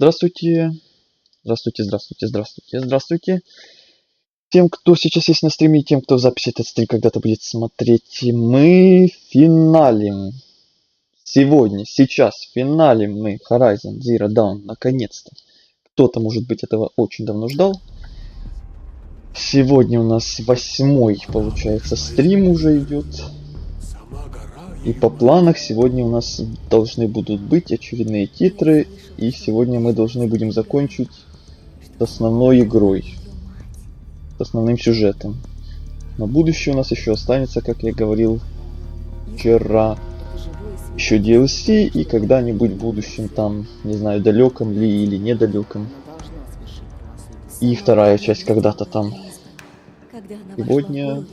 Здравствуйте, здравствуйте. Тем, кто сейчас есть на стриме, и тем, кто в записи этот стрим когда-то будет смотреть. Мы финалим. Сегодня, сейчас финалим мы Horizon Zero Dawn, наконец-то. Кто-то, может быть, этого очень давно ждал. Сегодня у нас 8-й, получается, стрим уже идет. И по планах сегодня у нас должны будут быть очередные титры. И сегодня мы должны будем закончить с основной игрой. С основным сюжетом. На будущее у нас еще останется, как я говорил вчера, еще DLC. И когда-нибудь в будущем, там, не знаю, далеком ли или недалеком. И вторая часть когда-то там. Сегодня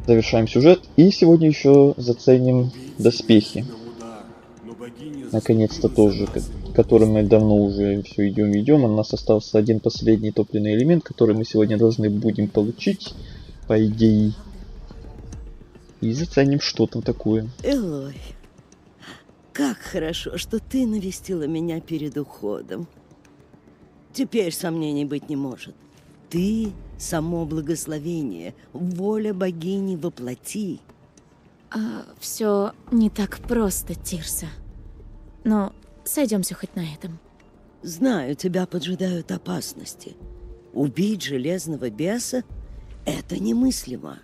завершаем сюжет. И сегодня еще заценим доспехи. Наконец-то тоже, которым мы давно уже все идем. У нас остался один последний топливный элемент, который мы сегодня должны будем получить, по идее. И заценим, что там такое. Элой, как хорошо, что ты навестила меня перед уходом. Теперь сомнений быть не может. Ты — само благословение, воля богини воплоти. Все не так просто, Тирса. Но сойдемся хоть на этом. Знаю, тебя поджидают опасности. Убить железного беса — это немыслимо.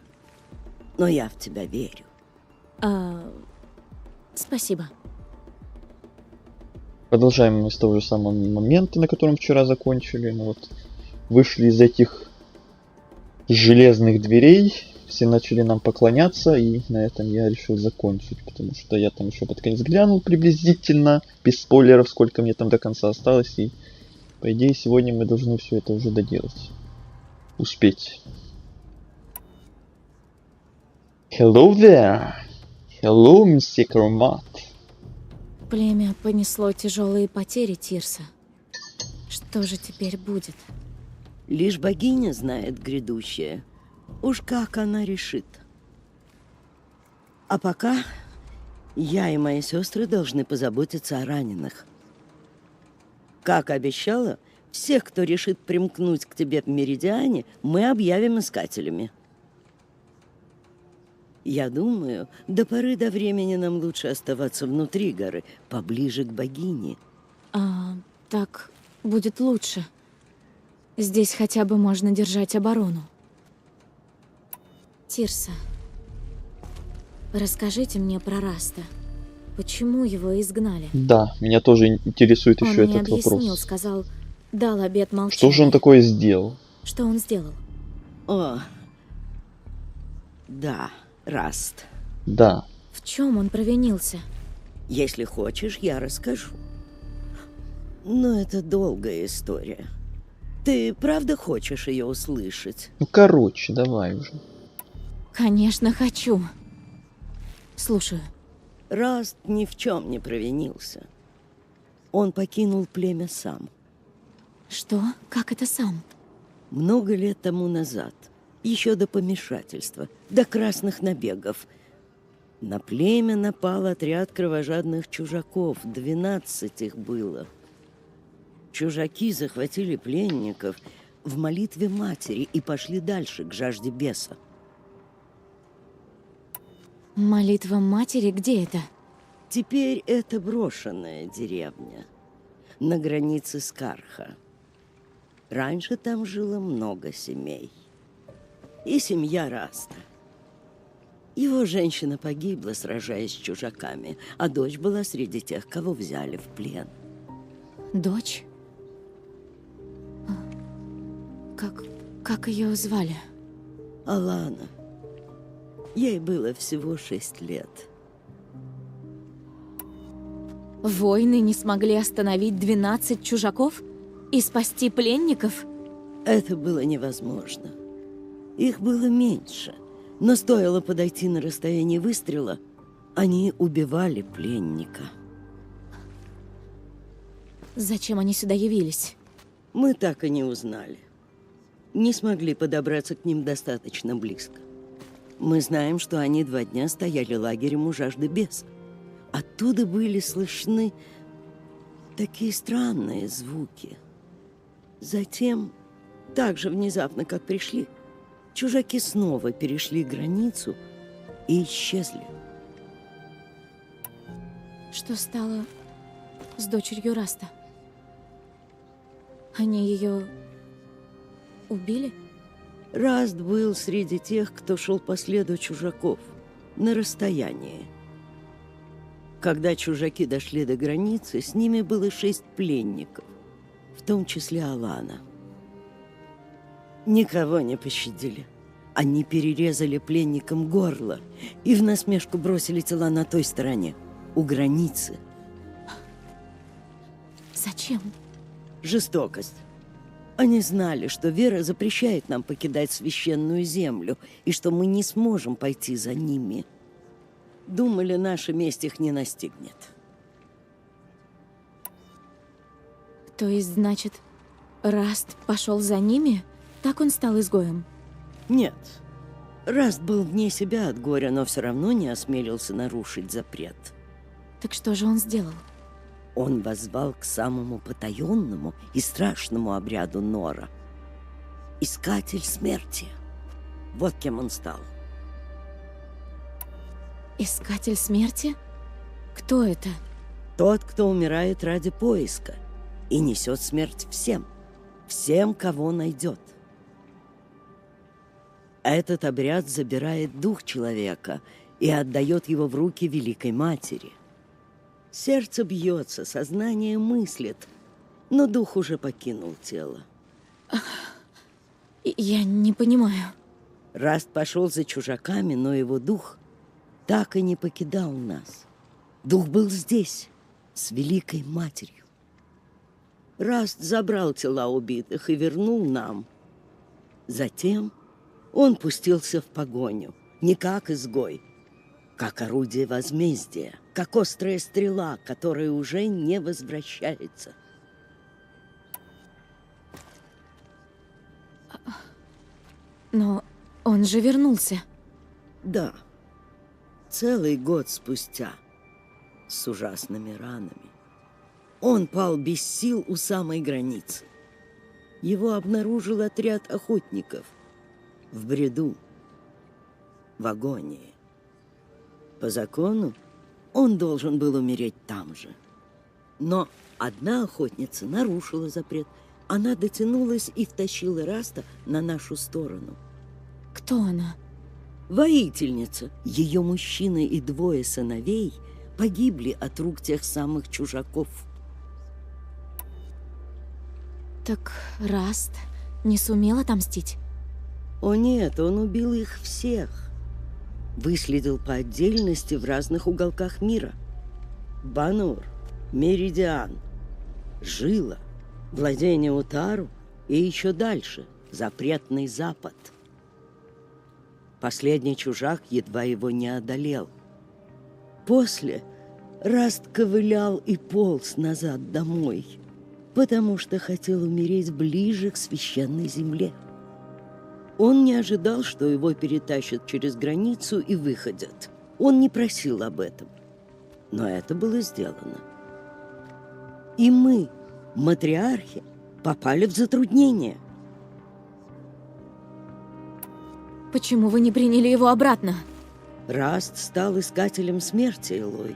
Но я в тебя верю. Спасибо. Продолжаем мы с того же самого момента, на котором вчера закончили. Мы вот вышли из этих железных дверей. Все начали нам поклоняться, и на этом я решил закончить, потому что я там еще под конец глянул приблизительно, без спойлеров, сколько мне там до конца осталось, и по идее сегодня мы должны все это уже доделать. Успеть. Hello there! Hello, Mr. Кармат. Племя понесло тяжелые потери, Тирса. Что же теперь будет? Лишь богиня знает грядущее. Уж как она решит. А пока я и мои сестры должны позаботиться о раненых. Как обещала, всех, кто решит примкнуть к тебе в Меридиане, мы объявим искателями. Я думаю, до поры до времени нам лучше оставаться внутри горы, поближе к богине. Так будет лучше. Здесь хотя бы можно держать оборону. Тирса, расскажите мне про Раста. Почему его изгнали? Да, меня тоже интересует еще этот вопрос. Он мне объяснил, сказал, дал обет молчания. Что же он такое сделал? Что он сделал? О, да, Раст. Да. В чем он провинился? Если хочешь, я расскажу. Но это долгая история. Ты правда хочешь ее услышать? Ну короче, давай уже. Конечно, хочу. Слушаю. Раст ни в чем не провинился. Он покинул племя сам. Что? Как это сам? Много лет тому назад, еще до помешательства, до красных набегов, на племя напал отряд кровожадных чужаков. 12 их было. Чужаки захватили пленников в молитве матери и пошли дальше, к жажде беса. Молитва матери? Где это? Теперь это брошенная деревня на границе с Карха. Раньше там жило много семей. И семья Раста. Его женщина погибла, сражаясь с чужаками, а дочь была среди тех, кого взяли в плен. Дочь? Как ее звали? Алана. Ей было всего 6 лет. Воины не смогли остановить 12 чужаков и спасти пленников? Это было невозможно. Их было меньше, но стоило подойти на расстояние выстрела, они убивали пленника. Зачем они сюда явились? Мы так и не узнали. Не смогли подобраться к ним достаточно близко. Мы знаем, что они 2 дня стояли лагерем у жажды беса. Оттуда были слышны такие странные звуки. Затем, так же внезапно, как пришли, чужаки снова перешли границу и исчезли. Что стало с дочерью Раста? Они ее убили? Раст был среди тех, кто шел по следу чужаков на расстоянии. Когда чужаки дошли до границы, с ними было 6 пленников, в том числе Алана. Никого не пощадили. Они перерезали пленникам горло и в насмешку бросили тела на той стороне, у границы. Зачем? Жестокость. Они знали, что вера запрещает нам покидать священную землю и что мы не сможем пойти за ними. Думали, наша месть их не настигнет. То есть, значит, Раст пошел за ними? Так он стал изгоем? Нет. Раст был вне себя от горя, но все равно не осмелился нарушить запрет. Так что же он сделал? Он воззвал к самому потаенному и страшному обряду Нора. Искатель смерти. Вот кем он стал. Искатель смерти? Кто это? Тот, кто умирает ради поиска и несет смерть всем. Всем, кого найдет. Этот обряд забирает дух человека и отдает его в руки Великой Матери. Сердце бьется, сознание мыслит, но дух уже покинул тело. Я не понимаю. Раст пошел за чужаками, но его дух так и не покидал нас. Дух был здесь, с Великой Матерью. Раст забрал тела убитых и вернул нам. Затем он пустился в погоню, не как изгой, как орудие возмездия, как острая стрела, которая уже не возвращается. Но он же вернулся. Да, целый год спустя, с ужасными ранами. Он пал без сил у самой границы. Его обнаружил отряд охотников в бреду, в агонии. По закону он должен был умереть там же. Но одна охотница нарушила запрет. Она дотянулась и втащила Раста на нашу сторону. Кто она? Воительница. Ее мужчина и 2 сыновей погибли от рук тех самых чужаков. Так Раст не сумел отомстить? О нет, он убил их всех. Выследил по отдельности в разных уголках мира. Банур, Меридиан, Жила, владение Утару и еще дальше, запретный Запад. Последний чужак едва его не одолел. После Раст ковылял и полз назад домой, потому что хотел умереть ближе к священной земле. Он не ожидал, что его перетащат через границу и выходят. Он не просил об этом. Но это было сделано. И мы, матриархи, попали в затруднение. Почему вы не приняли его обратно? Раст стал искателем смерти, Элой.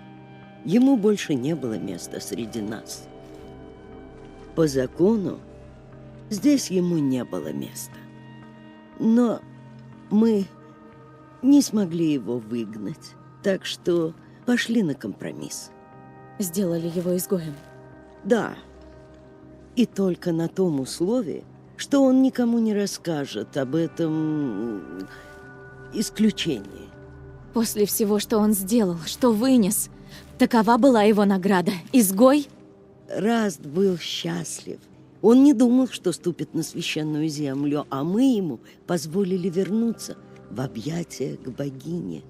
Ему больше не было места среди нас. По закону, здесь ему не было места. Но мы не смогли его выгнать, так что пошли на компромисс. Сделали его изгоем? Да, и только на том условии, что он никому не расскажет об этом исключении. После всего, что он сделал, что вынес, такова была его награда. Изгой? Раст был счастлив. Он не думал, что ступит на священную землю, а мы ему позволили вернуться в объятия к богине.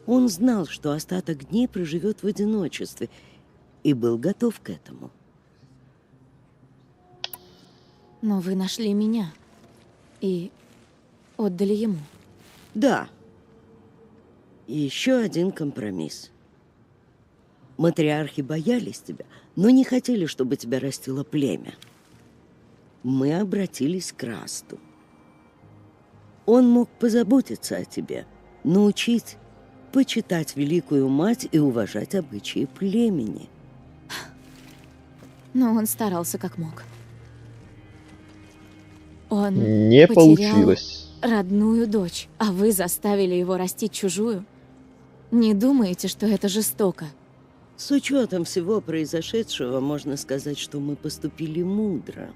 Он знал, что остаток дней проживет в одиночестве, и был готов к этому. Но вы нашли меня и отдали ему. Да. И еще один компромисс. Матриархи боялись тебя, но не хотели, чтобы тебя растило племя. Мы обратились к Расту. Он мог позаботиться о тебе, научить почитать Великую Мать и уважать обычаи племени. Но он старался как мог. Он Не потерял получилось. родную дочь, а вы заставили его растить чужую? Не думаете, что это жестоко? С учетом всего произошедшего, можно сказать, что мы поступили мудро.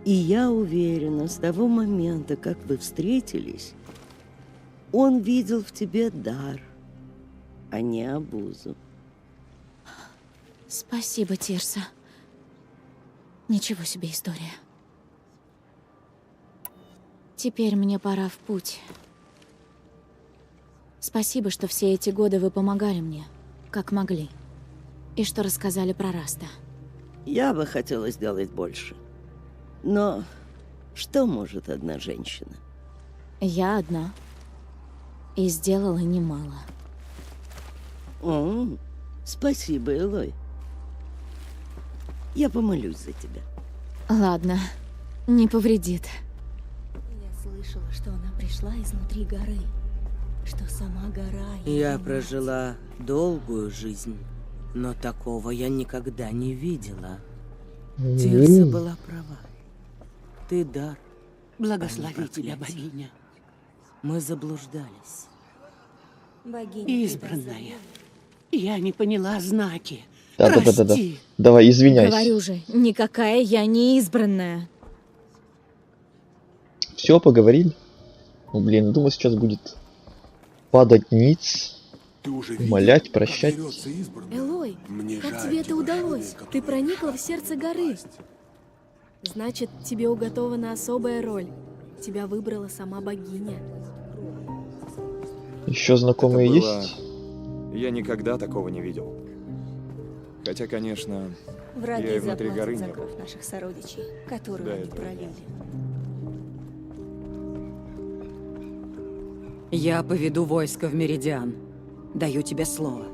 И я уверена, с того момента, как вы встретились, он видел в тебе дар, а не обузу. Спасибо, Тирса. Ничего себе история. Теперь мне пора в путь. Спасибо, что все эти годы вы помогали мне, как могли. И что рассказали про Раста. Я бы хотела сделать больше. Но что может одна женщина? Я одна. И сделала немало. О, спасибо, Элой. Я помолюсь за тебя. Ладно, не повредит. Я слышала, что она пришла изнутри горы. Что сама гора... Я прожила долгую жизнь, но такого я никогда не видела. Тирса была права. Ты дар. Благослови тебя, богиня. Мы заблуждались. Богиня Избранная. Я не поняла знаки. Да-да-да-да. Прости. Давай, извиняйся. Говорю же, никакая я не избранная. Все, поговорили? Ну, блин, думаю, сейчас будет падать ниц, Ты уже умолять, видел, прощать. как берется избранный? Элой, Мне как жаль тебе это тебя, удалось? которая Ты проникла в рождает сердце твою горы. власть. Значит, тебе уготована особая роль. Тебя выбрала сама богиня. Еще знакомые Это было- есть? Я никогда такого не видел. Хотя, конечно, Враги Я и внутри горы заплатят за не был. кровь наших сородичей, которую Да, они это пролили. Я поведу войско в Меридиан. Даю тебе слово.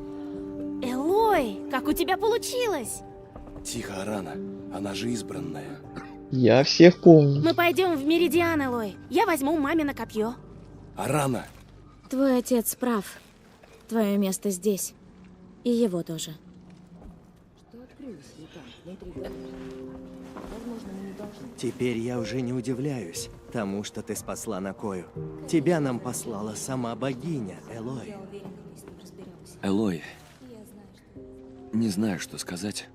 Элой, как у тебя получилось? Тихо, Арана. Она же избранная. Я всех помню. Мы пойдем в Меридиан, Элой. Я возьму маме на копье. Арана! Твой отец прав. Твое место здесь. И его тоже. Теперь я уже не удивляюсь тому, что ты спасла Накою. Тебя нам послала сама богиня, Элой. Элой, не знаю, что сказать.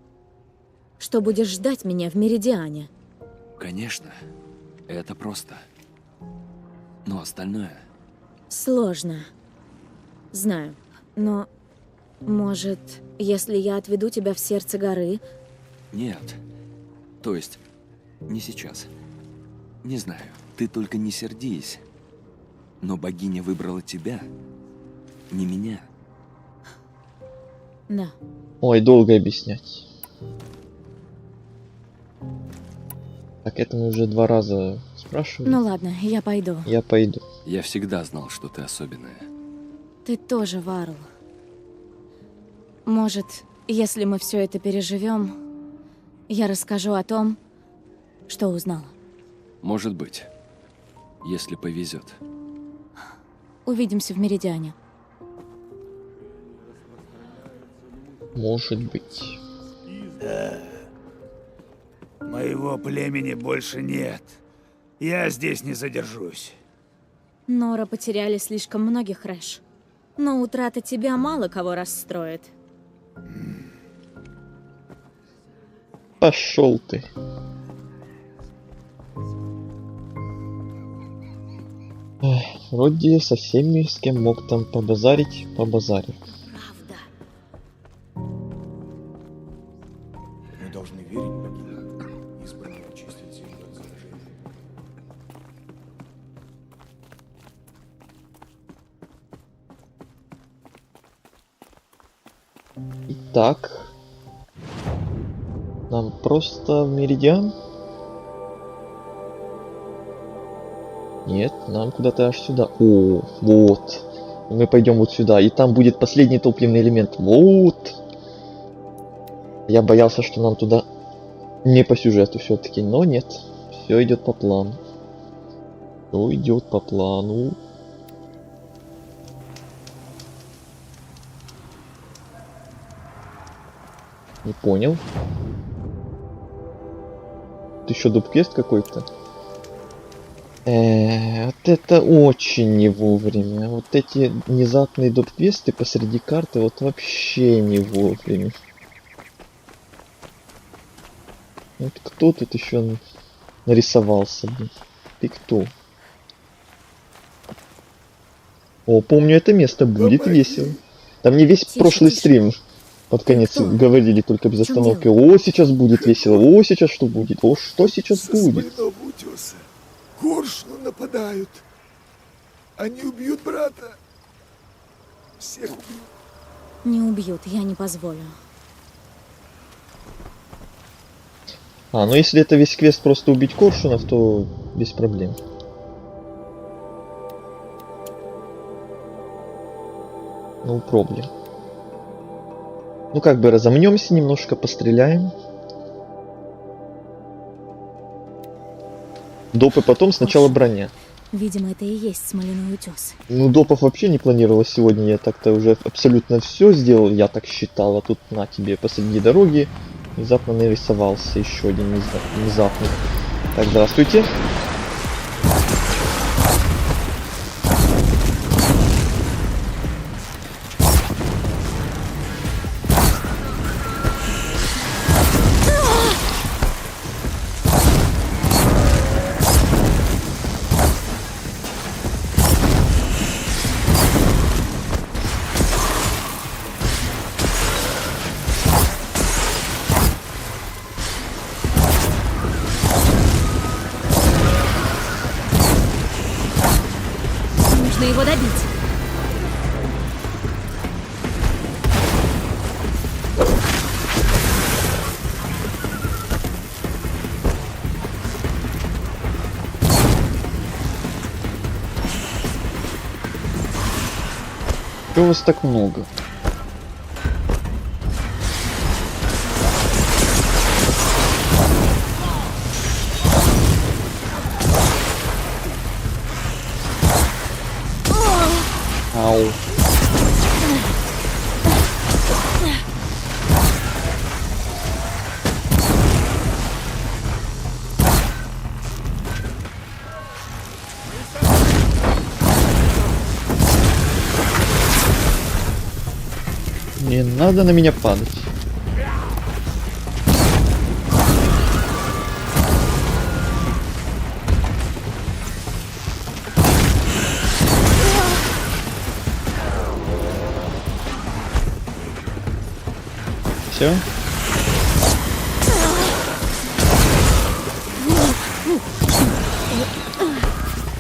Что будешь ждать меня в Меридиане? Конечно, это просто. Но остальное... Сложно. Знаю. Но, может, если я отведу тебя в сердце горы, Нет. То есть, не сейчас. Не знаю, ты только не сердись. Но богиня выбрала тебя, не меня. да. Ой, долго объяснять. Так, это мы уже 2 раза спрашивали. Ну ладно, я пойду. Я пойду. Я всегда знал, что ты особенная. Ты тоже, Варл. Может, если мы все это переживем, я расскажу о том, что узнала. Может быть, если повезет. Увидимся в Меридиане. Может быть. Моего племени больше нет. Я здесь не задержусь. Нора потеряли слишком многих, Рэш. Но утрата тебя мало кого расстроит. Пошел ты. Эх, вроде со всеми, с кем мог там побазарить, побазарил. Правда. Мы должны верить богине. Избранная очистит землю от заражения. Итак. Нам просто в Меридиан? Нет, нам куда-то аж сюда. О, вот. Мы пойдем вот сюда, и там будет последний топливный элемент. Вот. Я боялся, что нам туда не по сюжету все-таки, но нет. Все идет по плану. Все идет по плану. Не понял. Тут еще дубквест какой-то. Вот это очень не вовремя. Вот эти внезапные дубквесты посреди карты вот вообще не вовремя. Вот кто тут еще нарисовался, блин? Ты кто? О, помню это место, будет весело. Там мне весь прошлый стрим под конец говорили только без остановки. О, сейчас будет весело. О, сейчас что будет? О, что сейчас будет? Коршуны нападают. Они убьют брата. Всех убьют. Не убьют, я не позволю. Ну если это весь квест просто убить коршунов, то без проблем. No problem. Ну как бы разомнемся немножко, постреляем. Допы потом, сначала броня. Видимо, это и есть смоляной утес. Ну, допов вообще не планировалось сегодня. Я так-то уже абсолютно все сделал. Я так считал. А тут на тебе посреди дороги внезапно нарисовался еще один внезапный. Так, здравствуйте. Нужно его добить. Чего вас так много? Ау. Не надо на меня падать. Все.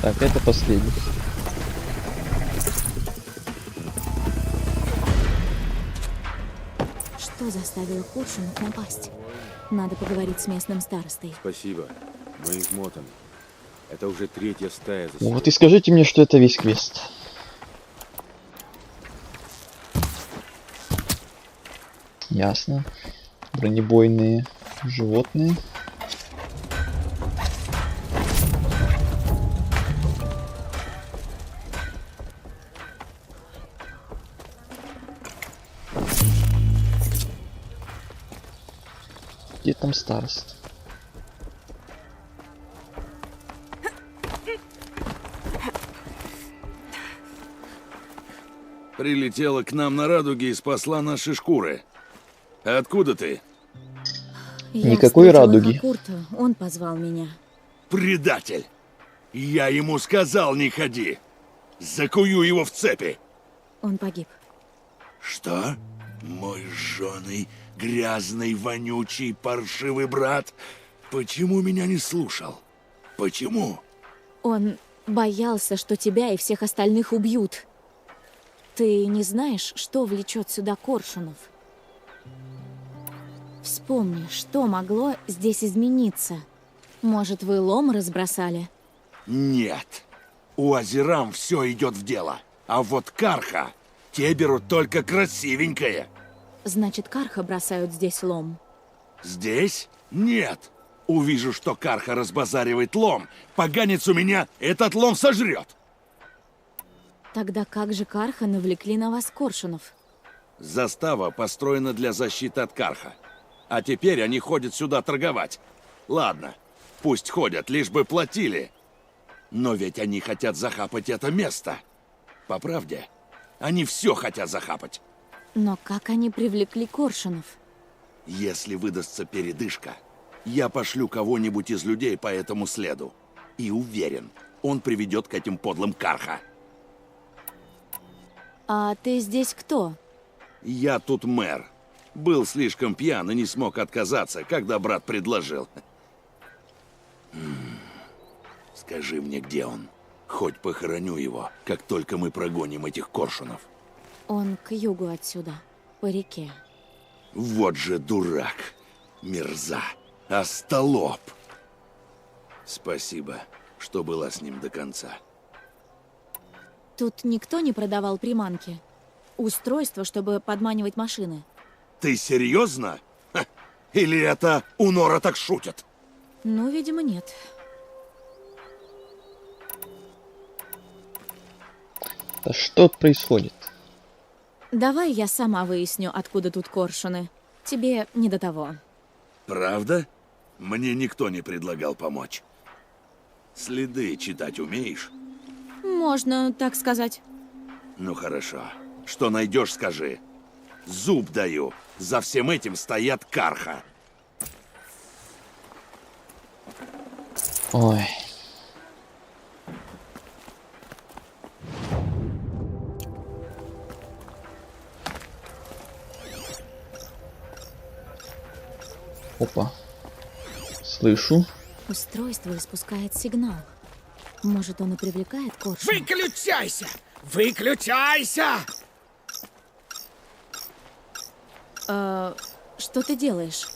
Так, это последний. Что заставило Коршунов напасть? Надо поговорить с местным старостой. Спасибо. Мы измотаны. Это уже третья стая за Вот и скажите мне, что это весь квест. Ясно. Бронебойные животные. Где там староста? Прилетела к нам на радуге и спасла наши шкуры. Откуда ты? Никакой встретила радуги. Хакурту, он позвал меня. Предатель! Я ему сказал, не ходи. Закую его в цепи. Он погиб. Что? Мой жженый, грязный, вонючий, паршивый брат? Почему меня не слушал? Почему? Он боялся, что тебя и всех остальных убьют. Ты не знаешь, что влечет сюда Коршунов? Вспомни, что могло здесь измениться. Может, вы лом разбросали? Нет. У Азерам все идет в дело. А вот Карха, те берут только красивенькое. Значит, Карха бросают здесь лом. Здесь? Нет. Увижу, что Карха разбазаривает лом. Поганец у меня этот лом сожрет. Тогда как же Карха навлекли на вас коршунов? Застава построена для защиты от Карха. А теперь они ходят сюда торговать. Ладно, пусть ходят, лишь бы платили. Но ведь они хотят захапать это место. По правде, они все хотят захапать. Но как они привлекли коршунов? Если выдастся передышка, я пошлю кого-нибудь из людей по этому следу. И уверен, он приведет к этим подлым Карха. А ты здесь кто? Я тут мэр. Был слишком пьян и не смог отказаться, когда брат предложил. Скажи мне, где он? Хоть похороню его, как только мы прогоним этих коршунов. Он к югу отсюда, по реке. Вот же дурак. Мерза. Остолоп. Спасибо, что была с ним до конца. Тут никто не продавал приманки? Устройство, чтобы подманивать машины? Ты серьезно? Ха. Или это у Нора так шутят? Ну, видимо, нет. А что происходит? Давай я сама выясню, откуда тут коршуны. Тебе не до того. Правда? Мне никто не предлагал помочь. Следы читать умеешь? Можно так сказать. Ну хорошо. Что найдешь, скажи. Зуб даю. За всем этим стоят Карха. Ой. Опа. Слышу. Устройство испускает сигнал. Может, он и привлекает коршуна? Выключайся! Выключайся! Что ты делаешь?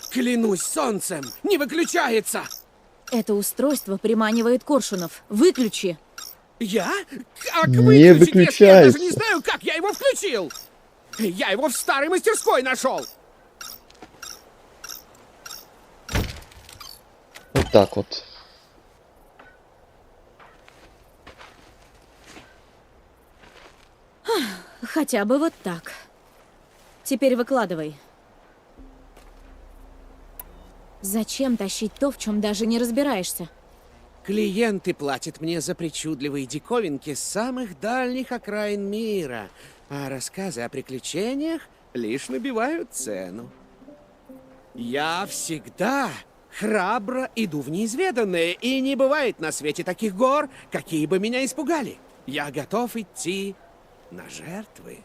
Клянусь солнцем, не выключается! Это устройство приманивает коршунов. Выключи! Я? Как Не выключить, если я выключается. даже не знаю, как я его включил? Я его в старой мастерской нашел! Вот так вот. Хотя бы вот так. Теперь выкладывай. Зачем тащить то, в чем даже не разбираешься? Клиенты платят мне за причудливые диковинки с самых дальних окраин мира, а рассказы о приключениях лишь набивают цену. Я всегда храбро иду в неизведанное, и не бывает на свете таких гор, какие бы меня испугали. Я готов идти на жертвы.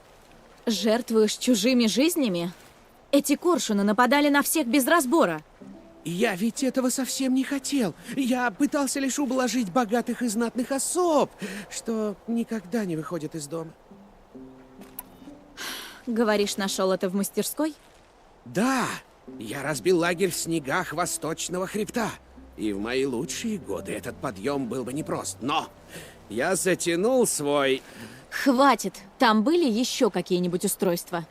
Жертвуешь чужими жизнями? Эти коршуны нападали на всех без разбора. Я ведь этого совсем не хотел. Я пытался лишь ублажить богатых и знатных особ, что никогда не выходят из дома. Говоришь, нашел это в мастерской? Да, я разбил лагерь в снегах восточного хребта. И в мои лучшие годы этот подъем был бы непрост. Но я затянул свой... Хватит! Там были еще какие-нибудь устройства?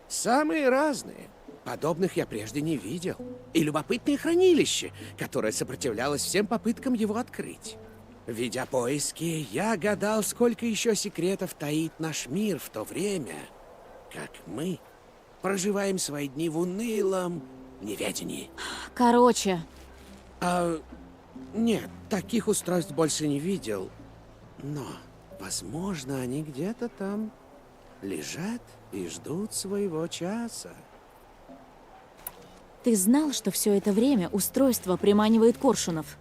Самые разные. Подобных я прежде не видел. И любопытное хранилище, которое сопротивлялось всем попыткам его открыть. Ведя поиски, я гадал, сколько еще секретов таит наш мир в то время, как мы проживаем свои дни в унылом неведении. Короче. Нет, таких устройств больше не видел. Но, возможно, они где-то там лежат и ждут своего часа. Ты знал, что все это время устройство приманивает коршунов?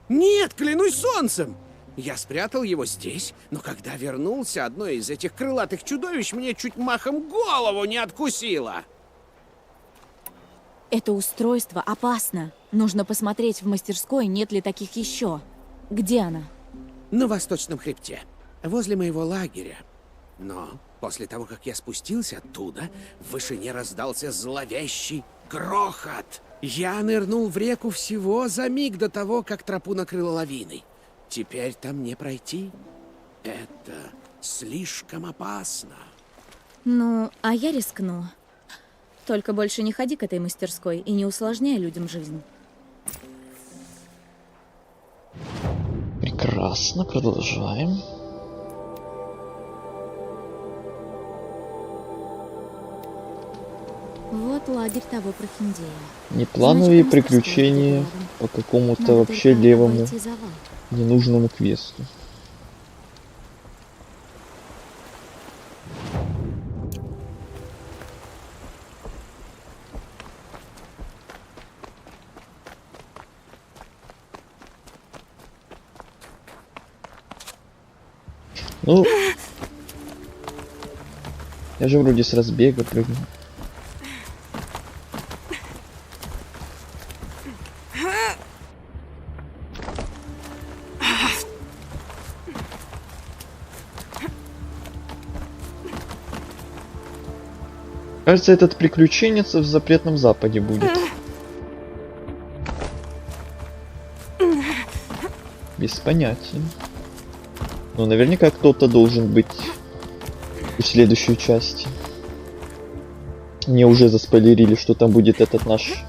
Нет, клянусь солнцем! Я спрятал его здесь, но когда вернулся, одно из этих крылатых чудовищ мне чуть махом голову не откусило. Это устройство опасно. Нужно посмотреть в мастерской, нет ли таких еще. Где она? На восточном хребте, возле моего лагеря. Но после того, как я спустился оттуда, в вышине раздался зловещий грохот. Я нырнул в реку всего за миг до того, как тропу накрыло лавиной. Теперь там не пройти. Это слишком опасно. Ну, а я рискну. Только больше не ходи к этой мастерской и не усложняй людям жизнь. Прекрасно, продолжаем. Вот лагерь того прохиндея. Неплановые Значит, мастерская приключения где-то рядом. по какому-то Надо вообще только левому обойти завал. ненужному квесту. Ну, я же вроде с разбега прыгнул. Кажется, этот приключенец в Запретном Западе будет. Без понятия. Но наверняка кто-то должен быть в следующей части. Мне уже заспойлерили, что там будет этот наш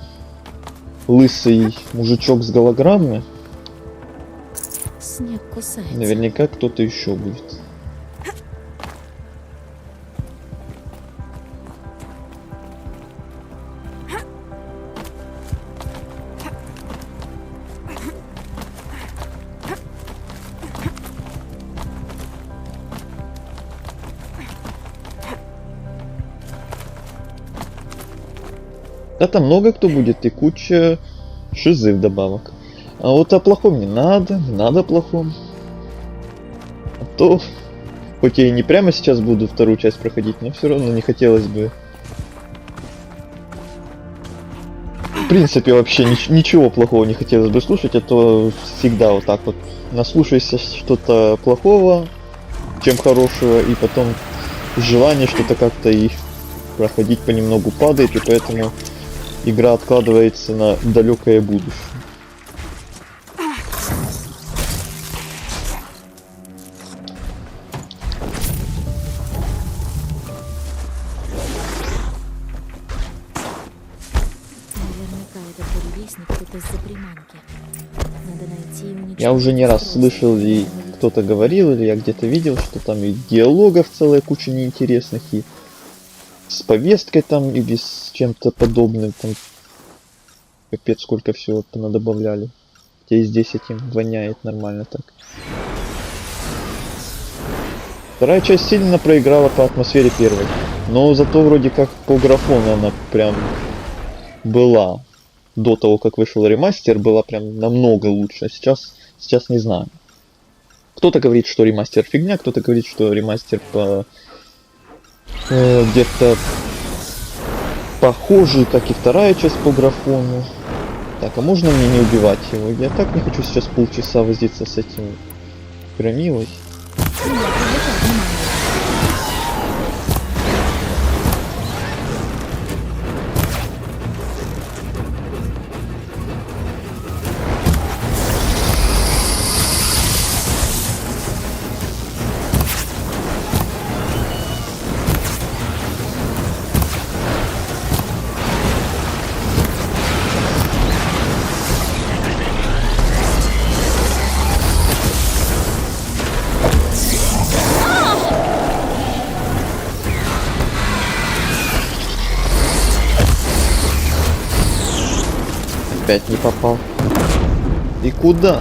лысый мужичок с голограммы. Снег кусается. Наверняка кто-то еще будет. Да там много кто будет и куча шизы вдобавок. А вот о плохом не надо о плохом. А то, хоть я и не прямо сейчас буду вторую часть проходить, но все равно не хотелось бы. В принципе, вообще ничего плохого не хотелось бы слушать, а то всегда вот так вот наслушаешься что-то плохого, чем хорошего, и потом желание что-то как-то и проходить понемногу падает, и поэтому игра откладывается на далекое будущее. Наверняка этот буревестник тут из-за приманки. Надо найти и уничтожить. Я уже не раз слышал, и кто-то говорил, или я где-то видел, что там и диалогов целая куча неинтересных, и с повесткой там, или с чем-то подобным, там капец сколько всего понадобавляли. Хотя и здесь этим воняет нормально так. Вторая часть сильно проиграла по атмосфере первой, но зато вроде как по графону она прям была. До того, как вышел ремастер, была прям намного лучше, а сейчас не знаю. Кто-то говорит, что ремастер фигня, кто-то говорит, что ремастер по где-то похожий, как и вторая часть по графону. Так, а можно мне не убивать его? Я так не хочу сейчас полчаса возиться с этим громилой. Опять не попал. И куда?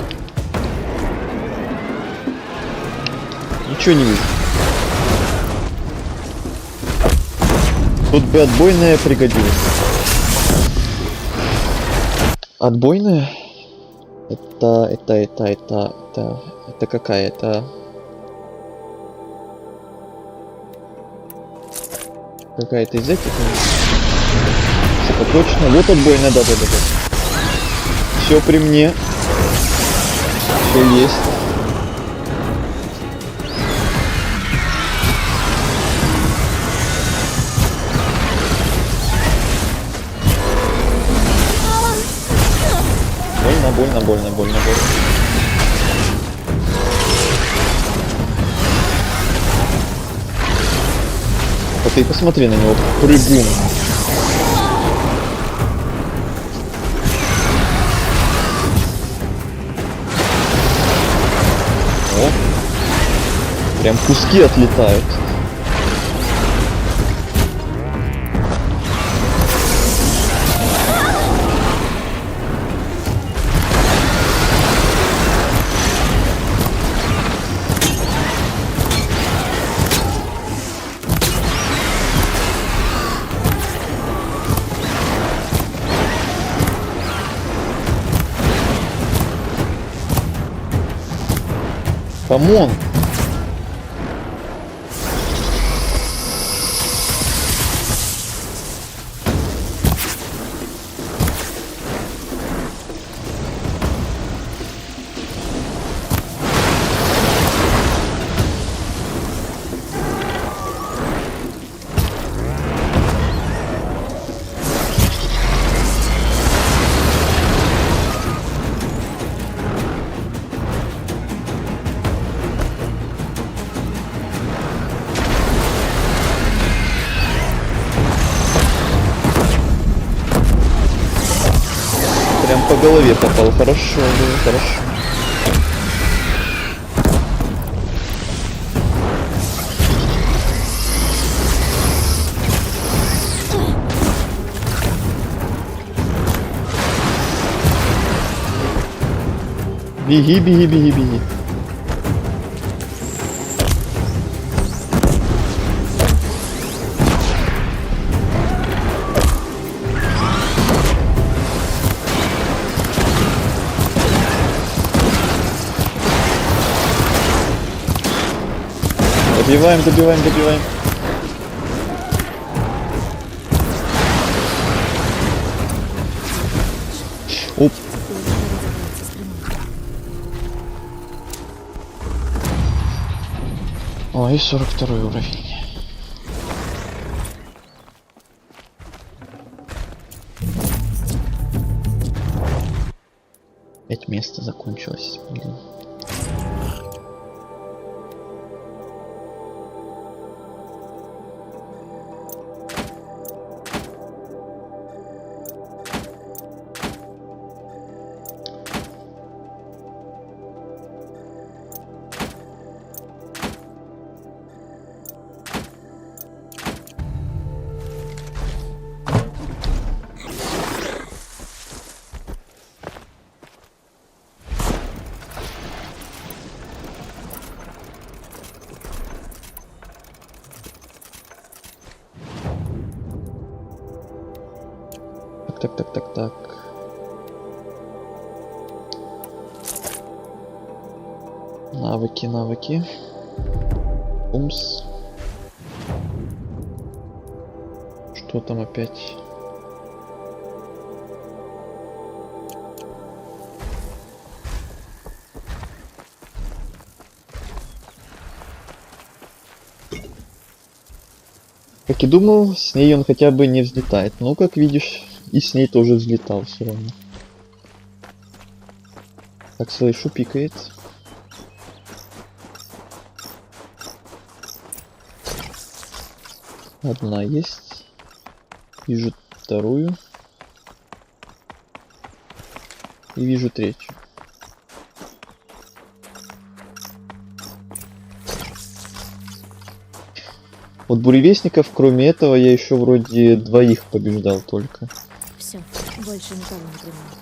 Ничего не вижу. Тут бы отбойная пригодилась. Отбойная? Это какая? Это какая-то из этих? Что-то точно. Вот отбойная, да. Все при мне. Все есть. Больно. А ты посмотри на него, прыгун. Прям куски отлетают. Камон! Прям по голове попал. Хорошо, было хорошо. Беги, беги, беги, беги. Добиваем, добиваем, добиваем. Оп. Ой, 42 уровень. Опять место закончилось. Блин. Так. Навыки. Умс. Что там опять? Как и думал, с ней он хотя бы не взлетает. Но, как видишь, и с ней тоже взлетал все равно. Так, слышу, пикает. Одна есть. Вижу вторую. И вижу третью. Вот буревестников, кроме этого, я еще вроде двоих побеждал только. Все, больше никого не принимают.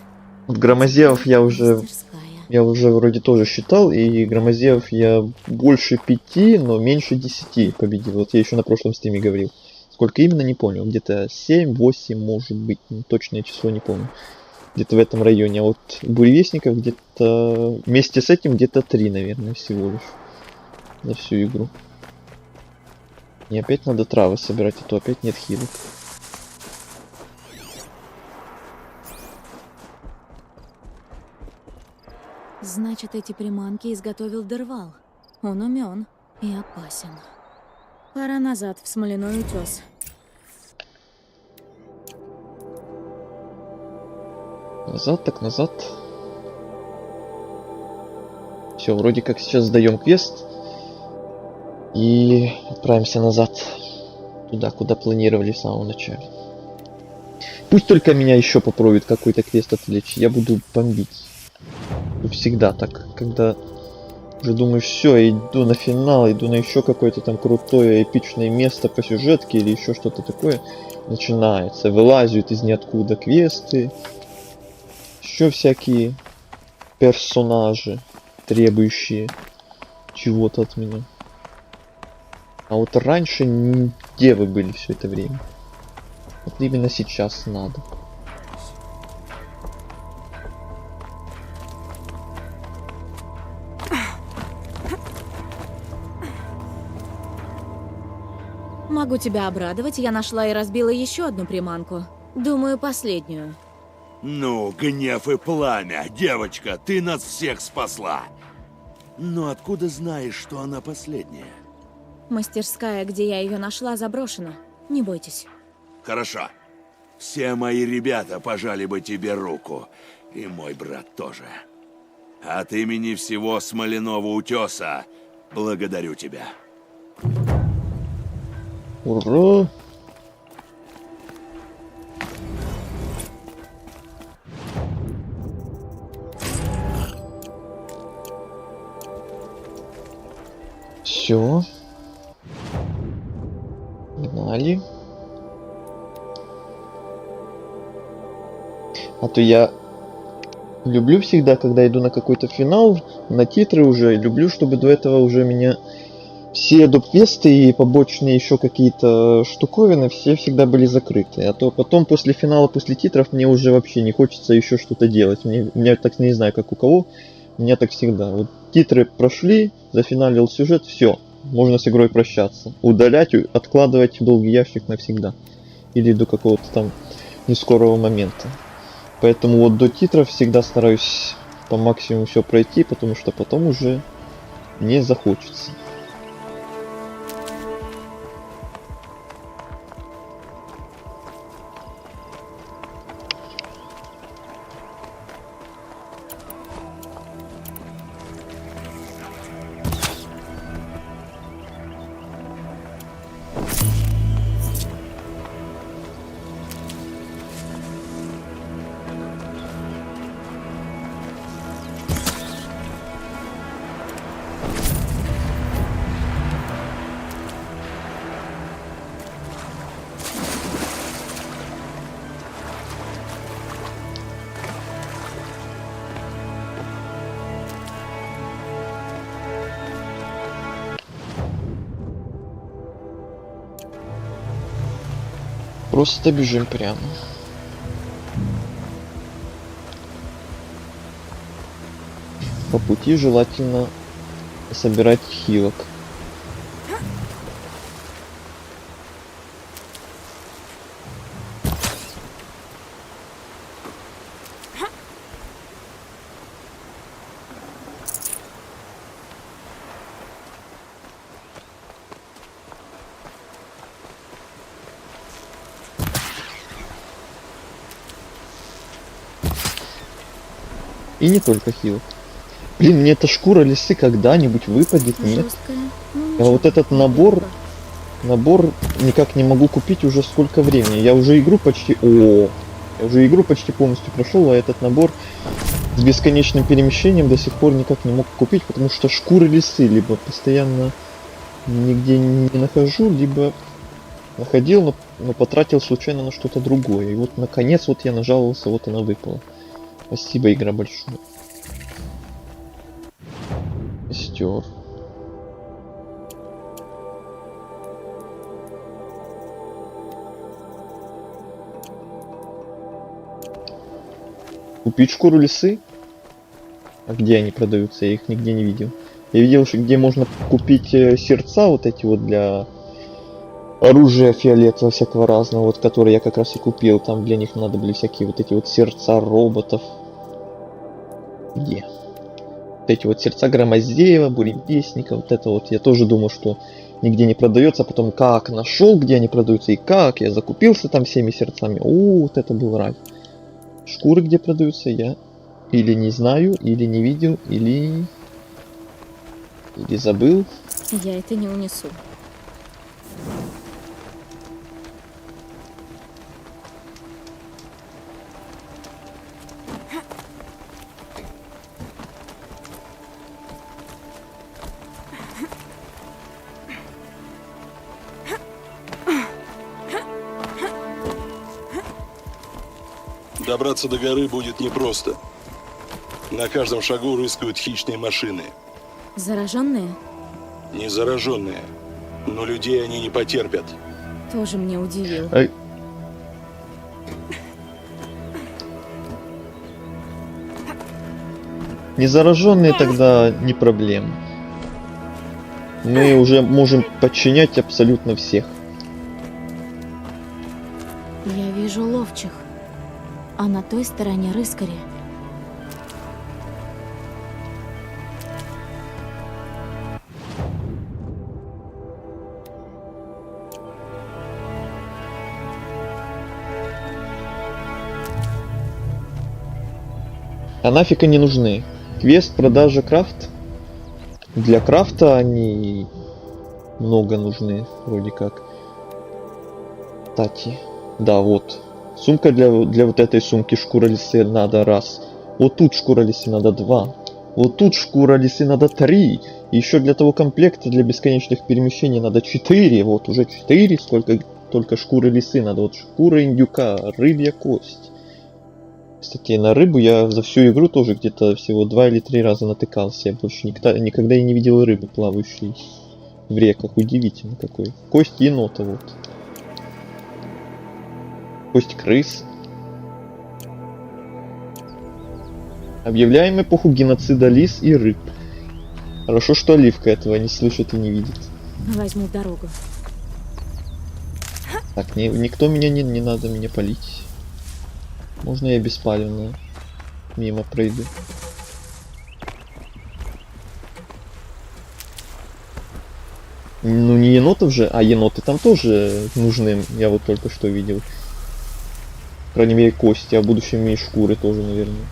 Вот громозевов я уже вроде тоже считал, и громозевов я больше 5, но меньше 10 победил. Вот я еще на прошлом стриме говорил. Сколько именно, не помню. Где-то 7-8, может быть. Точное число не помню. Где-то в этом районе. А вот буревестников где-то вместе с этим где-то 3, наверное, всего лишь. За всю игру. И опять надо травы собирать, а то опять нет хилок. Значит, эти приманки изготовил Дервал. Он умен и опасен. Пора назад, в Смоляной утес. Назад, так назад. Все, вроде как сейчас сдаем квест. И отправимся назад. Туда, куда планировали в самом начале. Пусть только меня еще попробует какой-то квест отвлечь. Я буду бомбить. Всегда так. Когда Уже думаю, все, иду на финал, иду на еще какое-то там крутое эпичное место по сюжетке или еще что-то такое. Начинается, вылазят из ниоткуда квесты, еще всякие персонажи, требующие чего-то от меня. А вот раньше где вы были все это время? Вот именно сейчас надо. Могу тебя обрадовать, я нашла и разбила еще одну приманку. Думаю, последнюю. Ну, гнев и пламя, девочка, ты нас всех спасла. Но откуда знаешь, что она последняя? Мастерская, где я ее нашла, заброшена. Не бойтесь. Хорошо. Все мои ребята пожали бы тебе руку. И мой брат тоже. От имени всего Смоляного утеса благодарю тебя. Ура! Все. Погнали. А то я люблю всегда, когда иду на какой-то финал, на титры уже, люблю, чтобы до этого уже меня все доп-квесты и побочные еще какие-то штуковины все всегда были закрыты. А то потом после финала, после титров мне уже вообще не хочется еще что-то делать. Мне так не знаю, как у кого, у меня так всегда. Вот титры прошли, зафиналил сюжет, все, можно с игрой прощаться. Удалять, откладывать в долгий ящик навсегда. Или до какого-то там нескорого момента. Поэтому вот до титров всегда стараюсь по максимуму все пройти, потому что потом уже не захочется. Просто бежим прямо. По пути желательно собирать хилок. И не только хилок. Блин, мне эта шкура лисы когда-нибудь выпадет, нет? Я вот этот набор никак не могу купить уже сколько времени. Я уже игру почти полностью прошел, а этот набор с бесконечным перемещением до сих пор никак не мог купить, потому что шкуры лисы либо постоянно нигде не нахожу, либо находил, но потратил случайно на что-то другое. И вот наконец вот я нажаловался, вот она выпала. Спасибо, игра, большое. Костер. Купить шкуру лисы? А где они продаются? Я их нигде не видел. Я видел, где можно купить сердца вот эти вот для оружия фиолетового всякого разного, вот которые я как раз и купил. Там для них надо были всякие вот эти вот сердца роботов. Где? Вот эти вот сердца Громоздеева, Буревестника, вот это вот. Я тоже думал, что нигде не продается, а потом как нашел, где они продаются и как. Я закупился там всеми сердцами. О, вот это был рай. Шкуры где продаются, я или не знаю, или не видел, или забыл. Я это не унесу. Добраться до горы будет непросто. На каждом шагу рыскают хищные машины. Зараженные? Не зараженные, но людей они не потерпят. Тоже мне удивил. Незараженные тогда не проблема. Мы уже можем подчинять абсолютно всех. Я вижу ловчих. А на той стороне рыскари. А нафиг они нужны? Квест, продажа, крафт? Для крафта они много нужны, вроде как. Кстати, да, вот. Сумка для вот этой сумки шкура лисы надо раз. Вот тут шкура лисы надо 2. Вот тут шкура лисы надо 3. И еще для того комплекта для бесконечных перемещений надо 4. Вот уже 4. Сколько только шкуры лисы надо. Вот шкура индюка, рыбья кость. Кстати, на рыбу я за всю игру тоже где-то всего 2 или 3 раза натыкался. Я больше никогда и не видел рыбы, плавающей в реках. Удивительно какой. Кость енота вот. Кость крыс. Объявляем эпоху геноцида лис и рыб. Хорошо, что Оливка этого не слышит и не видит. Возьму дорогу. Так, никто меня не надо меня палить. Можно я беспалевно мимо пройду? Ну не енотов же, а еноты там тоже нужны, я вот только что видел. По крайней мере кости, а в будущем и шкуры тоже, наверное.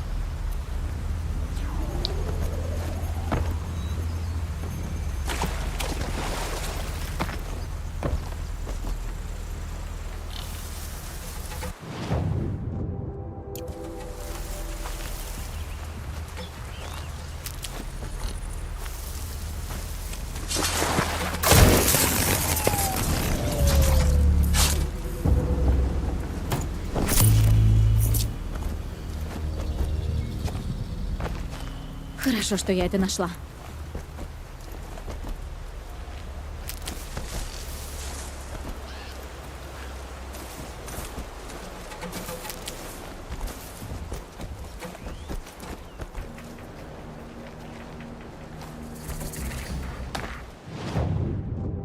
Хорошо, что я это нашла.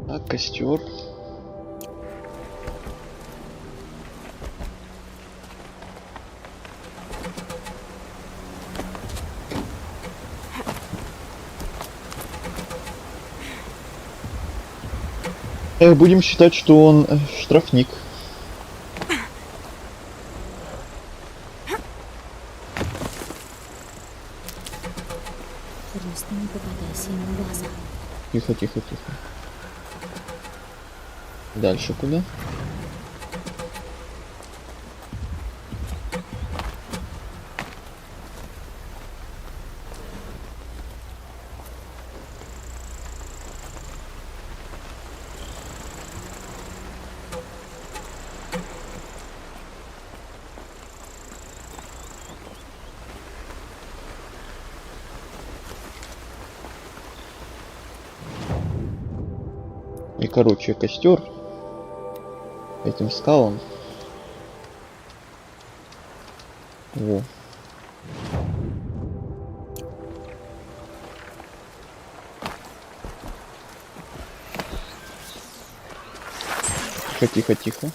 А костер. Будем считать, что он штрафник. Просто не попадайся ему в глаза. Тихо, тихо, тихо. Дальше куда? И короче, костер этим скалам. Во. Тихо, тихо, тихо.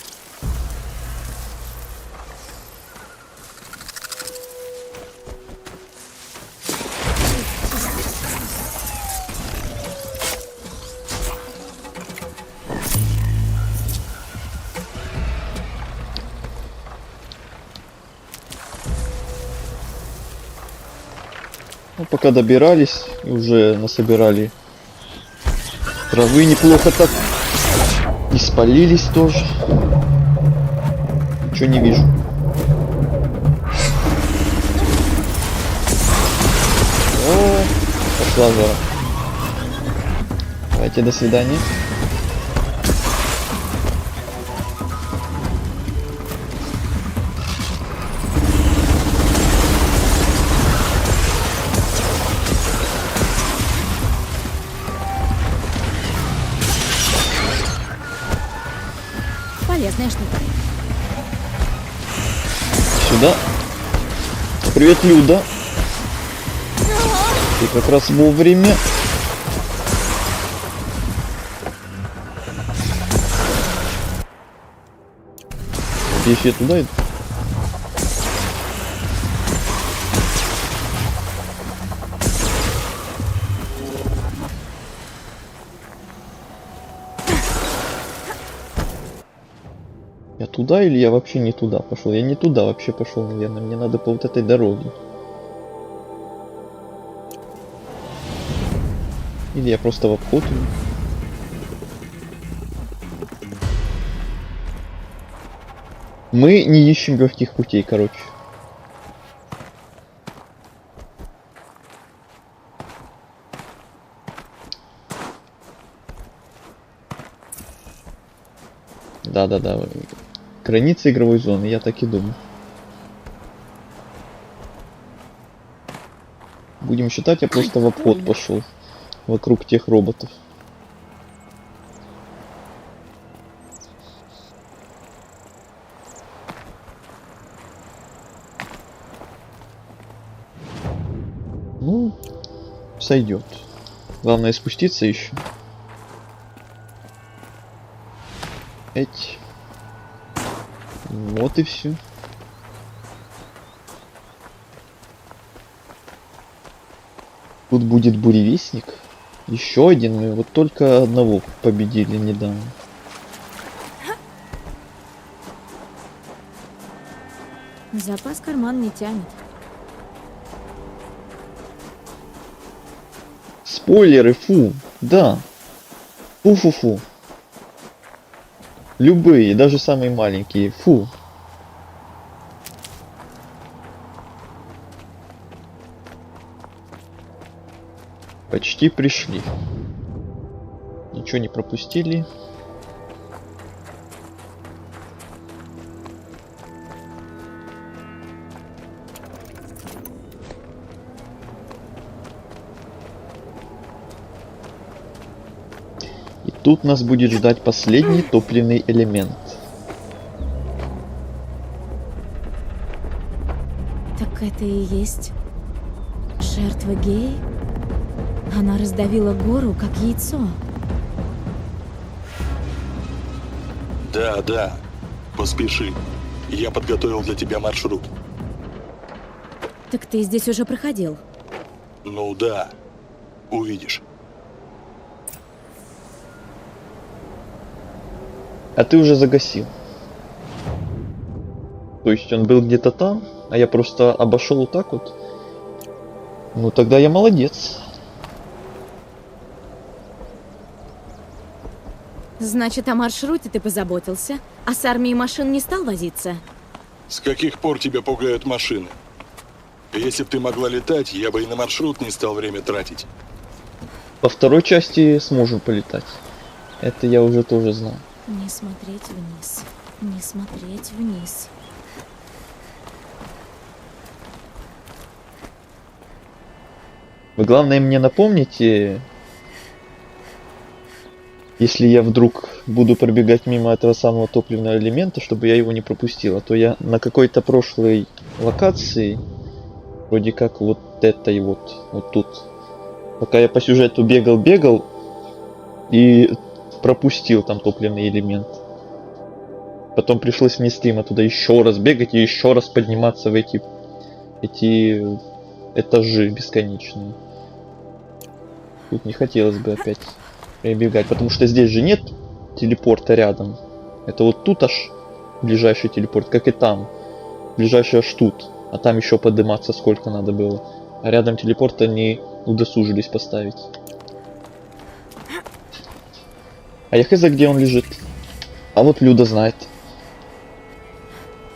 Ну, пока добирались, уже насобирали травы неплохо так. И спалились тоже. Ничего не вижу. О, пошла жара. Давайте, до свидания. знаешь, что это? Сюда. Привет, Люда. Ты как раз вовремя. Если я туда иду. Я туда или я вообще не туда пошел? Я не туда вообще пошел, наверное. Мне надо по вот этой дороге. Или я просто в обход иду. Мы не ищем легких путей, короче. Да-да-да. Граница игровой зоны, я так и думаю. Будем считать, я просто в обход пошел. Вокруг тех роботов. Ну, сойдет. Главное спуститься еще. Эть. Вот и все. Тут будет буревестник. Еще один. Мы вот только одного победили недавно. Запас карман не тянет. Спойлеры, фу. Да. Фу-фу-фу. Любые, даже самые маленькие. Фу. Почти пришли. Ничего не пропустили. И тут нас будет ждать последний топливный элемент. Так это и есть жертва Геи? Она раздавила гору, как яйцо. Да, да. Поспеши. Я подготовил для тебя маршрут. Так ты здесь уже проходил? Ну да. Увидишь. А ты уже загасил. То есть он был где-то там, а я просто обошел вот так вот. Ну тогда я молодец. Значит, о маршруте ты позаботился, а с армией машин не стал возиться? С каких пор тебя пугают машины? Если бы ты могла летать, я бы и на маршрут не стал время тратить. По второй части сможем полетать. Это я уже тоже знал. Не смотреть вниз. Не смотреть вниз. Вы главное мне напомните, если я вдруг буду пробегать мимо этого самого топливного элемента, чтобы я его не пропустил. А то я на какой-то прошлой локации, вроде как вот этой вот тут, пока я по сюжету бегал и пропустил там топливный элемент. Потом пришлось вне стрима туда еще раз бегать и еще раз подниматься в эти этажи бесконечные. Тут не хотелось бы опять перебегать, потому что здесь же нет телепорта рядом. Это вот тут аж ближайший телепорт, как и там. Ближайший аж тут. А там еще подниматься сколько надо было. А рядом телепорт они удосужились поставить. А я хз, где он лежит. А вот Люда знает.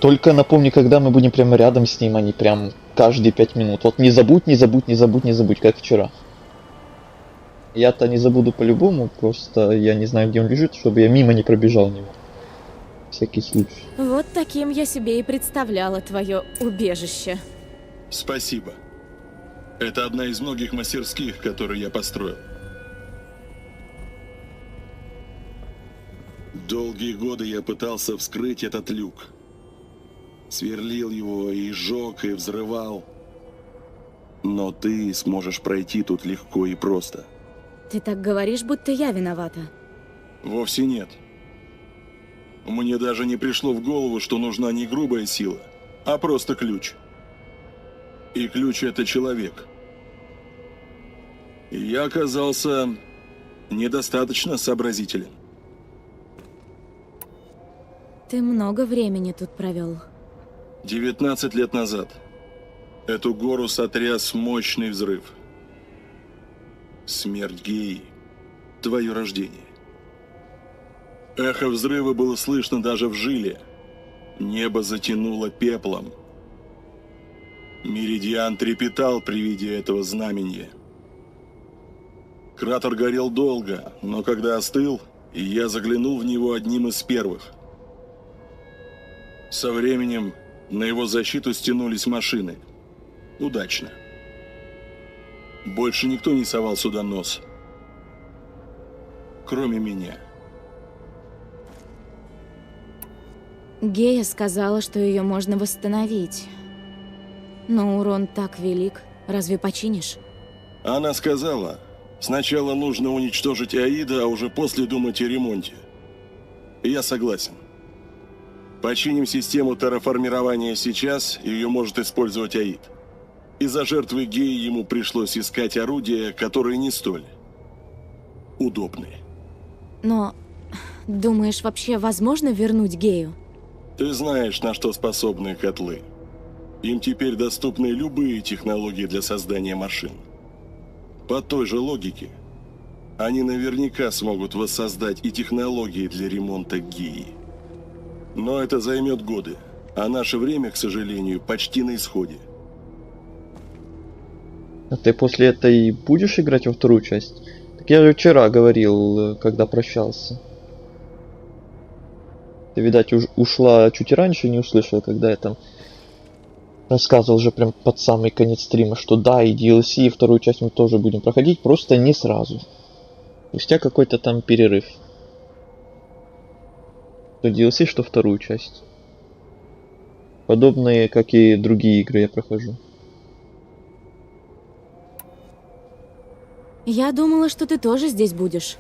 Только напомни, когда мы будем прямо рядом с ним, а не прям каждые 5 минут. Вот не забудь, как вчера. Я-то не забуду по-любому, просто я не знаю, где он лежит, чтобы я мимо не пробежал него. Всякий случай. Вот таким я себе и представляла твое убежище. Спасибо. Это одна из многих мастерских, которые я построил. Долгие годы я пытался вскрыть этот люк. Сверлил его и сжег, и взрывал. Но ты сможешь пройти тут легко и просто. Ты так говоришь, будто я виновата. Вовсе нет. Мне даже не пришло в голову, что нужна не грубая сила, а просто ключ. И ключ — это человек. И я оказался недостаточно сообразителен. Ты много времени тут провел. 19 лет назад эту гору сотряс мощный взрыв. Смерть Геи. Твое рождение. Эхо взрыва было слышно даже в жиле. Небо затянуло пеплом. Меридиан трепетал при виде этого знамения. Кратер горел долго, но когда остыл, я заглянул в него одним из первых. Со временем на его защиту стянулись машины. Удачно. Больше никто не совал сюда нос. Кроме меня. Гея сказала, что ее можно восстановить. Но урон так велик. Разве починишь? Она сказала, сначала нужно уничтожить Аида, а уже после думать о ремонте. Я согласен. Починим систему терраформирования сейчас, и ее может использовать Аид. Из-за жертвы Геи ему пришлось искать орудия, которые не столь удобные. Но, думаешь, вообще возможно вернуть Гею? Ты знаешь, на что способны котлы. Им теперь доступны любые технологии для создания машин. По той же логике, они наверняка смогут воссоздать и технологии для ремонта Геи. Но это займет годы, а наше время, к сожалению, почти на исходе. А ты после этой будешь играть во вторую часть? Так я же вчера говорил, когда прощался. Ты, видать, ушла чуть раньше, не услышала, когда я там рассказывал уже прям под самый конец стрима, что да, и DLC, и вторую часть мы тоже будем проходить, просто не сразу. Спустя какой-то там перерыв. Что DLC, что вторую часть. Подобные, как и другие игры, я прохожу. Я думала, что ты тоже здесь будешь.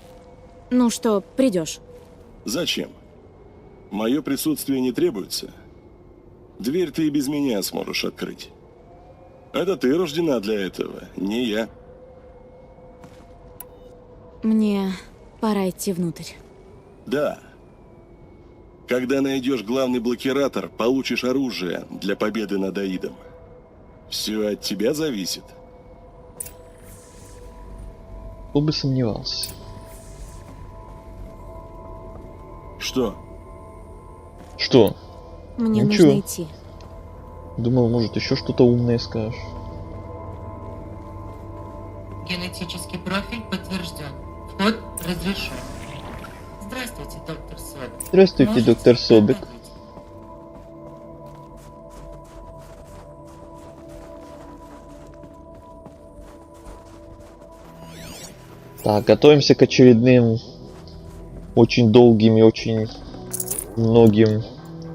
Ну что, придешь? Зачем? Мое присутствие не требуется. Дверь ты и без меня сможешь открыть. Это ты рождена для этого, не я. Мне пора идти внутрь. Да. Когда найдешь главный блокиратор, получишь оружие для победы над Аидом. Все от тебя зависит. Кто бы сомневался. Что? Что? Мне Ничего. нужно идти. Думал, может, еще что-то умное скажешь. Генетический профиль подтвержден. Вход разрешен. Здравствуйте, доктор Собик. Здравствуйте, Можете доктор Собик. проходить. Так, готовимся к очередным очень долгим и очень многим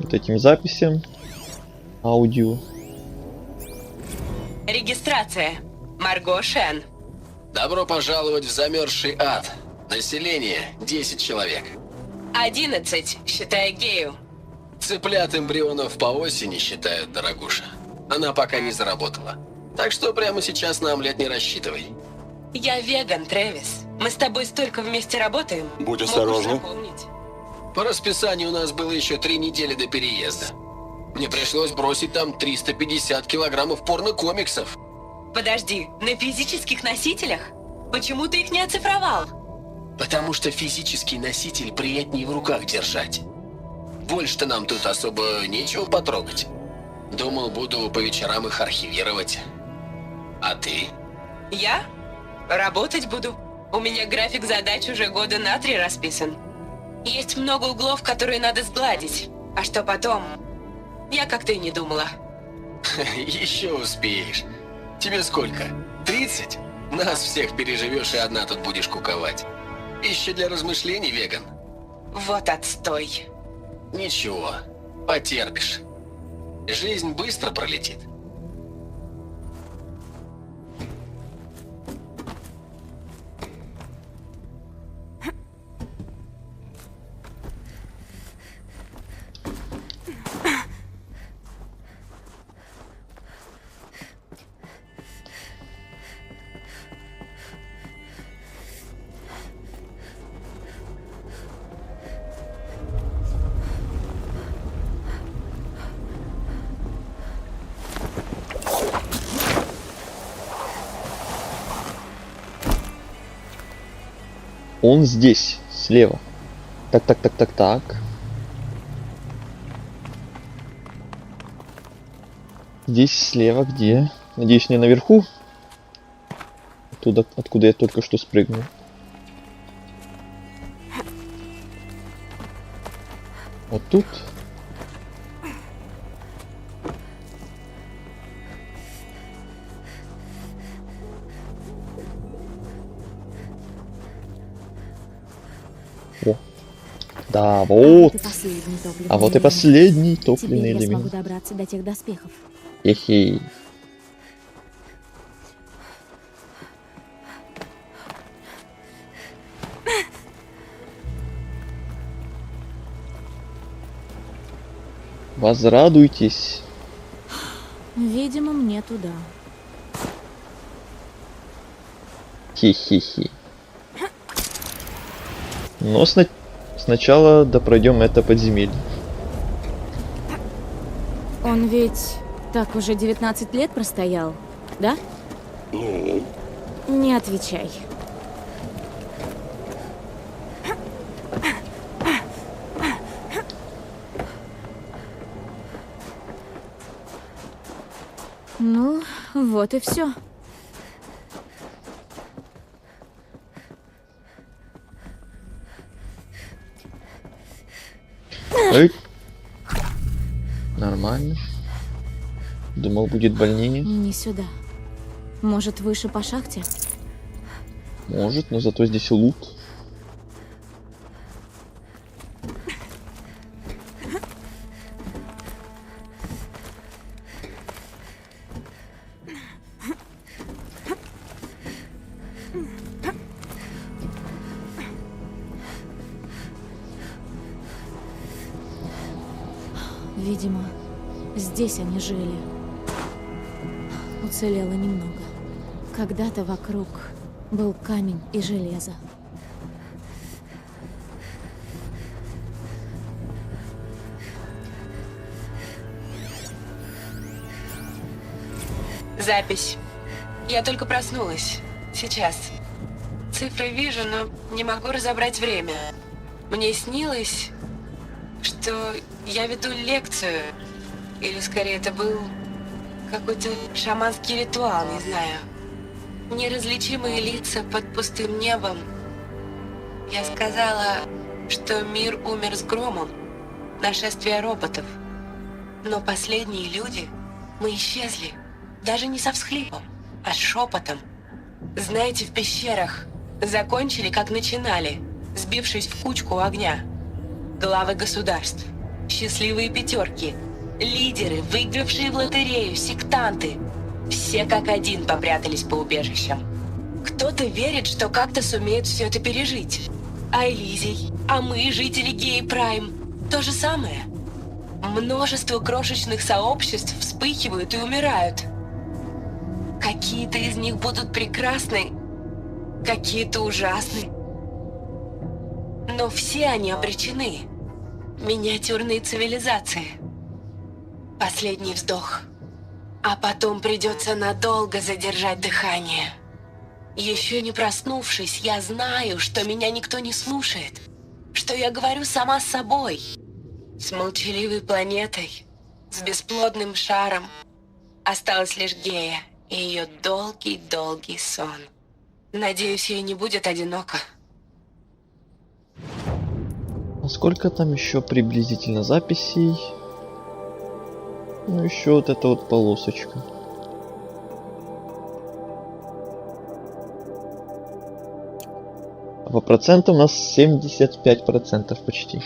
вот этим записям. Аудио. Регистрация. Марго Шен. Добро пожаловать в замерзший ад. Население 10 человек. 11, считая Гею. Цыплят эмбрионов по осени считают, дорогуша. Она пока не заработала. Так что прямо сейчас на омлет не рассчитывай. Я веган, Трэвис. Мы с тобой столько вместе работаем. Будь Мог осторожна. уж запомнить. По расписанию у нас было еще 3 недели до переезда. Мне пришлось бросить там 350 килограммов порнокомиксов. Подожди, на физических носителях? Почему ты их не оцифровал? Потому что физический носитель приятнее в руках держать. Больше-то нам тут особо нечего потрогать. Думал, буду по вечерам их архивировать. А ты? Я? Работать буду. У меня график задач уже года на 3 расписан. Есть много углов, которые надо сгладить. А что потом? Я как-то и не думала. Еще успеешь. Тебе сколько? 30? Нас всех переживешь и одна тут будешь куковать. Пища для размышлений, веган. Вот отстой. Ничего, потерпишь. Жизнь быстро пролетит. Он здесь, слева. Так. Здесь слева где? Надеюсь, не наверху? Оттуда, откуда я только что спрыгнул. Вот тут. О. Да, вот. А вот и последний топливный Теперь я смогу элемент. добраться до тех доспехов. Эхей. Возрадуйтесь. Видимо, мне туда. Хи-хи-хи. Но сначала допройдем это подземелье. Он ведь так уже 19 лет простоял, да? Ну, Не отвечай. Ну, вот и все. Эй. Нормально. Думал, будет больнее. Не сюда. Может, выше по шахте? Может, но зато здесь лут. Видимо, здесь они жили. Уцелело немного. Когда-то вокруг был камень и железо. Запись. Я только проснулась. Сейчас. Цифры вижу, но не могу разобрать время. Мне снилось, что я веду лекцию. Или скорее это был какой-то шаманский ритуал, не знаю. Неразличимые лица под пустым небом. Я сказала, что мир умер с громом, нашествие роботов. Но последние люди, мы исчезли. Даже не со всхлипом, а с шепотом. Знаете, в пещерах закончили, как начинали, сбившись в кучку у огня. Главы государств, счастливые пятерки, лидеры, выигравшие в лотерею, сектанты. Все как один попрятались по убежищам. Кто-то верит, что как-то сумеет все это пережить. А Элизий, а мы, жители Гей-Прайм, то же самое. Множество крошечных сообществ вспыхивают и умирают. Какие-то из них будут прекрасны, какие-то ужасны. Но все они обречены. Миниатюрные цивилизации. Последний вздох. А потом придется надолго задержать дыхание. Еще не проснувшись, я знаю, что меня никто не слушает. Что я говорю сама с собой. С молчаливой планетой. С бесплодным шаром. Осталась лишь Гея и ее долгий-долгий сон. Надеюсь, ей не будет одиноко. А сколько там еще приблизительно записей? Ну, еще вот эта вот полосочка. А по процентам у нас 75% почти.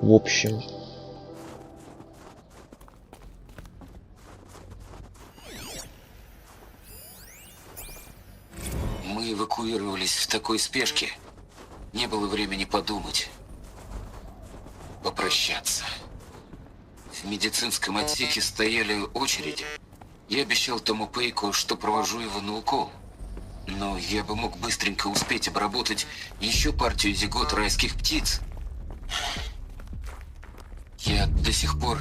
В общем. Мы эвакуировались в такой спешке. Не было времени подумать. Попрощаться. В медицинском отсеке стояли очереди. Я обещал Тому Пейку, что провожу его на укол. Но я бы мог быстренько успеть обработать еще партию зигот райских птиц. Я до сих пор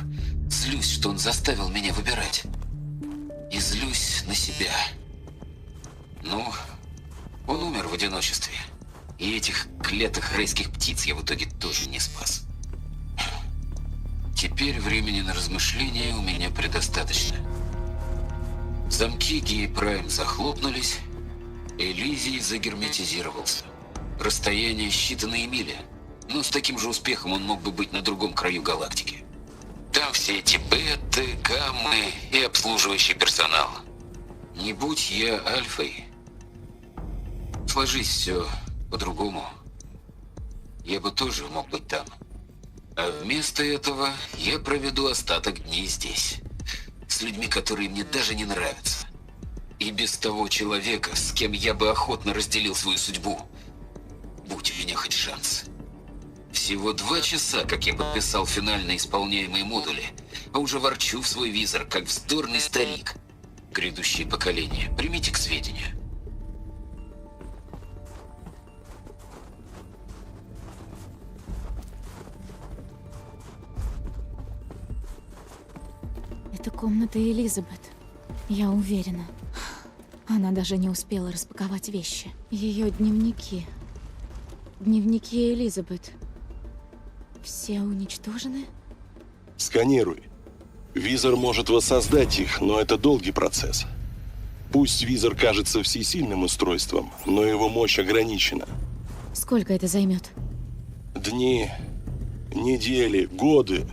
злюсь, что он заставил меня выбирать. И злюсь на себя. Ну, он умер в одиночестве. И этих клятых райских птиц я в итоге тоже не спас. Теперь времени на размышления у меня предостаточно. Замки Геи Прайм захлопнулись, Элизий загерметизировался. Расстояние считанные мили, но с таким же успехом он мог бы быть на другом краю галактики. Там все эти беты, гаммы и обслуживающий персонал. Не будь я Альфой, сложись все по-другому, я бы тоже мог быть там. А вместо этого я проведу остаток дней здесь. С людьми, которые мне даже не нравятся. И без того человека, с кем я бы охотно разделил свою судьбу. Будь у меня хоть шанс. Всего 2 часа, как я подписал финально исполняемые модули, а уже ворчу в свой визор, как вздорный старик. Грядущее поколение, примите к сведению. Это комната Элизабет. Я уверена. Она даже не успела распаковать вещи. Ее дневники. Дневники Элизабет. Все уничтожены? Сканируй. Визор может воссоздать их, но это долгий процесс. Пусть визор кажется всесильным устройством, но его мощь ограничена. Сколько это займет? Дни, недели, годы.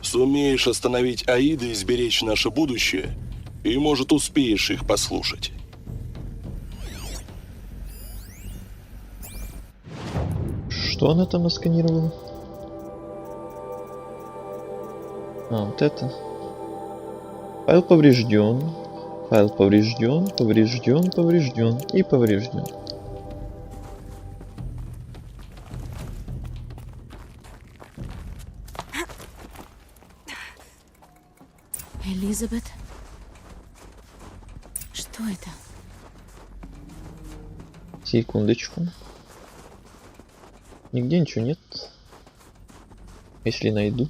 Сумеешь остановить Аида и сберечь наше будущее, и, может, успеешь их послушать. Что она там насканировала? А, вот это. Файл поврежден. Файл поврежден, поврежден, поврежден и поврежден. Элизабет? Что это? Секундочку. Нигде ничего нет. Если найду.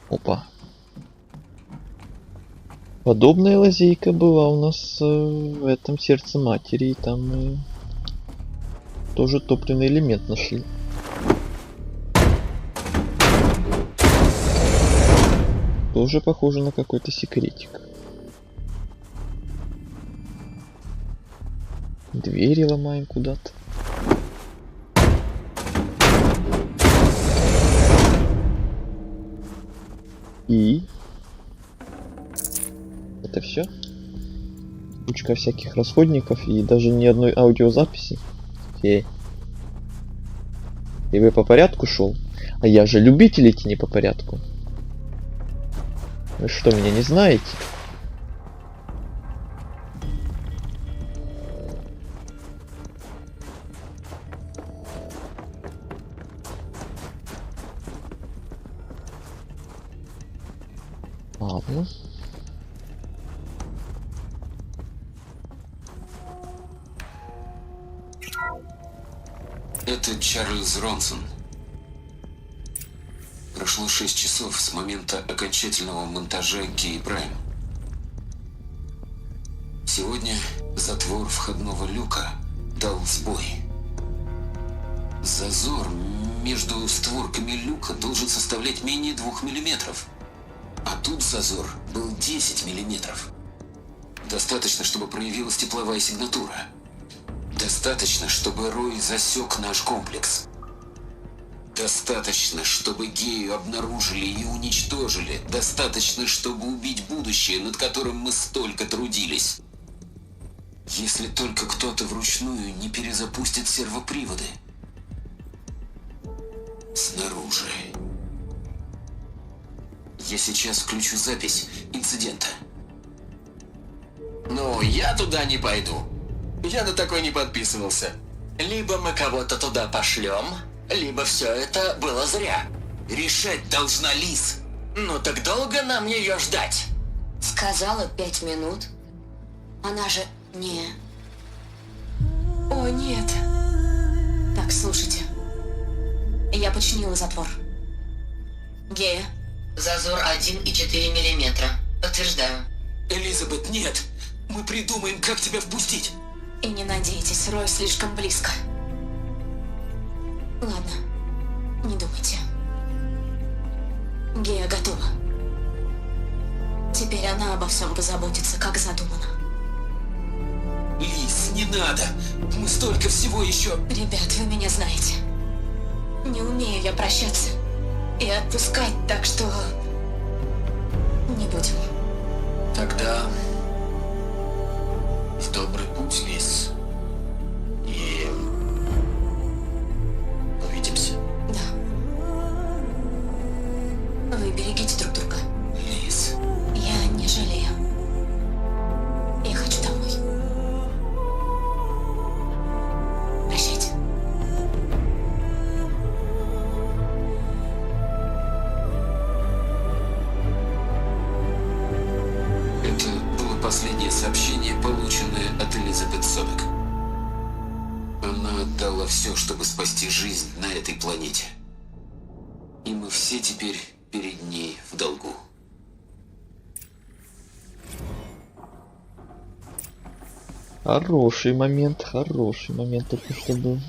Опа. Подобная лазейка была у нас в этом сердце матери, и там мы тоже топливный элемент нашли. Тоже похоже на какой-то секретик. Двери ломаем куда-то. И это все. Кучка всяких расходников и даже ни одной аудиозаписи. Фей. И вы по порядку шел? А я же любитель идти не по порядку. Вы что, меня не знаете? Ладно. Это Чарльз Ронсон. Прошло 6 часов с момента окончательного монтажа Геи Прайм. Сегодня затвор входного люка дал сбой. Зазор между створками люка должен составлять менее 2 миллиметров. А тут зазор был 10 миллиметров. Достаточно, чтобы проявилась тепловая сигнатура. Достаточно, чтобы Рой засек наш комплекс. Достаточно, чтобы гею обнаружили и уничтожили. Достаточно, чтобы убить будущее, над которым мы столько трудились. Если только кто-то вручную не перезапустит сервоприводы. Снаружи. Я сейчас включу запись инцидента. Ну, я туда не пойду. Я на такой не подписывался. Либо мы кого-то туда пошлем, либо все это было зря. Решать должна Лиз. Ну так долго нам ее ждать? Сказала 5 минут. Она же не... О, нет. Так, слушайте. Я починила затвор. Гея. Зазор 1,4 миллиметра. Подтверждаю. Элизабет, нет. Мы придумаем, как тебя впустить. И не надейтесь, Рой слишком близко. Ладно, не думайте. Гея готова. Теперь она обо всем позаботится, как задумано. Лиз, не надо. Мы столько всего еще... Ребят, вы меня знаете. Не умею я прощаться и отпускать, так что... не будем. Тогда... в добрый путь, Лиз. И... увидимся. Да. Вы берегите друг друга. Лиз. Я не жалею. Я хочу домой. Прощайте. Это было последнее сообщение, полученное от Элизабет Собек. Она отдала все, чтобы спасти жизнь на этой планете. И мы все теперь перед ней в долгу. Хороший момент только что был.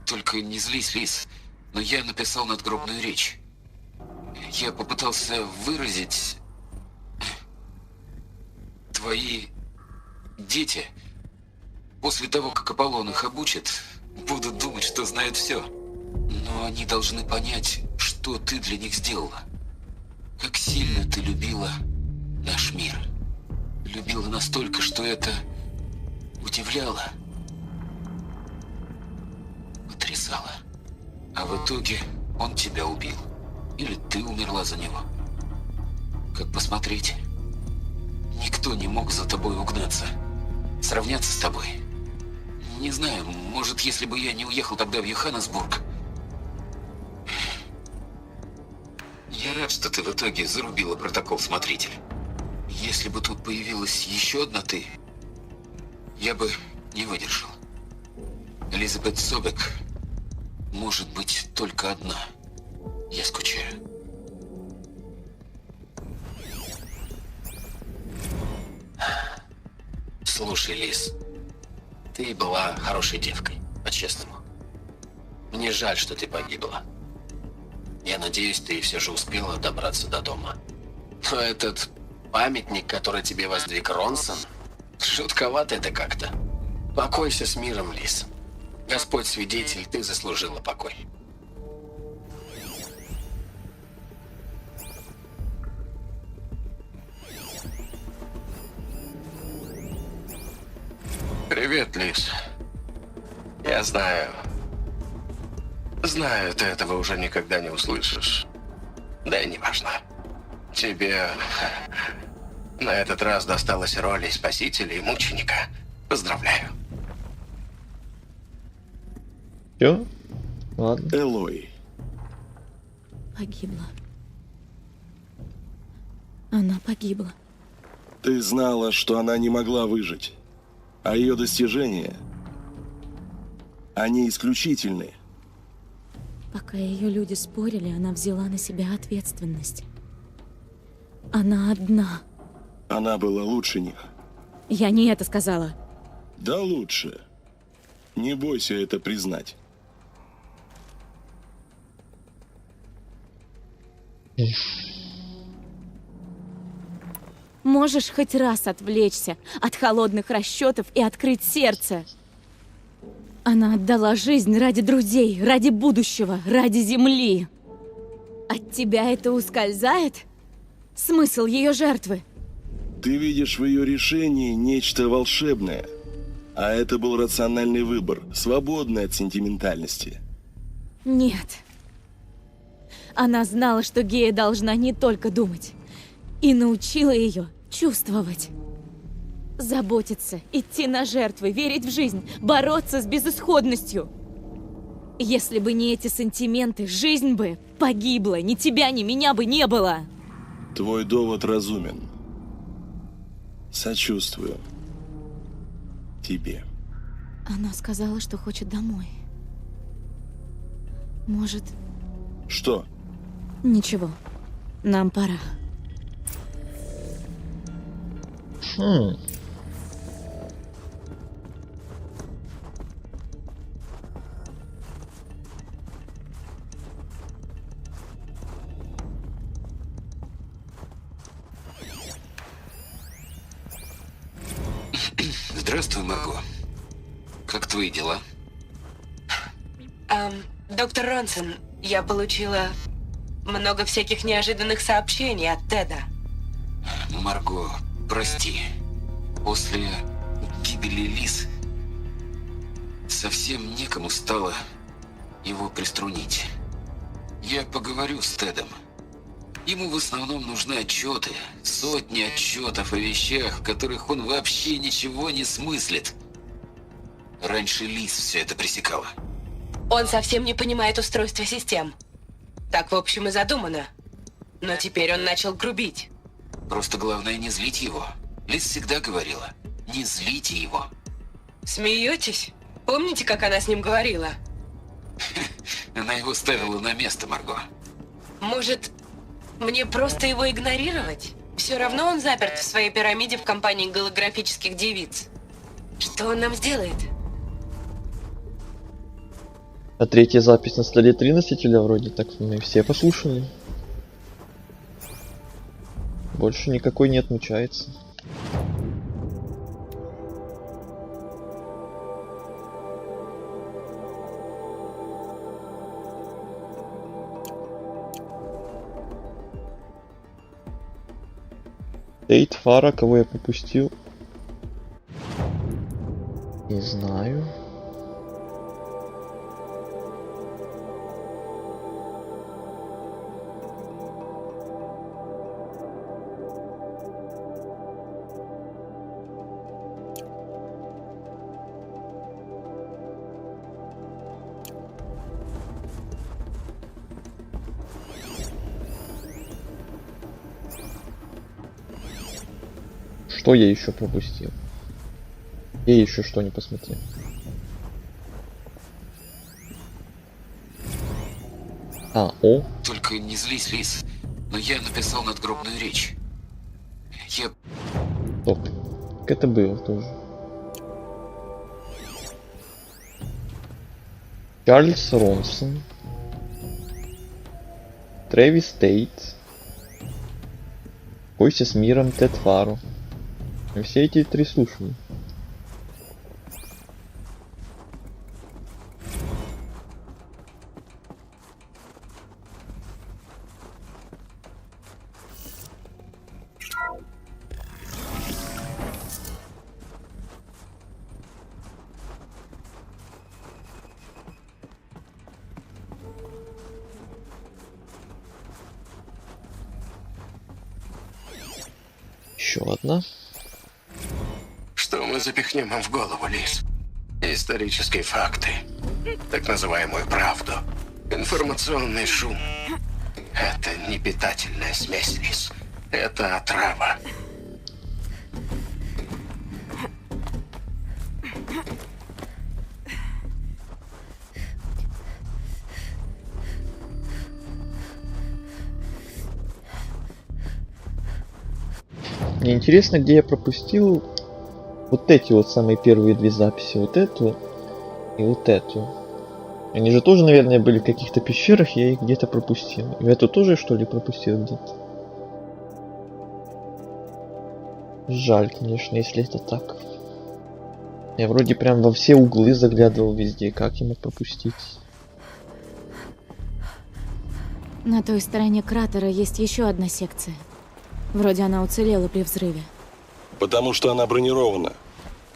Только не злись, Лиз, но я написал надгробную речь. Я попытался выразить... Твои дети, после того, как Аполлон их обучит, будут думать, что знают все. Но они должны понять, что ты для них сделала. Как сильно ты любила наш мир. Любила настолько, что это удивляло. Потрясало. А в итоге он тебя убил. Или ты умерла за него. Как посмотреть? Никто не мог за тобой угнаться. Сравняться с тобой. Не знаю, может, если бы я не уехал тогда в Йоханнесбург. Я рад, что ты в итоге зарубила протокол смотрителя. Если бы тут появилась еще одна ты, я бы не выдержал. Элизабет Собек может быть только одна. Я скучаю. Слушай, Лиз, ты была хорошей девкой, по-честному. Мне жаль, что ты погибла. Я надеюсь, ты все же успела добраться до дома. Но этот памятник, который тебе воздвиг Ронсон, жутковато это как-то. Покойся с миром, Лиз. Господь свидетель, ты заслужила покой. Привет, Лиз. Я знаю, ты этого уже никогда не услышишь. Да и не важно. Тебе на этот раз досталась роль и спасителя, и мученика. Поздравляю. Чё? Ладно. Элой. Погибла. Она погибла. Ты знала, что она не могла выжить. А ее достижения, они исключительны. Пока ее люди спорили, она взяла на себя ответственность. Она одна. Она была лучше них. Я не это сказала. Да лучше. Не бойся это признать. Можешь хоть раз отвлечься от холодных расчетов и открыть сердце? Она отдала жизнь ради друзей, ради будущего, ради земли. От тебя это ускользает? Смысл ее жертвы? Ты видишь в ее решении нечто волшебное. А это был рациональный выбор, свободный от сентиментальности. Нет. Она знала, что Гея должна не только думать, и научила ее чувствовать. Заботиться, идти на жертвы, верить в жизнь, бороться с безысходностью. Если бы не эти сантименты, жизнь бы погибла, ни тебя, ни меня бы не было. Твой довод разумен. Сочувствую тебе. Она сказала, что хочет домой. Может... Что? Ничего. Нам пора. Здравствуй, Марго. Как твои дела? Доктор Ронсон, я получила много всяких неожиданных сообщений от Теда. Марго, прости. После гибели Лиз совсем некому стало его приструнить. Я поговорю с Тедом. Ему в основном нужны отчеты, сотни отчетов о вещах, в которых он вообще ничего не смыслит. Раньше Лиз все это пресекала. Он совсем не понимает устройства систем. Так, в общем, и задумано. Но теперь он начал грубить. Просто главное не злить его. Лиз всегда говорила, не злите его. Смеетесь? Помните, как она с ним говорила? Она его ставила на место, Марго. Может, мне просто его игнорировать? Все равно он заперт в своей пирамиде в компании голографических девиц. Что он нам сделает? А третья запись на столе 3 носителя вроде, так мы все послушали. Больше никакой не отмечается. Тейт, Фара, кого я пропустил? Не знаю. Что я еще пропустил? Я еще что не посмотрел. Только не злись, Лиз, но я написал надгробную речь. Стоп. Как это было тоже? Чарльз Ронсон, Трэвис Тейт, Бойся с миром, Тед Фаро. И все эти 3 слушали. Еще одна. Что мы запихнем им в голову, Лиз? Исторические факты. Так называемую правду. Информационный шум. Это не питательная смесь, Лиз. Это отрава. Мне интересно, где я пропустил вот эти вот самые первые 2 записи. Вот эту и вот эту. Они же тоже, наверное, были в каких-то пещерах, я их где-то пропустил. И эту тоже, что ли, пропустил где-то? Жаль, конечно, если это так. Я вроде прям во все углы заглядывал везде. Как ему пропустить? На той стороне кратера есть еще одна секция. Вроде она уцелела при взрыве. Потому что она бронирована.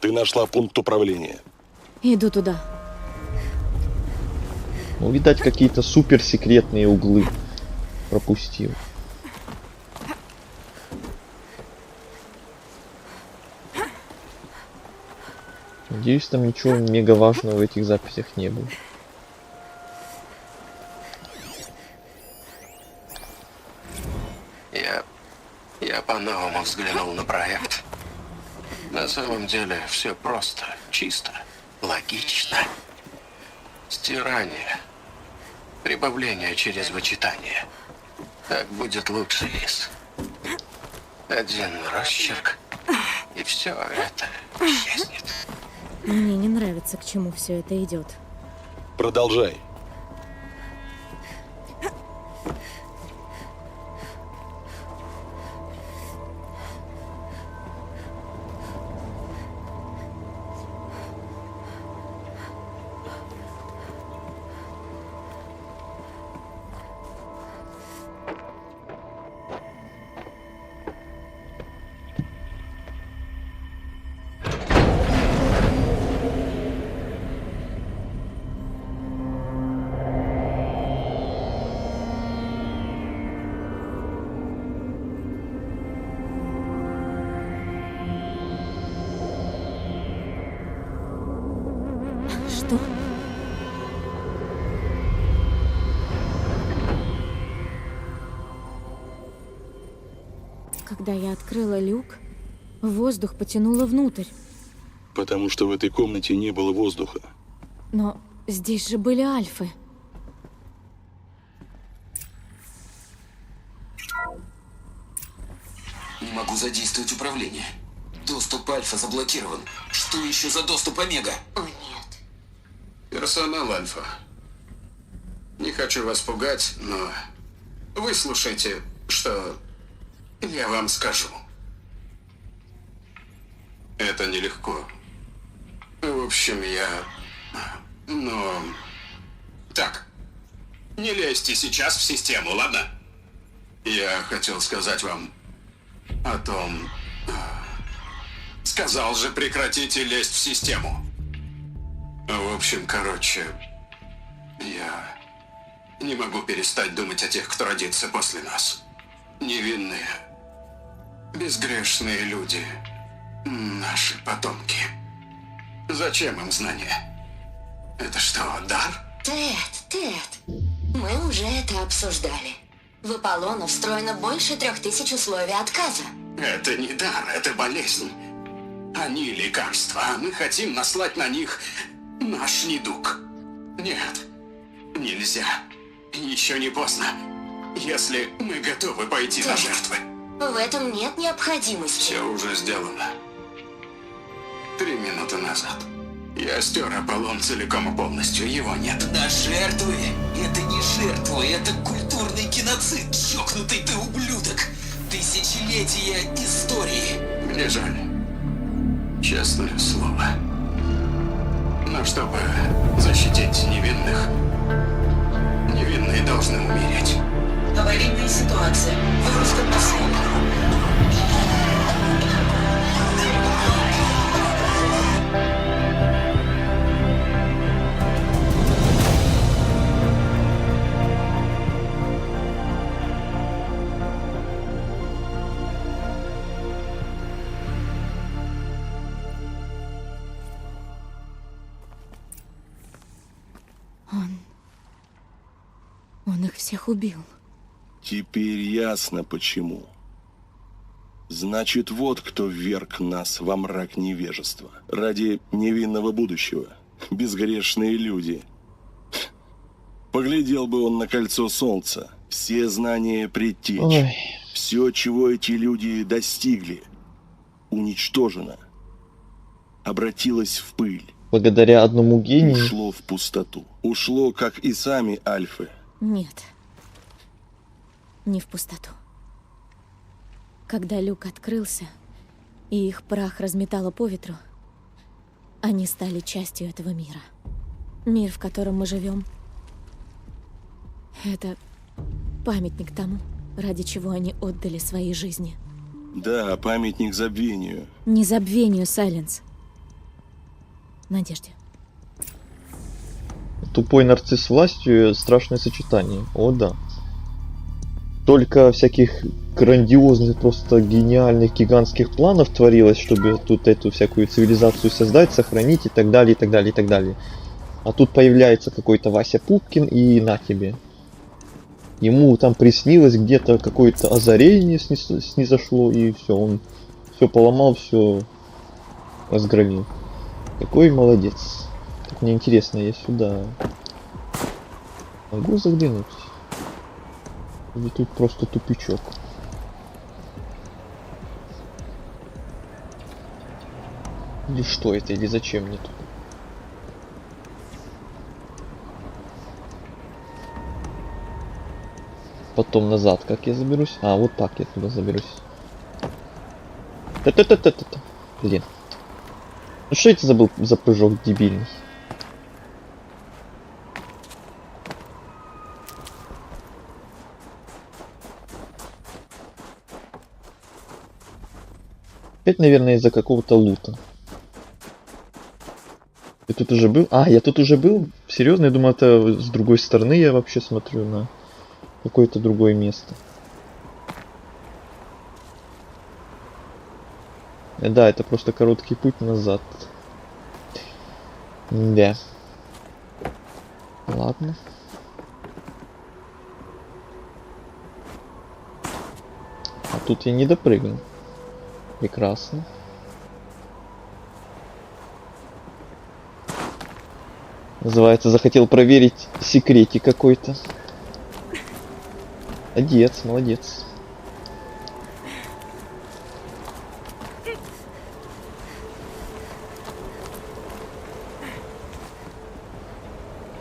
Ты нашла пункт управления. Иду туда. Ну, видать, какие-то суперсекретные углы пропустил. Надеюсь, там ничего мега важного в этих записях не было. Я по-новому взглянул на проект. На самом деле все просто, чисто, логично. Стирание, прибавление через вычитание. Так будет лучше, Лис. Один росчерк, и все это исчезнет. Мне не нравится, к чему все это идет. Продолжай. Что? Когда я открыла люк, воздух потянуло внутрь. Потому что в этой комнате не было воздуха. Но здесь же были альфы. Не могу задействовать управление. Доступ Альфа заблокирован. Что еще за доступ Омега? О, нет. Персонал Альфа. Не хочу вас пугать, но выслушайте, что я вам скажу. Это нелегко. В общем, Так. Не лезьте сейчас в систему, ладно? Я хотел сказать вам о том... Сказал же, прекратите лезть в систему. В общем, я не могу перестать думать о тех, кто родится после нас. Невинные, безгрешные люди. Наши потомки. Зачем им знания? Это что, дар? Тед, мы уже это обсуждали. В Аполлона встроено больше 3000 условий отказа. Это не дар, это болезнь. Они лекарства, а мы хотим наслать на них наш недуг. Нет, нельзя. Еще не поздно. Если мы готовы пойти на жертвы. В этом нет необходимости. Все уже сделано. 3 минуты назад. Я стер Аполлон целиком и полностью, его нет. На жертвы? Это не жертва, это культурный геноцид, чокнутый ты ублюдок. Тысячелетия истории. Мне жаль. Честное слово. Но чтобы защитить невинных, невинные должны умереть. Аварийная ситуация. Выгрузка последняя. Он их всех убил. Теперь ясно почему. Значит, вот кто вверг нас во мрак невежества. Ради невинного будущего. Безгрешные люди. Поглядел бы он на кольцо солнца. Все знания предтеч. Ой. Все, чего эти люди достигли, уничтожено. Обратилось в пыль. Благодаря одному гению. Ушло в пустоту. Ушло, как и сами альфы. Нет. Не в пустоту. Когда люк открылся, и их прах разметало по ветру, Они стали частью этого мира. Мир, в котором мы живем, это памятник тому, ради чего они отдали свои жизни. Да, памятник забвению. Не забвению, Сайленс. Надежде. Тупой нарцисс с властью — страшное сочетание. О да. Только всяких грандиозных, просто гениальных, гигантских планов творилось, чтобы тут эту всякую цивилизацию создать, сохранить и так далее, и так далее, и так далее. А тут появляется какой-то Вася Пупкин и на тебе. Ему там приснилось где-то какое-то озарение снизошло, и все, он все поломал, все разгромил. Какой молодец. Так мне интересно, я сюда могу заглянуть? Или тут просто тупичок? Или что это, или зачем мне тут? Потом назад, как я заберусь? А, вот так я туда заберусь. Та-та-та-та-та-та. Блин. Ну что это забыл за прыжок дебильный? Опять, наверное, из-за какого-то лута. Я тут уже был? А, я тут уже был? Серьезно? Я думал, это с другой стороны я вообще смотрю на какое-то другое место. Да, это просто короткий путь назад. Да. Ладно. А тут я не допрыгну. Прекрасно. Называется, захотел проверить секретик какой-то. Молодец, молодец.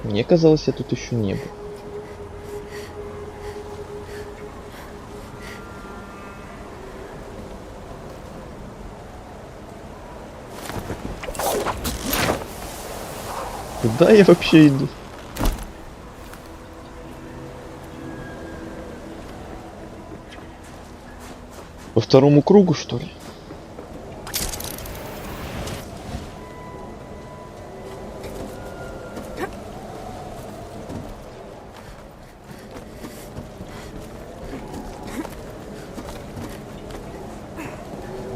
Мне казалось, я тут еще не был. Куда я вообще иду? По второму кругу, что ли?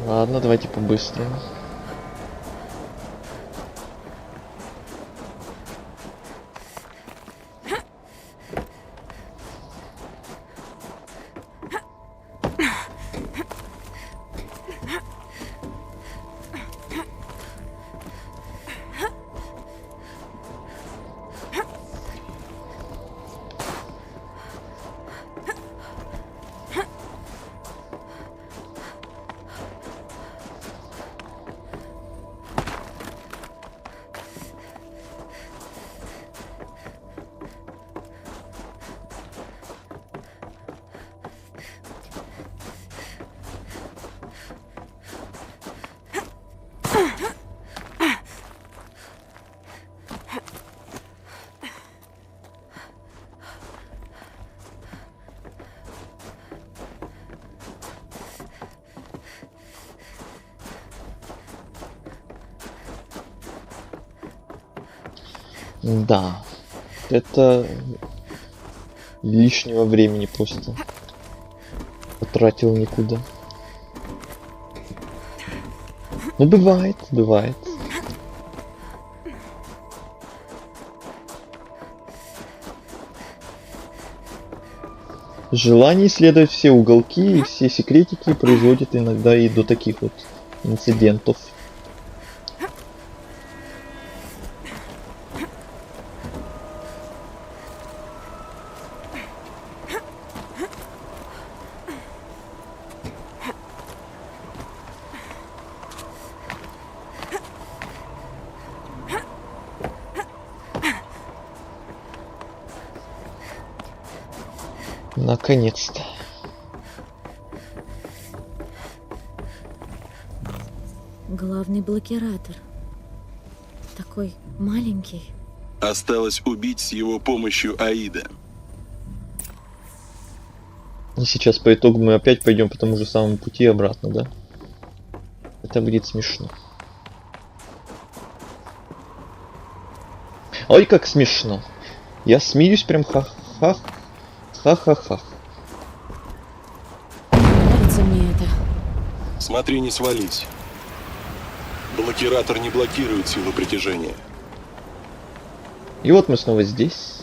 Ладно, давайте по-быстрому. Да, это лишнего времени просто потратил никуда. Ну бывает, бывает. Желание исследовать все уголки и все секретики приводит иногда и до таких вот инцидентов. Наконец-то. Главный блокиратор. такой маленький. Осталось убить с его помощью Аида. И сейчас по итогу мы опять пойдем по тому же самому пути обратно, да? Это будет смешно. Ой, как смешно. Я смеюсь прям ха-ха. Ха-ха-ха. Нравится мне это. Смотри, не свались. Блокиратор не блокирует силу притяжения. И вот мы снова здесь.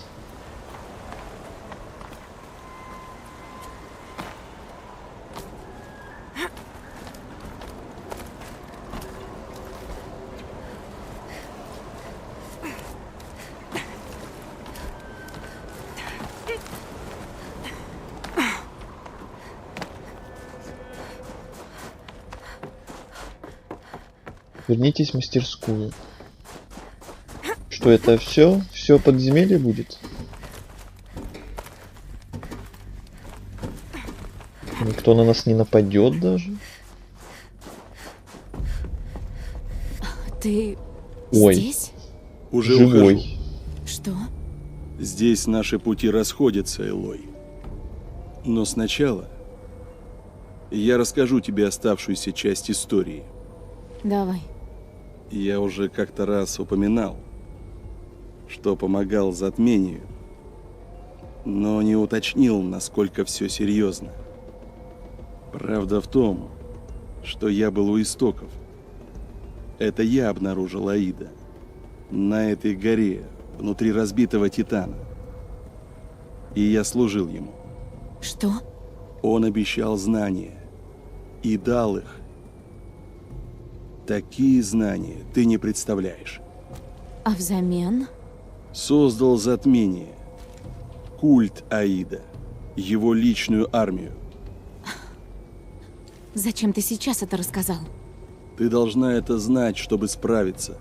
Вернитесь в мастерскую. Что это все? Все подземелье будет? Никто на нас не нападет даже? Ты Ой. здесь? Уже Живой. ухожу. Что? Здесь наши пути расходятся, Элой. Но сначала я расскажу тебе оставшуюся часть истории. Давай. Я уже как-то раз упоминал, что помогал затмению, но не уточнил, насколько все серьезно. Правда в том, что я был у истоков. Это я обнаружил Аида на этой горе, внутри разбитого Титана. И я служил ему. Что? Он обещал знания и дал их. Такие знания ты не представляешь. А взамен? Создал затмение. Культ Аида. Его личную армию. Зачем ты сейчас это рассказал? Ты должна это знать, чтобы справиться.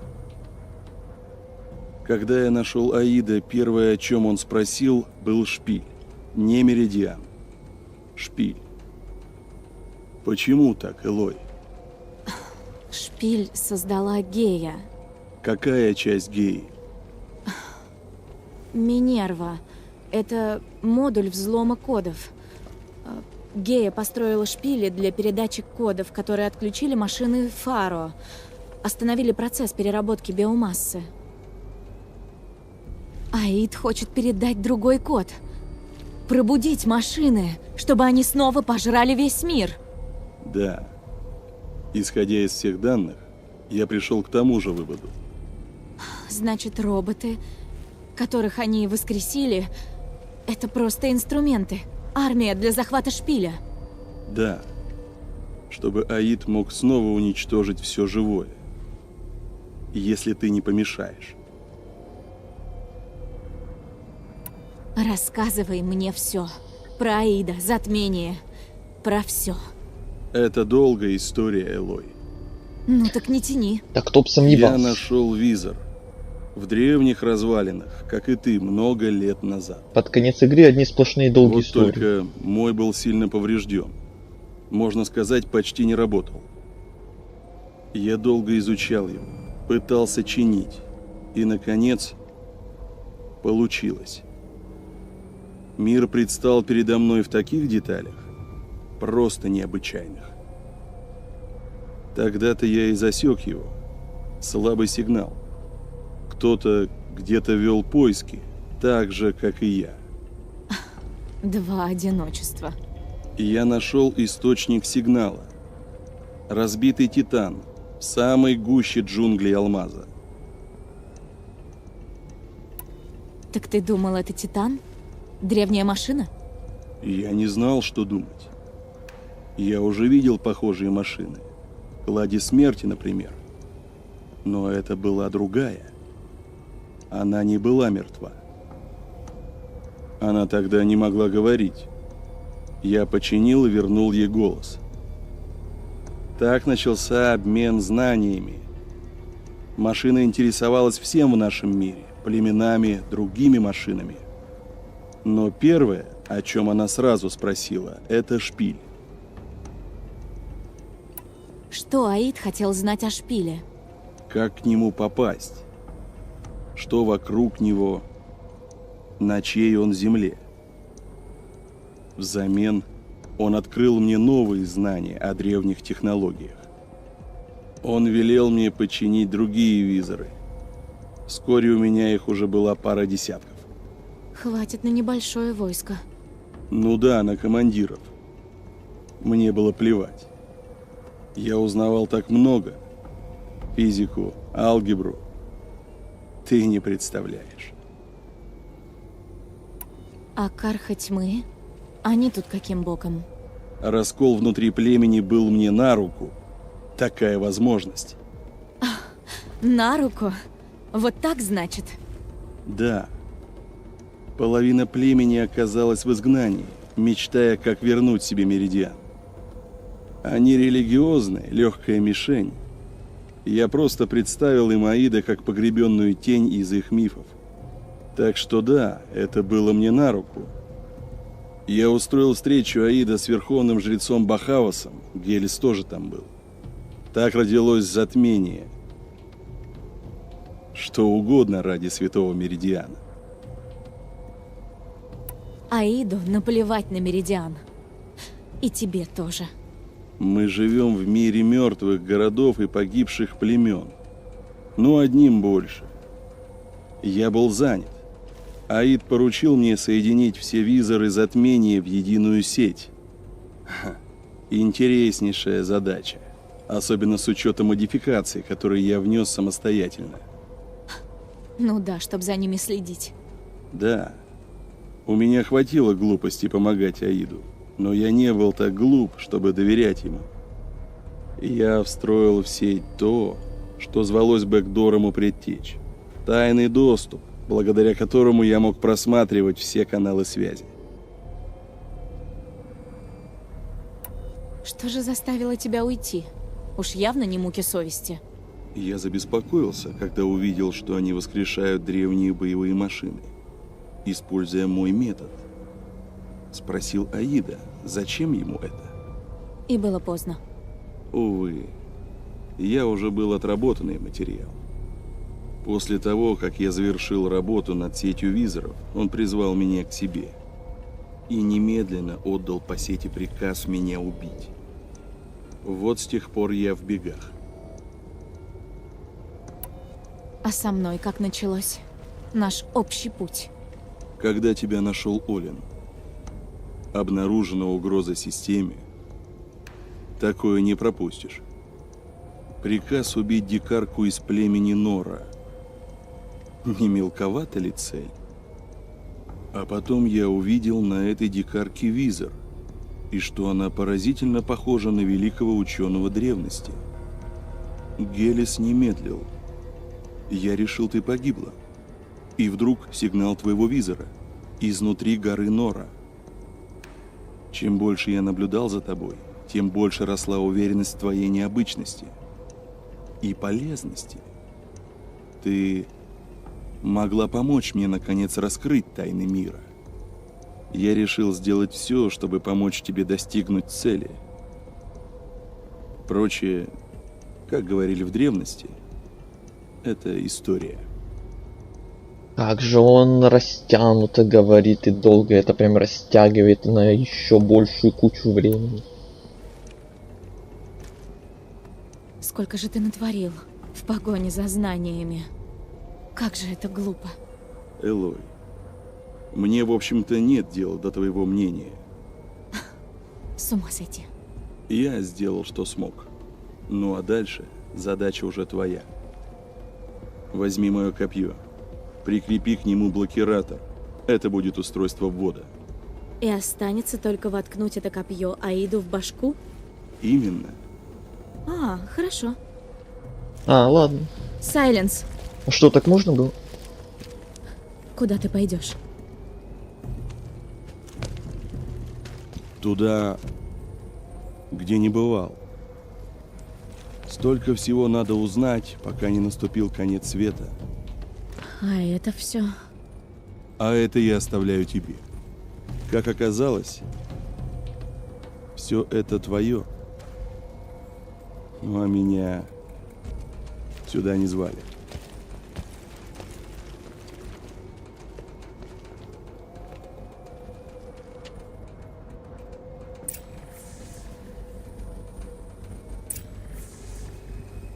Когда я нашел Аида, первое, о чем он спросил, был шпиль. Не меридиан. Шпиль. Почему так, Элой? Шпиль создала Гея. Какая часть Геи? Минерва. Это модуль взлома кодов. Гея построила шпили для передачи кодов, которые отключили машины Фаро. Остановили процесс переработки биомассы. Аид хочет передать другой код. Пробудить машины, чтобы они снова пожрали весь мир. Да. Исходя из всех данных, я пришел к тому же выводу. Значит, роботы, которых они воскресили, это просто инструменты. Армия для захвата шпиля. Да. Чтобы Аид мог снова уничтожить все живое. Если ты не помешаешь. Рассказывай мне все. Про Аида, затмение. Про все. Это долгая история, Элой. Ну так не тяни. Да кто б сомневался. Я нашел визор. В древних развалинах, как и ты, много лет назад. Под конец игры одни сплошные долгие вот истории. Только мой был сильно поврежден. Можно сказать, почти не работал. Я долго изучал его, пытался чинить. И, наконец, получилось. Мир предстал передо мной в таких деталях, просто необычайных. Тогда-то я и засек его. Слабый сигнал. Кто-то где-то вел поиски, так же, как и я. Два одиночества. И я нашел источник сигнала. Разбитый Титан в самой гуще джунглей Алмаза. Так ты думал, это Титан? Древняя машина? Я не знал, что думать. Я уже видел похожие машины. Клади смерти, например. Но это была другая. Она не была мертва. Она тогда не могла говорить. Я починил и вернул ей голос. Так начался обмен знаниями. Машина интересовалась всем в нашем мире. Племенами, другими машинами. Но первое, о чем она сразу спросила, это шпиль. Что Аид хотел знать о шпиле? Как к нему попасть? что вокруг него, на чьей он земле. Взамен он открыл мне новые знания о древних технологиях. Он велел мне починить другие визоры. Вскоре у меня их уже была пара десятков. Хватит на небольшое войско. Ну да, на командиров. Мне было плевать. Я узнавал так много. Физику, алгебру. Ты не представляешь. А Карха Тьмы? Они тут каким боком? Раскол внутри племени был мне на руку. Такая возможность. На руку? Вот так, значит? Да. Половина племени оказалась в изгнании, мечтая, как вернуть себе Меридиан. Они религиозные, легкая мишень. Я просто представил им Аида как погребенную тень из их мифов. Так что да, это было мне на руку. Я устроил встречу Аида с верховным жрецом Бахавасом, Гелис тоже там был. Так родилось затмение. Что угодно ради святого Меридиана. Аиду наплевать на Меридиан. И тебе тоже. Мы живем в мире мертвых городов и погибших племен. Ну, одним больше. Я был занят. Аид поручил мне соединить все визоры затмения в единую сеть. Интереснейшая задача. Особенно с учетом модификаций, которые я внес самостоятельно. Ну да, чтобы за ними следить. Да. У меня хватило глупости помогать Аиду. Но я не был так глуп, чтобы доверять ему. Я встроил в сеть то, что звалось бэкдором у предтеч. Тайный доступ, благодаря которому я мог просматривать все каналы связи. Что же заставило тебя уйти? Уж явно не муки совести. Я забеспокоился, когда увидел, что они воскрешают древние боевые машины, используя мой метод. Спросил Аида, зачем ему это? И было поздно. Увы, я уже был отработанный материал. После того, как я завершил работу над сетью визоров, он призвал меня к себе и немедленно отдал по сети приказ меня убить. Вот с тех пор я в бегах. А со мной как началось? Наш общий путь. Когда тебя нашел Олин, обнаружена угроза системе. Такое не пропустишь. Приказ убить дикарку из племени Нора. Не мелковата ли цель? А потом я увидел на этой дикарке визор, и что она поразительно похожа на великого ученого древности. Гелис не медлил. Я решил, ты погибла. И вдруг сигнал твоего визора изнутри горы Нора. Чем больше я наблюдал за тобой, тем больше росла уверенность в твоей необычности и полезности. Ты могла помочь мне, наконец, раскрыть тайны мира. Я решил сделать все, чтобы помочь тебе достигнуть цели. Прочее, как говорили в древности, это история. Как же он растянуто говорит и долго это прям растягивает на еще большую кучу времени. Сколько же ты натворил в погоне за знаниями. Как же это глупо. Элой, мне, в общем-то, нет дела до твоего мнения. С ума сойти. Я сделал, что смог. Ну а дальше задача уже твоя. Возьми мое копье. Прикрепи к нему блокиратор. Это будет устройство ввода. И останется только воткнуть это копье Аиду в башку? Именно. А, хорошо. А, ладно. Сайленс. А что, так можно было? Куда ты пойдешь? Туда, где не бывал. Столько всего надо узнать, пока не наступил конец света. А это все. А это я оставляю тебе. Как оказалось, все это твое. Ну а меня сюда не звали.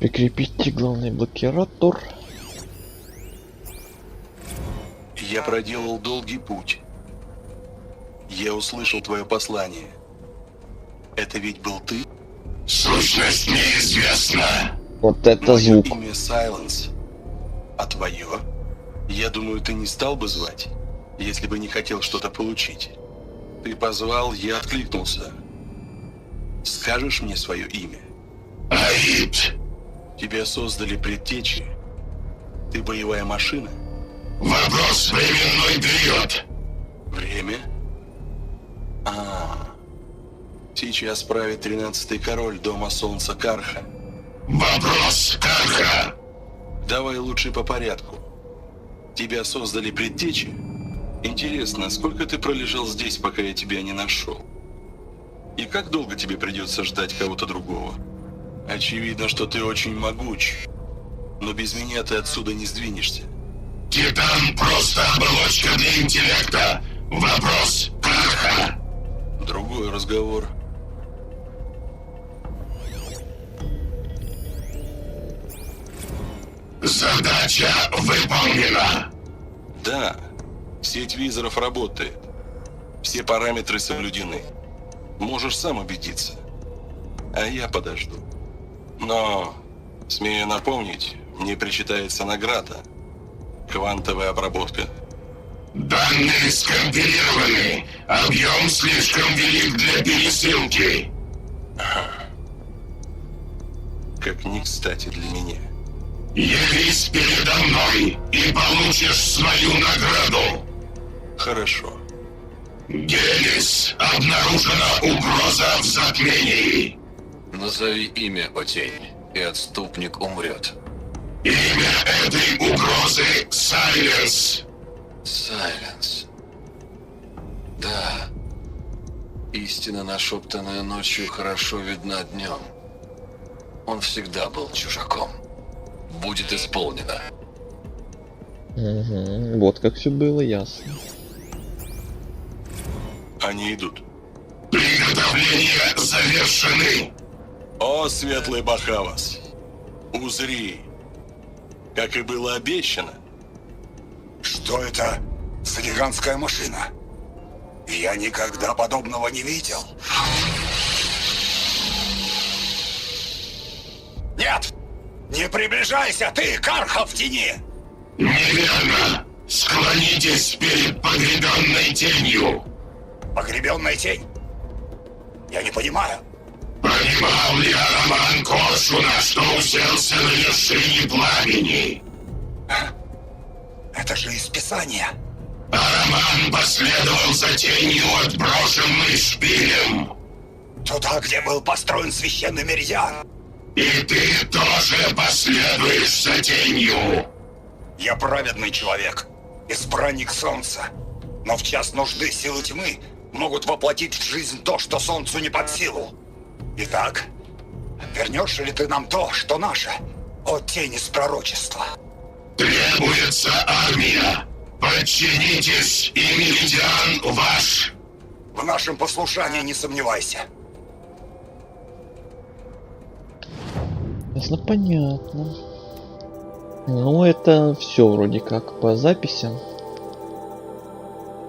Прикрепите главный блокиратор. Я проделал долгий путь. Я услышал твое послание. Это ведь был ты? Сущность неизвестна. Вот это звук. Мое имя Сайленс. А твое? Я думаю, ты не стал бы звать, если бы не хотел что-то получить. Ты позвал, я откликнулся. Скажешь мне свое имя? Аид. Тебя создали предтечи. Ты боевая машина? Вопрос временной период. Время? Сейчас правит 13-й король Дома Солнца Карха. Вопрос Карха. Давай лучше по порядку. Тебя создали предтечи? Интересно, сколько ты пролежал здесь, пока я тебя не нашел? И как долго тебе придется ждать кого-то другого? Очевидно, что ты очень могуч, но без меня ты отсюда не сдвинешься. Титан просто оболочка для интеллекта. Вопрос Карха. Другой разговор. Задача выполнена. Да, сеть визоров работает. Все параметры соблюдены. Можешь сам убедиться. А я подожду. Но, смею напомнить, мне причитается награда. Квантовая обработка. Данные скомпилированы. Объем слишком велик для пересылки. Как ни кстати для меня. Явись передо мной и получишь свою награду. Хорошо. Гелис, обнаружена угроза в затмении. Назови имя, о тень, и отступник умрет. Имя этой угрозы Сайленс. Сайленс. Да. Истина, нашептанная ночью, хорошо видна днем. Он всегда был чужаком. Будет исполнено. Угу. Вот как все было ясно. Они идут. Приготовления завершены. О, светлый Бахавас, узри, как и было обещано. Что это за гигантская машина? Я никогда подобного не видел. Нет! Не приближайся, ты, Карха в тени! Неверно! Склонитесь перед погребенной тенью! Погребенная тень? Я не понимаю. Понимал ли Араман Коршуна, что уселся на вершине пламени? Это же из Писания. Араман последовал за тенью, отброшенной шпилем. Туда, где был построен священный меридиан. И ты тоже последуешь за тенью. Я праведный человек, избранник солнца. Но в час нужды силы тьмы могут воплотить в жизнь то, что солнцу не под силу. Итак, вернешь ли ты нам то, что наше, от тени с пророчества? Требуется армия. Подчинитесь, и меридиан ваш. В нашем послушании не сомневайся. Ясно, понятно. Ну, это все вроде как по записям.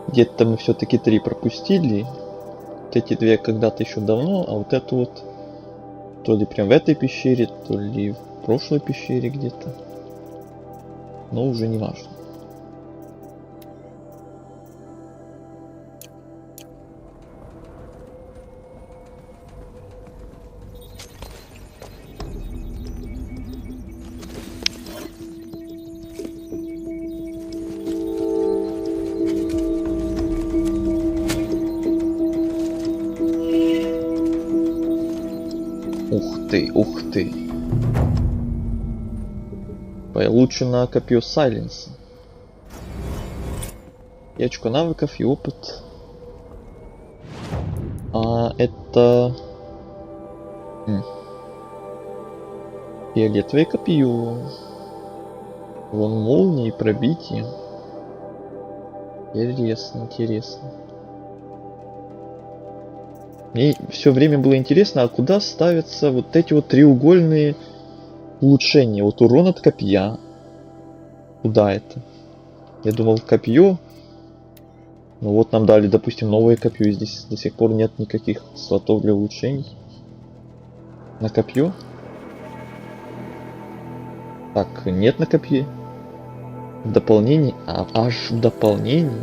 Где-то мы все-таки 3 пропустили. Вот эти 2 когда-то еще давно, а вот это вот то ли прям в этой пещере, то ли в прошлой пещере где-то. Но уже не важно. Ух ты. Получено копье Сайленса. И очко навыков, и опыт. А это... Фиолетовое копье. Вон молнии, пробитие. Интересно. Мне все время было интересно, а куда ставятся вот эти вот треугольные улучшение. Вот урон от копья. Куда это? Я думал копье. Ну вот нам дали, допустим, новое копье. И здесь до сих пор нет никаких слотов для улучшений. На копье? Так, нет на копье. Дополнений. Аж дополнений.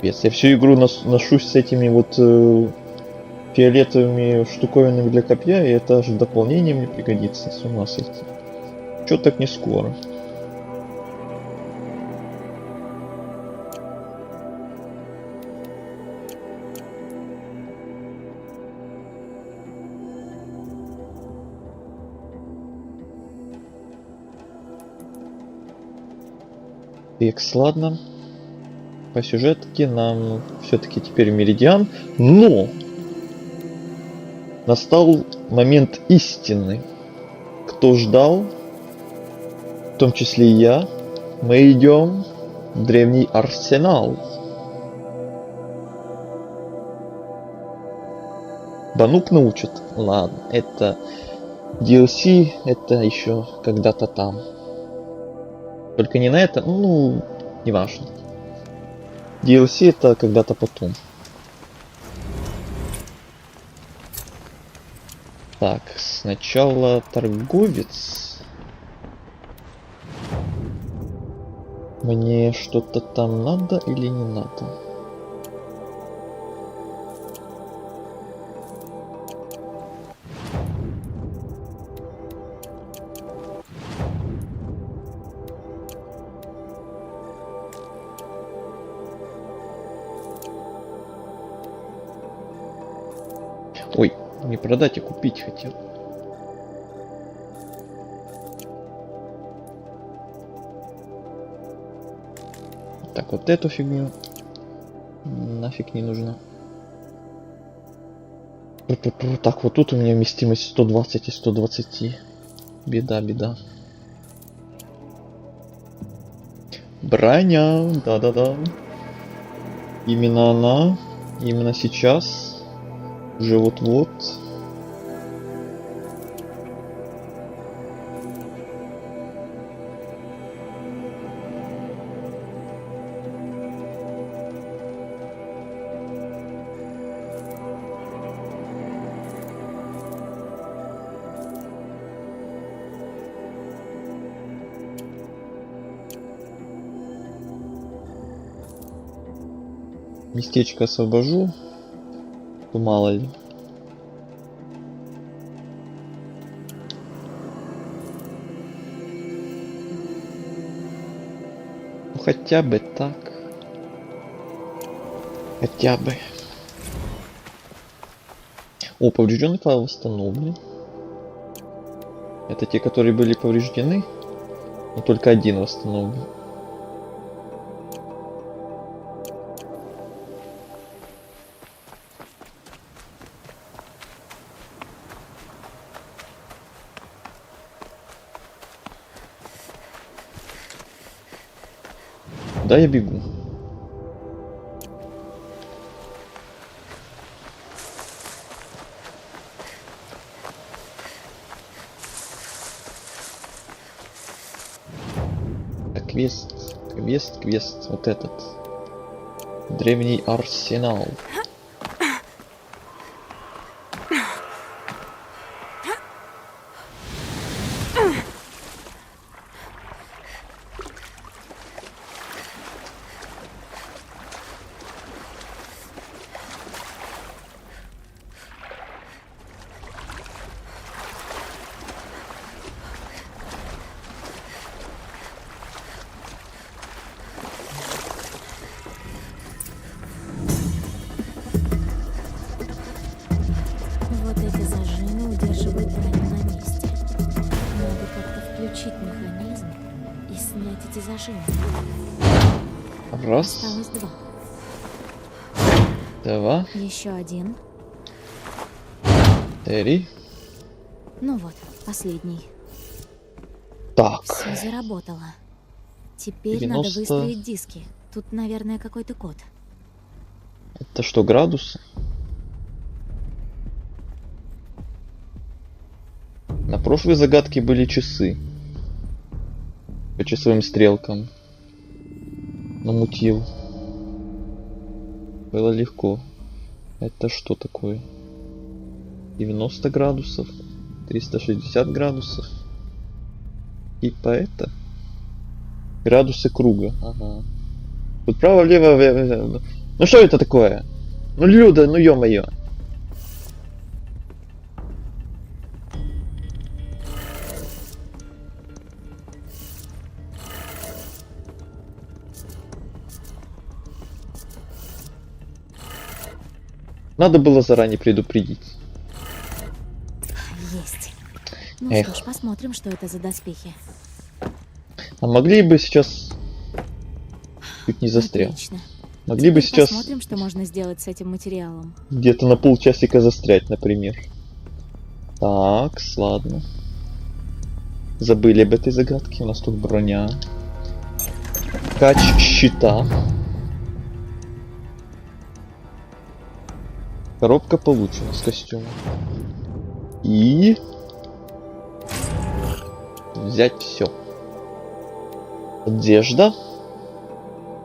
Я всю игру ношусь с этими вот фиолетовыми штуковинами для копья, и это аж дополнение мне пригодится. С ума сойти. Чё так не скоро? Экс, ладно. По сюжетке нам все-таки теперь Меридиан. Но! Настал момент истины. Кто ждал, в том числе и я, мы идем в древний арсенал. Банук научит? Ладно, это DLC, это еще когда-то там. Только не на это, ну, не важно. DLC это когда-то потом. Так, сначала торговец. Мне что-то там надо или не надо? Ой, не продать, а купить хотел. Так, вот эту фигню нафиг не нужна. Так, вот тут у меня вместимость 120 и 120. Беда, беда. Броня, да-да-да. Именно она, именно сейчас. Уже вот-вот. Местечко освобожу. То мало ли. Хотя бы так. Хотя бы. О, поврежденный файл восстановлен. Это те, которые были повреждены. Но только один восстановлен. Да, я бегу. Так, квест, вот этот. Древний арсенал. Вот эти зажимы удерживают броню на месте. Надо как-то включить механизм и снять эти зажимы. Раз. Осталось два. Два. Еще один. Три. Ну вот, последний. Так. Все заработало. Теперь 90... надо выстроить диски. Тут, наверное, какой-то код. Это что, градусы? На прошлой загадке были часы. По часовым стрелкам. Намутил. Было легко. Это что такое? 90 градусов. 360 градусов. Типа это. Градусы круга. Ага. Тут право, влево. Ну что это такое? Ну Люда, ну ё-моё. Надо было заранее предупредить. Есть. Ну Эх. что ж, посмотрим, что это за доспехи. А могли бы сейчас... Чуть не застрял. Отлично. Могли бы Теперь сейчас посмотрим, что можно сделать с этим материалом. где-то на полчасика застрять, например. Так, ладно. Забыли об этой загадке. У нас тут броня. Кач щита. Коробка получена с костюмом. И... Взять все. Одежда.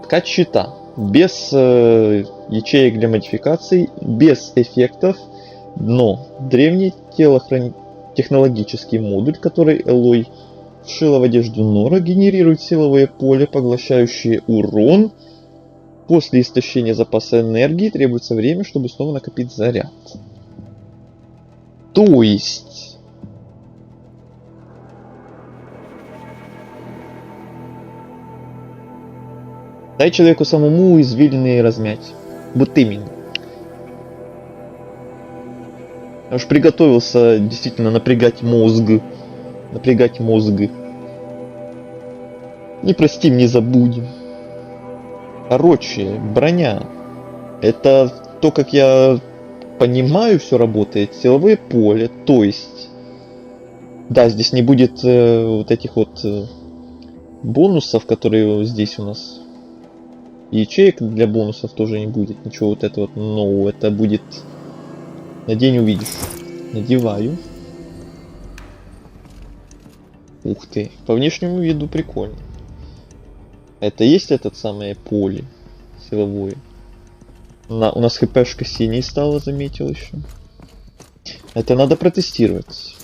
Ткать щита. Без ячеек для модификаций. Без эффектов. Дно. Древний технологический модуль, который Элой вшила в одежду Нора, генерирует силовое поле, поглощающее урон. После истощения запаса энергии требуется время, чтобы снова накопить заряд. То есть... Дай человеку самому извилины размять. Вот именно. Я уж приготовился действительно напрягать мозг. Напрягать мозг. Не простим, не забудем. Короче, броня. Это то, как я понимаю, все работает. Силовое поле, то есть... Да, здесь не будет вот этих вот бонусов, которые здесь у нас. Ячеек для бонусов тоже не будет. Ничего вот это вот. Но это будет... Надень, увидишь. Надеваю. Ух ты. По внешнему виду прикольно. Это есть этот самое поле силовое? У нас хпшка синей стала, заметил еще. Это надо протестировать.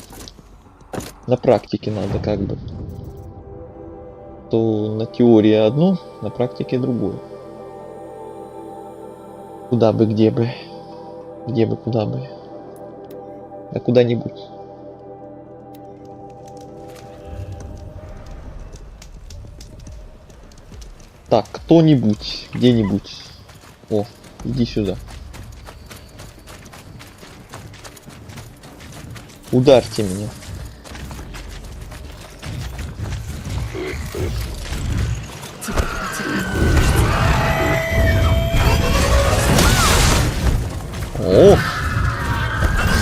На практике надо как бы. То на теории одно, на практике другое. Куда бы, где бы. Где бы, куда бы. Да куда-нибудь. Так, кто-нибудь, где-нибудь. О, иди сюда. Ударьте меня. О!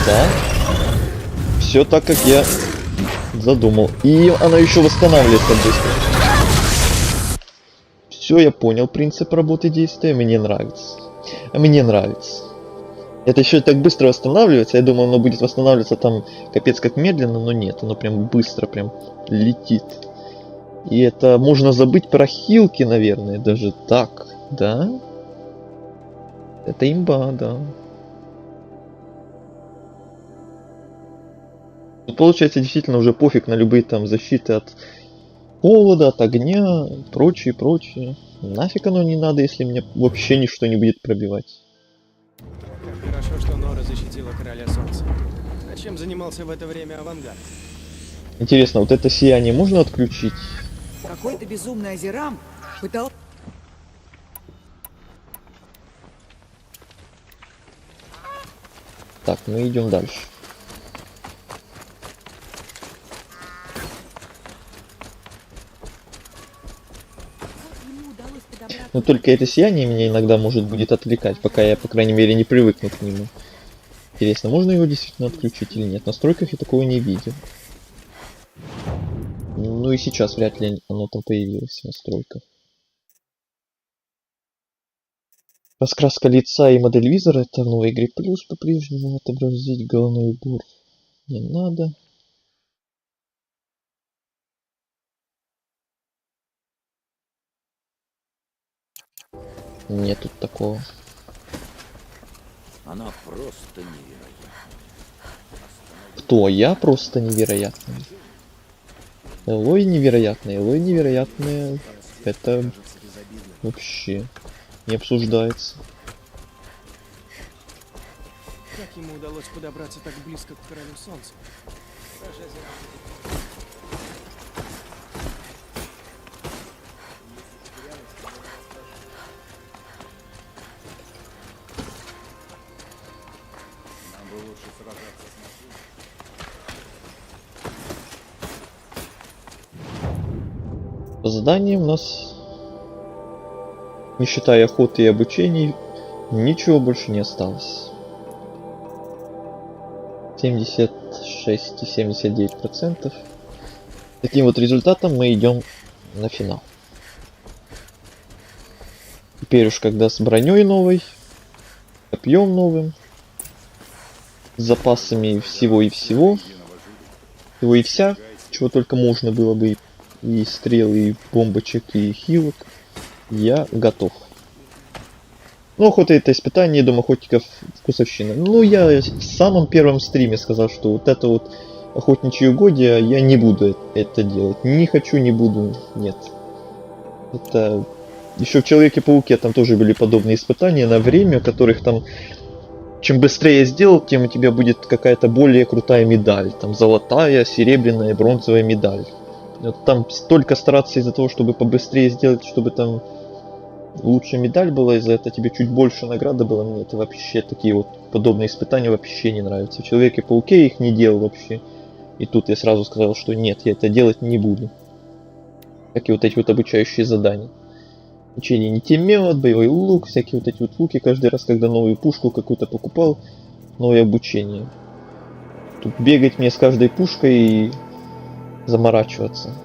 Да. Все так, как я задумал. И оно еще восстанавливается быстро. Все, я понял принцип работы действия. Мне нравится. Мне нравится. Это еще так быстро восстанавливается. Я думал, оно будет восстанавливаться там капец как медленно, но нет. Оно прям быстро прям летит. И это можно забыть про хилки, наверное, даже так. Да? Это имба, да. Тут получается действительно уже пофиг на любые там защиты от холода, от огня, прочее, прочее. Нафиг оно не надо, если меня вообще ничто не будет пробивать. Как хорошо, что Нора защитила Короля Солнца. А чем занимался в это время Авангард? Интересно, вот это сияние можно отключить? Какой-то безумный Азерам пытал... Так, мы идем дальше. Но только это сияние меня иногда может будет отвлекать, пока я, по крайней мере, не привыкну к нему. Интересно, можно его действительно отключить или нет? В настройках я такого не видел. Ну и сейчас вряд ли оно там появилось в настройках. Раскраска лица и модель визора — это в новой игре плюс, по-прежнему отобразить головной убор не надо. Нет тут такого. Она просто невероятна. Кто? Я просто невероятный. Элой невероятный. Элой невероятная. Это вообще не обсуждается. Как ему удалось подобраться так близко к Королю Солнца? Даже Нам бы лучше сражаться с машиной. По заданиям у нас, не считая охоты и обучений, ничего больше не осталось. 76,79%. Таким вот результатом мы идем на финал. Теперь уж когда с броней новой, копьем новым, с запасами всего и всего, всего и вся, чего только можно было бы, и стрел, и бомбочек, и хилок, я готов. Ну, охота это испытание, дом охотников вкусовщина. Ну, я в самом первом стриме сказал, что вот это вот охотничьи угодья, я не буду это делать. Не хочу, не буду, нет. Это... Еще в Человеке-пауке там тоже были подобные испытания на время, которых там... Чем быстрее сделал, тем у тебя будет какая-то более крутая медаль. Там золотая, серебряная, бронзовая медаль. Вот там столько стараться из-за того, чтобы побыстрее сделать, чтобы там... лучшая медаль была, из-за этого тебе чуть больше награды было. Мне это вообще такие вот подобные испытания вообще не нравятся. В Человеке-пауке я их не делал вообще. И тут я сразу сказал, что нет, я это делать не буду. Как и вот эти вот обучающие задания. Учение не темет, боевой лук, всякие вот эти вот луки. Каждый раз, когда новую пушку какую-то покупал, новое обучение. Тут бегать мне с каждой пушкой и заморачиваться.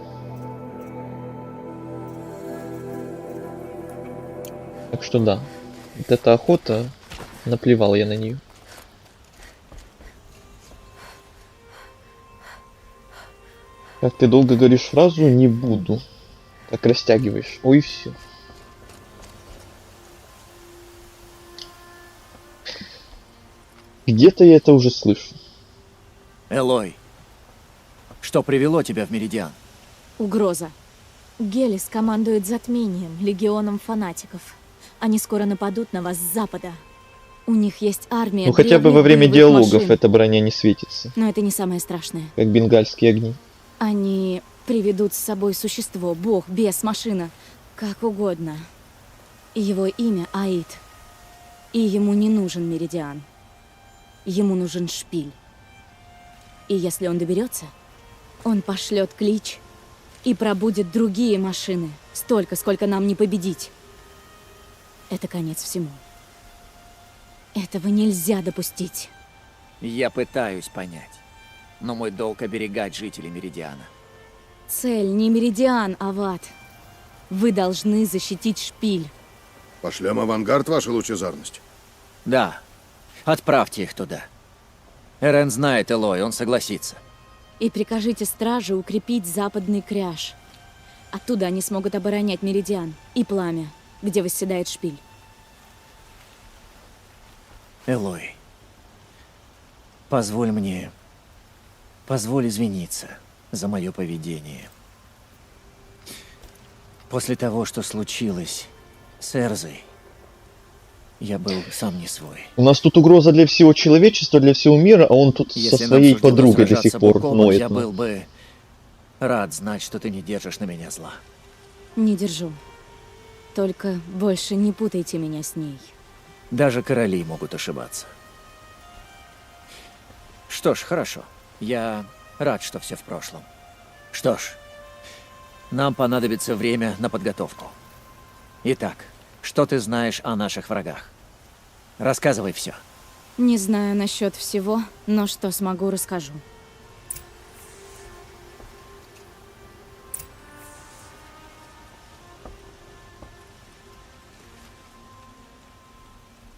Так что да, вот эта охота, наплевал я на нее. Как ты долго говоришь фразу «не буду», как растягиваешь. Ой, все. Где-то я это уже слышу. Элой, что привело тебя в Меридиан? Угроза. Гелис командует затмением, легионом фанатиков. Они скоро нападут на вас с запада. У них есть армия. Ну хотя бы во время диалогов машин. эта броня не светится. Но это не самое страшное. Как бенгальские огни. Они приведут с собой существо, бог, бес, машина, как угодно. И его имя Аид. И ему не нужен Меридиан. Ему нужен шпиль. И если он доберется, он пошлет клич и пробудет другие машины. Столько, сколько нам не победить. Это конец всему. Этого нельзя допустить. Я пытаюсь понять, но мой долг оберегать жителей Меридиана. Цель не Меридиан, Ават. Вы должны защитить шпиль. Пошлем авангард, ваша лучезарность. Да, отправьте их туда. Эрен знает Элой, он согласится. И прикажите страже укрепить западный кряж. Оттуда они смогут оборонять Меридиан и пламя, где восседает шпиль. Элой, позволь извиниться за мое поведение. После того, что случилось с Эрзой, я был сам не свой. У нас тут угроза для всего человечества, для всего мира, а он тут со своей подругой до сих пор ноет. Я был бы рад знать, что ты не держишь на меня зла. Не держу. Только больше не путайте меня с ней. Даже короли могут ошибаться. Что ж, хорошо. Я рад, что все в прошлом. Что ж, нам понадобится время на подготовку. Итак, что ты знаешь о наших врагах? Рассказывай все. Не знаю насчет всего, но что смогу, расскажу.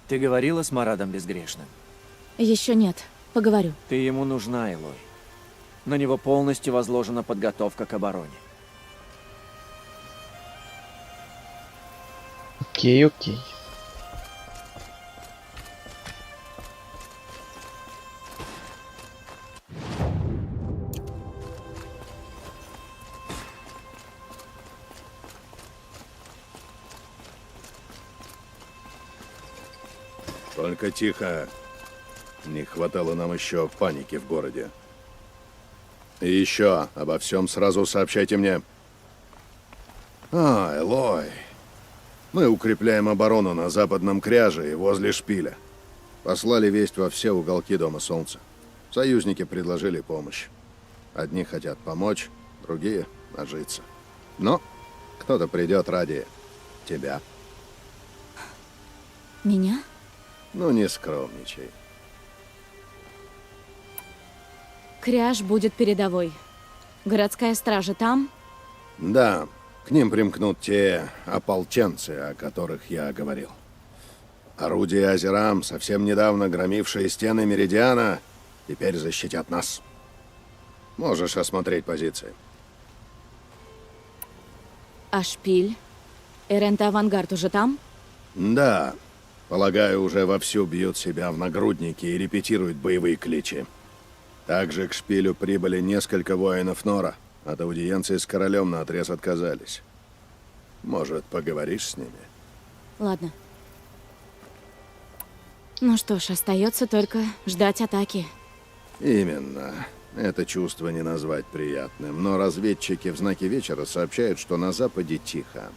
Ты говорила с Марадом Безгрешным? Еще нет. Поговорю. Ты ему нужна, Элой. На него полностью возложена подготовка к обороне. Окей. Только тихо. Не хватало нам еще паники в городе. И еще, обо всем сразу сообщайте мне. Элой. Мы укрепляем оборону на западном кряже и возле шпиля. Послали весть во все уголки Дома Солнца. Союзники предложили помощь. Одни хотят помочь, другие — нажиться. Но кто-то придет ради тебя. Меня? Ну, не скромничай. Кряж будет передовой. Городская стража там? Да, к ним примкнут те ополченцы, о которых я говорил. Орудия Азерам, совсем недавно громившие стены Меридиана, теперь защитят нас. Можешь осмотреть позиции. А шпиль? Эрента Авангард уже там? Да, полагаю, уже вовсю бьют себя в нагрудники и репетируют боевые кличи. Также к шпилю прибыли несколько воинов Нора. От аудиенции с королем наотрез отказались. Может, поговоришь с ними? Ладно. Ну что ж, остается только ждать атаки. Именно. Это чувство не назвать приятным, но разведчики в знаке вечера сообщают, что на западе тихо.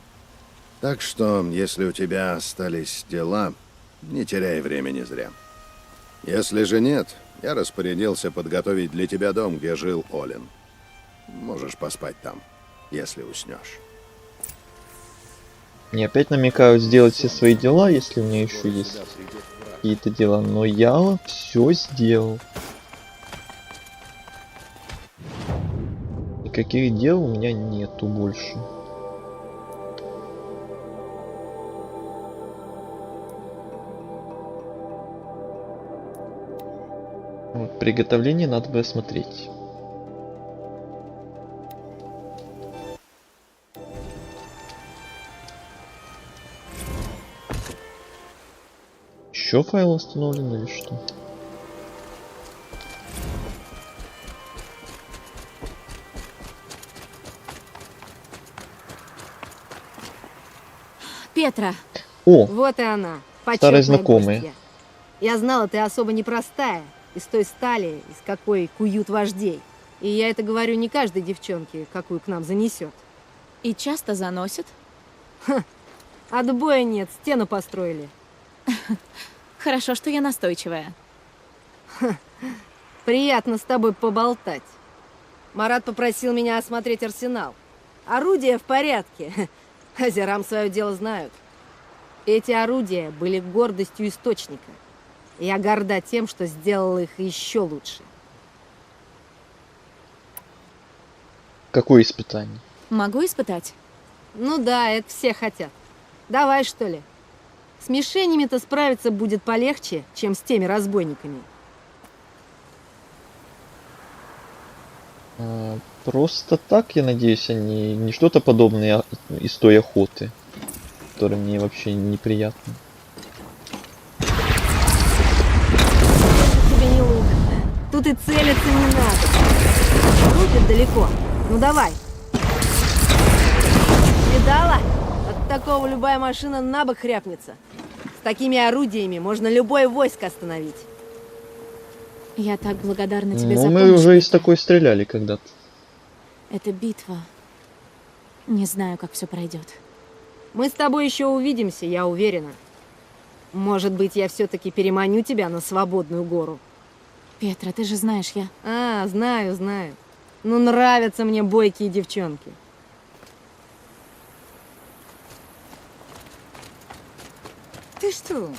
Так что, если у тебя остались дела, не теряй времени зря. Если же нет, я распорядился подготовить для тебя дом, где жил Олин. Можешь поспать там, если уснешь. Мне опять намекают сделать все свои дела, если у меня еще есть какие-то дела, но я все сделал. Никаких дел у меня нету больше. Вот, приготовление надо бы осмотреть. Еще файл установлен или что? Петра! О! Вот и она, Старые почетная знакомые. гостья. Я знала, ты особо непростая, из той стали, из какой куют вождей. И я это говорю не каждой девчонке, какую к нам занесет. И часто заносит? Ха, отбоя нет, стену построили. Хорошо, что я настойчивая. Ха, приятно с тобой поболтать. Марат попросил меня осмотреть арсенал. Орудия в порядке. Азерам свое дело знают. Эти орудия были гордостью источника. Я горда тем, что сделала их еще лучше. Какое испытание? Могу испытать? Ну да, это все хотят. Давай, что ли. С мишенями-то справиться будет полегче, чем с теми разбойниками. Просто так, я надеюсь, они не что-то подобное из той охоты, которая мне вообще неприятна. Тебе не лук. Тут и целиться не надо. Крутит далеко. Ну давай. Видала? От такого любая машина на бок хряпнется. С такими орудиями можно любое войско остановить. Я так благодарна тебе Ну, за мы помощь. уже из такой стреляли когда-то. Это битва. Не знаю, как все пройдет. Мы с тобой еще увидимся, я уверена. Может быть, я все-таки переманю тебя на свободную гору. Петра, ты же знаешь, я... Знаю, знаю. Ну, нравятся мне бойкие девчонки. Ты что?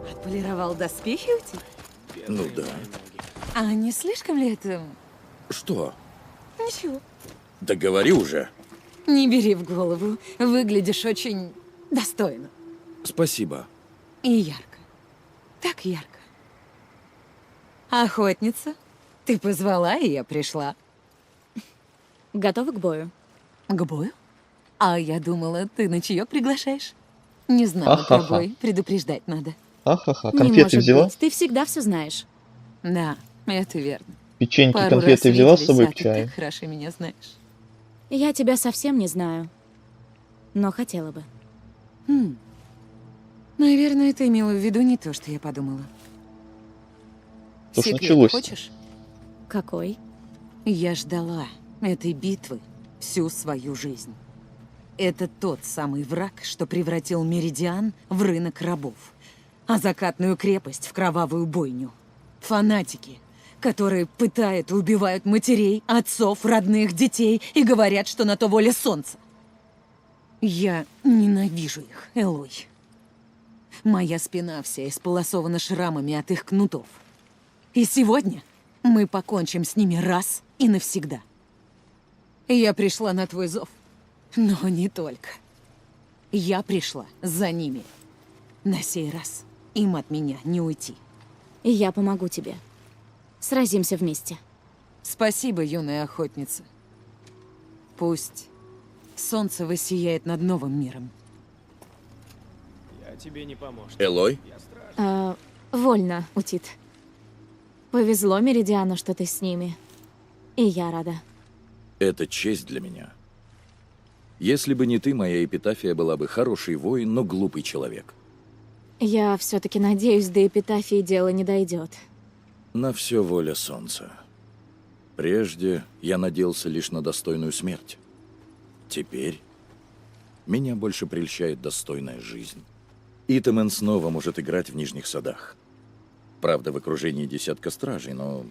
Отполировал доспехи у тебя? Ну да. А не слишком ли это... Что? Ничего. Да говори уже. Не бери в голову. Выглядишь очень достойно. Спасибо. И ярко. Так ярко. Охотница, ты позвала, и я пришла. Готова к бою? К бою? А я думала, ты на чаек приглашаешь. Не знала Ахаха. про бой, предупреждать надо. Ахаха, Не конфеты может взяла? быть, ты всегда все знаешь. Да, это верно. Печеньки, Пару конфеты раз взяла с виделись, собой а к ты чаю? так хорошо меня знаешь. Я тебя совсем не знаю. Но хотела бы. Наверное, ты имела в виду не то, что я подумала. То, что Секрет началось. хочешь? Какой? Я ждала этой битвы всю свою жизнь. Это тот самый враг, что превратил Меридиан в рынок рабов, а закатную крепость в кровавую бойню. Фанатики, которые пытают и убивают матерей, отцов, родных, детей и говорят, что на то воля солнца. Я ненавижу их, Элой. Моя спина вся исполосована шрамами от их кнутов. И сегодня мы покончим с ними раз и навсегда. Я пришла на твой зов, но не только. Я пришла за ними. На сей раз им от меня не уйти. И я помогу тебе. Сразимся вместе. Спасибо, юная охотница. Пусть солнце воссияет над новым миром. Я тебе не поможет. Элой? Вольно, Утит. Повезло Меридиану, что ты с ними. И я рада. Это честь для меня. Если бы не ты, моя эпитафия была бы хороший воин, но глупый человек. Я все-таки надеюсь, до эпитафии дело не дойдет. На все воля солнца. Прежде я надеялся лишь на достойную смерть. Теперь меня больше прельщает достойная жизнь. Итамен снова может играть в Нижних Садах. Правда, в окружении десятка стражей, но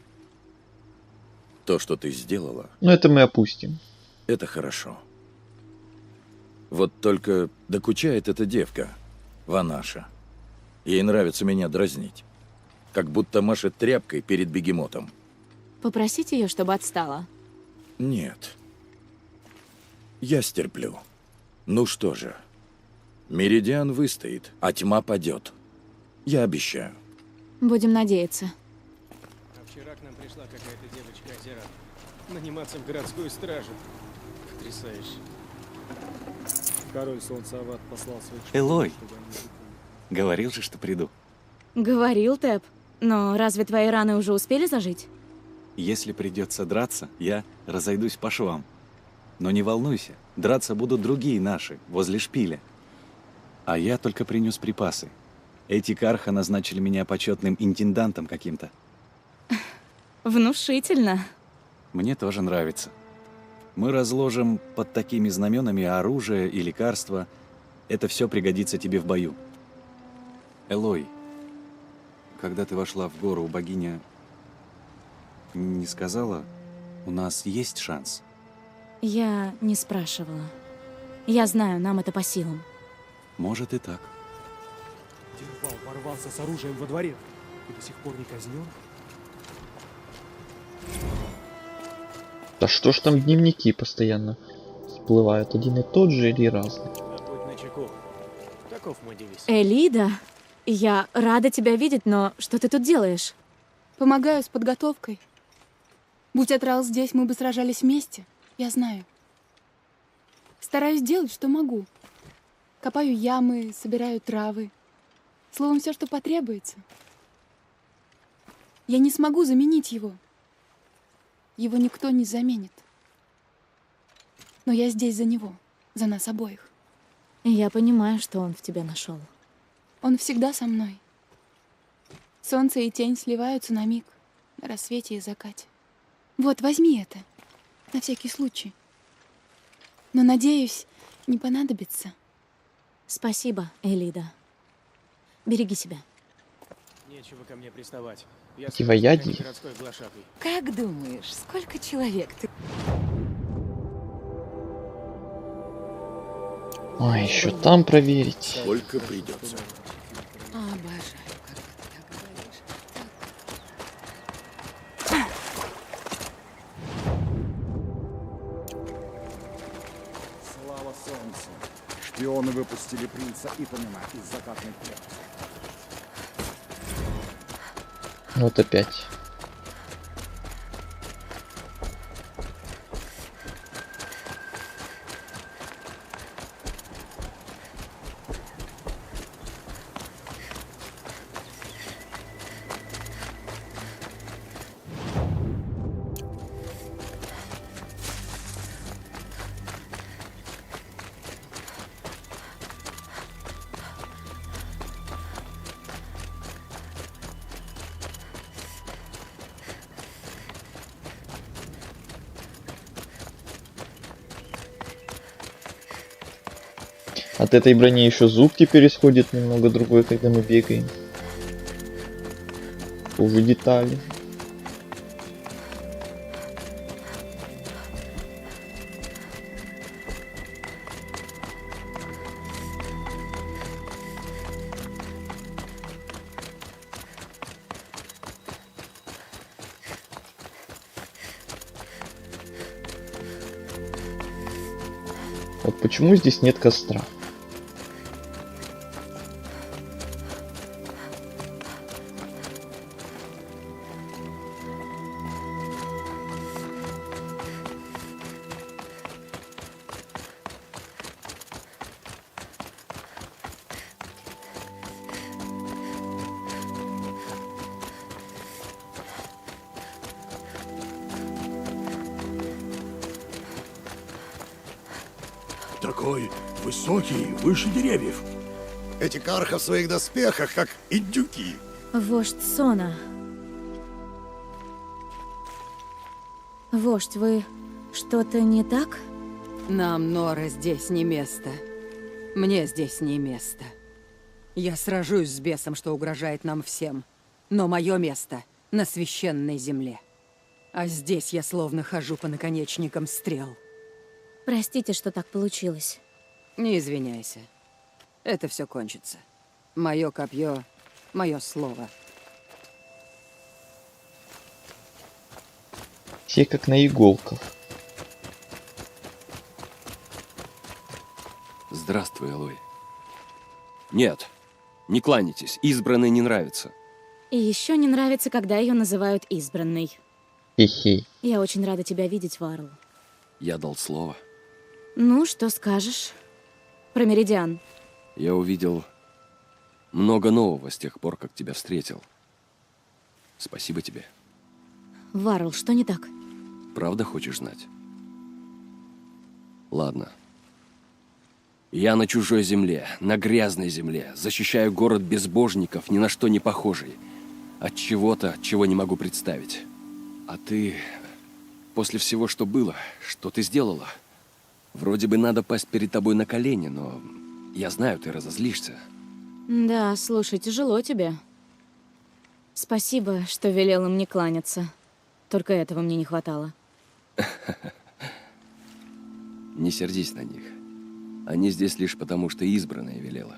то, что ты сделала... Ну, это мы опустим. Это хорошо. Вот только докучает эта девка, Ванаша. Ей нравится меня дразнить. Как будто машет тряпкой перед бегемотом. Попросить ее, чтобы отстала? Нет. Я стерплю. Ну что же. Меридиан выстоит, а тьма падет. Я обещаю. Будем надеяться. А вчера к нам пришла какая-то девочка Азера. Наниматься в городскую стражу. Потрясающе. Король Солнца Ават послал своих... Элой! Говорил же, что приду. Говорил, Тэп. Но разве твои раны уже успели зажить? Если придется драться, я разойдусь по швам. Но не волнуйся, драться будут другие наши, возле шпиля. А я только принес припасы. Эти карха назначили меня почетным интендантом каким-то. Внушительно. Мне тоже нравится. Мы разложим под такими знаменами оружие и лекарства. Это все пригодится тебе в бою. Элой, когда ты вошла в гору, богиня не сказала, у нас есть шанс? Я не спрашивала. Я знаю, нам это по силам. Может и так. Дервал ворвался с оружием во дворе и до сих пор не казнен. Да что ж там дневники постоянно всплывают? Один и тот же или разный? Будь начеку. Таков мой девиз. Элида, я рада тебя видеть, но что ты тут делаешь? Помогаю с подготовкой. Будь Атрал здесь, мы бы сражались вместе. Я знаю. Стараюсь делать, что могу. Копаю ямы, собираю травы. Словом, все, что потребуется. Я не смогу заменить его. Его никто не заменит. Но я здесь за него, за нас обоих. Я понимаю, что он в тебя нашел. Он всегда со мной. Солнце и тень сливаются на миг, на рассвете и закате. Вот, возьми это, на всякий случай. Но, надеюсь, не понадобится. Спасибо, Элида. Береги себя. Нечего ко мне приставать. Я Противоядие? городской глашатай. Как думаешь, сколько человек ты... А, еще там проверить. Сколько придется. Обожаю, как ты так говоришь. Слава солнцу! Шпионы выпустили принца Итанема из закатной крепости. Вот опять. От этой брони еще звук теперь исходит немного другой, когда мы бегаем. Уже детали. Вот почему здесь нет костра? Такой высокий, выше деревьев. Эти карха в своих доспехах, как индюки. Вождь Сона. Вождь, вы что-то не так? Нам, Нора, здесь не место. Мне здесь не место. Я сражусь с бесом, что угрожает нам всем. Но мое место на священной земле. А здесь я словно хожу по наконечникам стрел. Простите, что так получилось. Не извиняйся. Это все кончится. Мое копье, мое слово. Все как на иголках. Здравствуй, Элой. Нет, не кланяйтесь, избранной не нравится. И еще не нравится, когда ее называют избранной. Хе-хе. Я очень рада тебя видеть, Варл. Я дал слово. Ну, что скажешь про Меридиан? Я увидел много нового с тех пор, как тебя встретил. Спасибо тебе. Варл, что не так? Правда хочешь знать? Ладно. Я на чужой земле, на грязной земле, защищаю город безбожников, ни на что не похожий. От чего-то, чего не могу представить. А ты, после всего, что было, что ты сделала? Вроде бы надо пасть перед тобой на колени, но я знаю, ты разозлишься. Да, слушай, тяжело тебе. Спасибо, что велела мне кланяться. Только этого мне не хватало. Не сердись на них. Они здесь лишь потому, что избранная велела.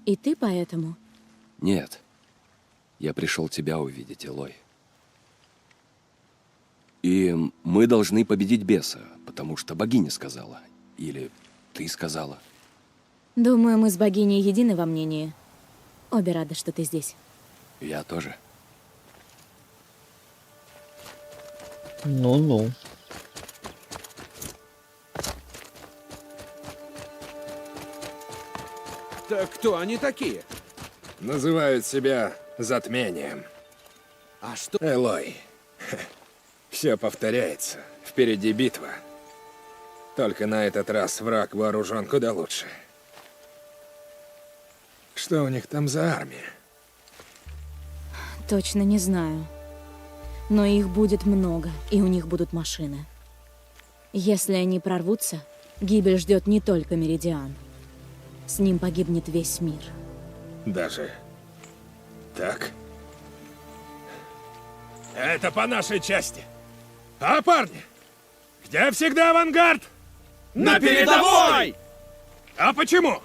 И ты поэтому? Нет. Я пришел тебя увидеть, Элой. И мы должны победить беса, потому что богиня сказала. Или ты сказала. Думаю, мы с богиней едины во мнении. Обе рады, что ты здесь. Я тоже. Ну-ну. Так кто они такие? Называют себя затмением. А что? Элой. Все повторяется. Впереди битва. Только на этот раз враг вооружен куда лучше. Что у них там за армия? Точно не знаю. Но их будет много, и у них будут машины. Если они прорвутся, гибель ждет не только Меридиан. С ним погибнет весь мир. Даже так? Это по нашей части. А, парни? Где всегда авангард? На передовой! А почему?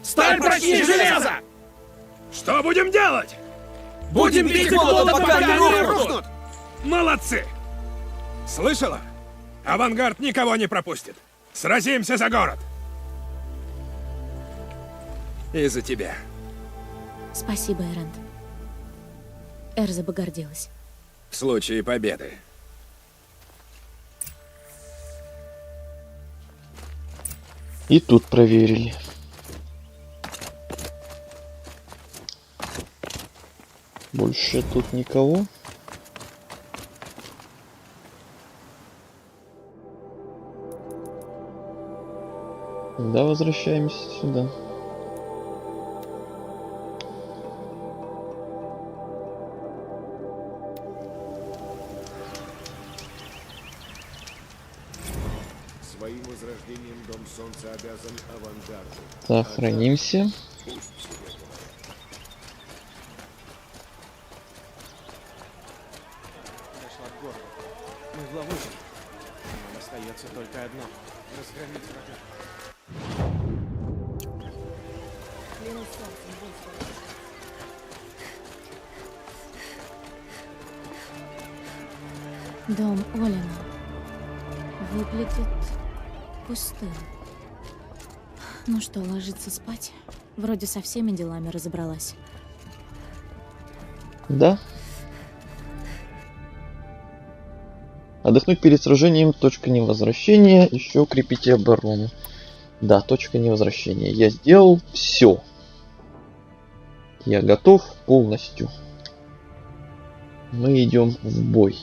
Сталь прочнее железа! Что будем делать? Будем бить молотом, пока они не рухнут! Молодцы! Слышала? Авангард никого не пропустит. Сразимся за город. И за тебя. Спасибо, Эрент. Эрза бы гордилась. В случае победы. И тут проверили. Больше тут никого. Да, возвращаемся сюда. Своим возрождением Дом Солнца обязан авангарду. Сохранимся. Дошла к городу. Мы в ловушке. Нам остается только одно — разгромить врага. Дом Олина выглядит пустым. Ну что, ложиться спать? Вроде со всеми делами разобралась. Да. Отдохнуть перед сражением, точка невозвращения, еще укрепите оборону. Да, точка невозвращения. Я сделал все. Я готов полностью. Мы идем в бой.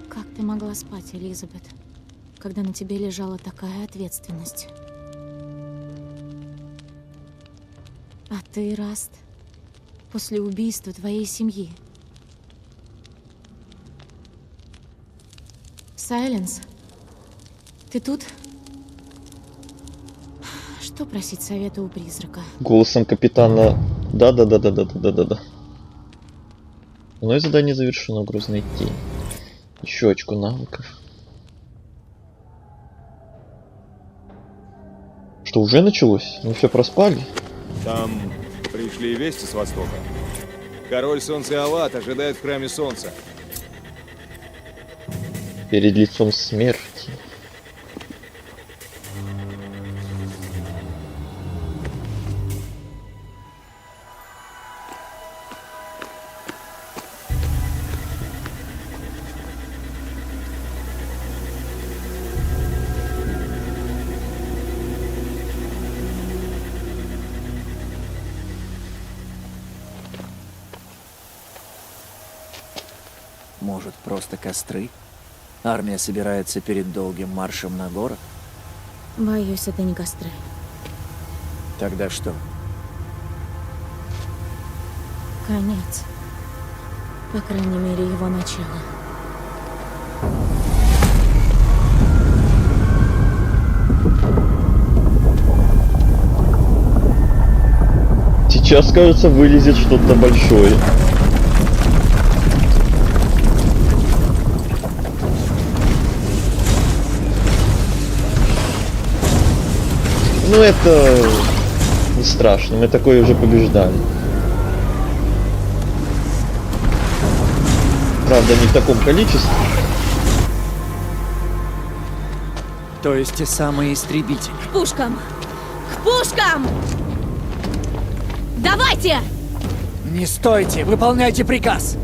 Как ты могла спать, Элизабет, когда на тебе лежала такая ответственность? А ты, Раст, после убийства твоей семьи. Сайленс, ты тут? Что просить совета у призрака? Голосом капитана. Да. Мной задание завершено. Грузная тень. Еще очко навыков. Что, уже началось? Мы все проспали? Там пришли вести с востока. Король Солнца Иолат ожидает в храме Солнца. Перед лицом смерти. Может, просто костры? Армия собирается перед долгим маршем на город? Боюсь, это не костры. Тогда что? Конец. По крайней мере, его начало. Сейчас, кажется, вылезет что-то большое. Ну это не страшно, мы такое уже побеждали. Правда, не в таком количестве. То есть те самые истребители? К пушкам! К пушкам! Давайте! Не стойте! Выполняйте приказ!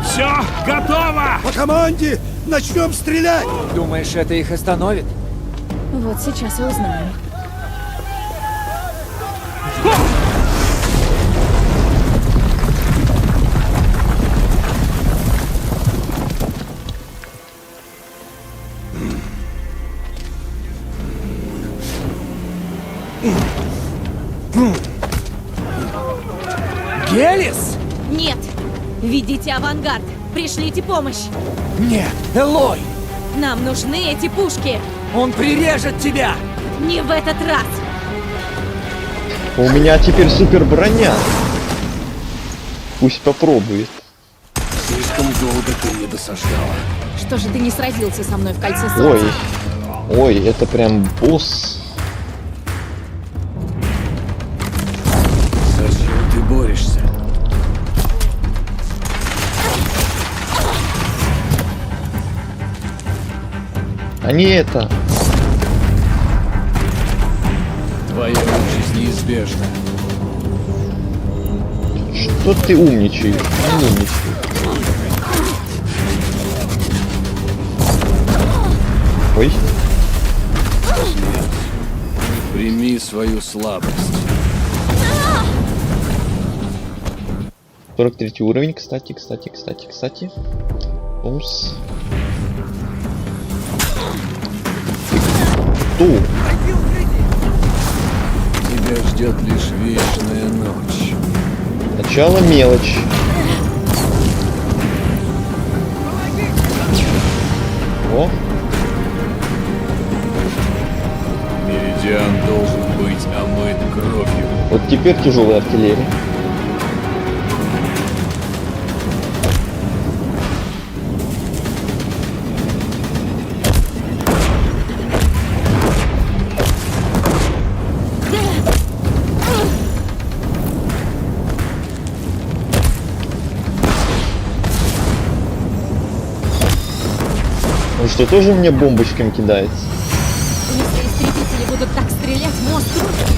Все готово! По команде начнем стрелять! Думаешь, это их остановит? Вот сейчас и узнаем. Гелис? Нет! Ведите авангард! Пришлите помощь! Нет, Элой! Нам нужны эти пушки! Он прирежет тебя! Не в этот раз! У меня теперь супер броня. Пусть попробует. Слишком долго ты не досаждала. Что же ты не сразился со мной в кольце солнца? Ой, это прям босс. Зачем ты борешься? Они это... Твоя участь неизбежна. Что ты умничаешь? Не умничай. Ой. Прими свою слабость. 43 уровень, кстати. Ус. Кто? Тебя ждет лишь вечная ночь. Начало мелочь. О. Меридиан должен быть омыт кровью. Вот теперь тяжелая артиллерия. Он что, тоже мне бомбочками кидается? Если истребители будут так стрелять, мост рухнет.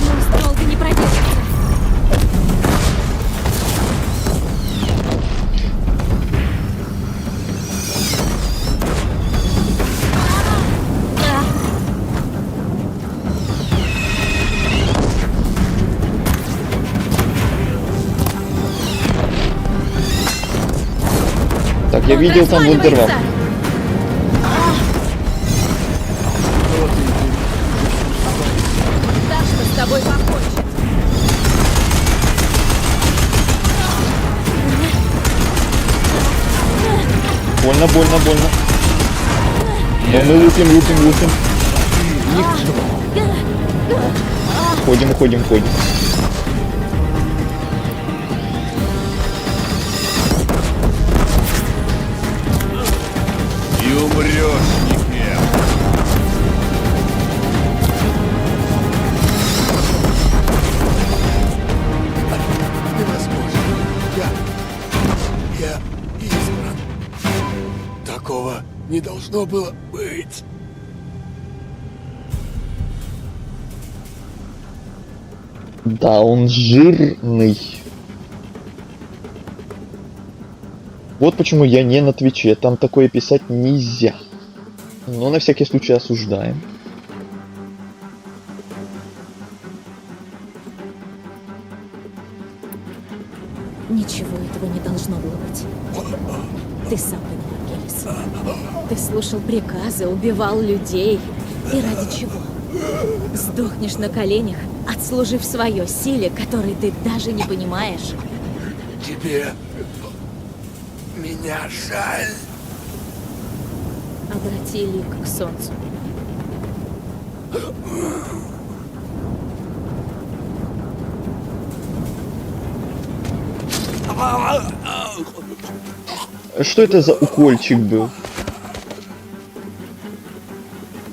Мост долго не продержится. Так, я видел там вундервал. Так что с тобой покончит. Больно. Но мы лупим. Ходим. И умрешь, Нике. Невозможно. Я избран. Такого не должно было быть. Да, он жирный. Вот почему я не на Твиче, там такое писать нельзя. Но на всякий случай осуждаем. Ничего этого не должно было быть. Ты сам понимал, Гелис. Ты слушал приказы, убивал людей. И ради чего? Сдохнешь на коленях, отслужив свое силе, которой ты даже не понимаешь. Тебе меня жаль. Обрати лик к солнцу. Что это за укольчик был?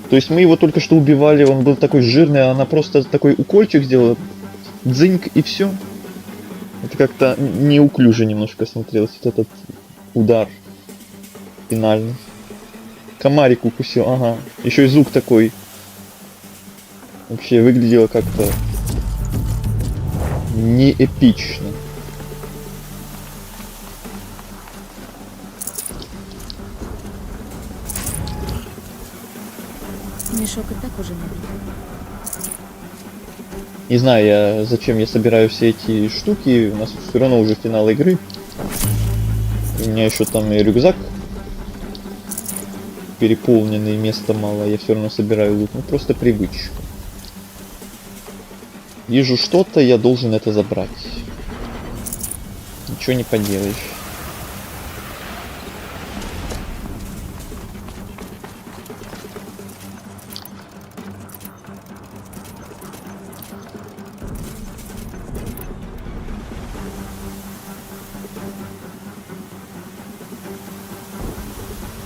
То есть мы его только что убивали, он был такой жирный, а она просто такой укольчик сделала, дзыньк и все. Это как-то неуклюже немножко смотрелось, вот этот удар финальный. Комарик укусил, ага. Еще и звук такой. Вообще выглядело как-то не эпично. Мешок и так уже набит. Не знаю, зачем я собираю все эти штуки. У нас все равно уже финал игры. У меня еще там и рюкзак переполненный, места мало. Я все равно собираю лут. Ну просто привычка. Вижу что-то, я должен это забрать. Ничего не поделаешь.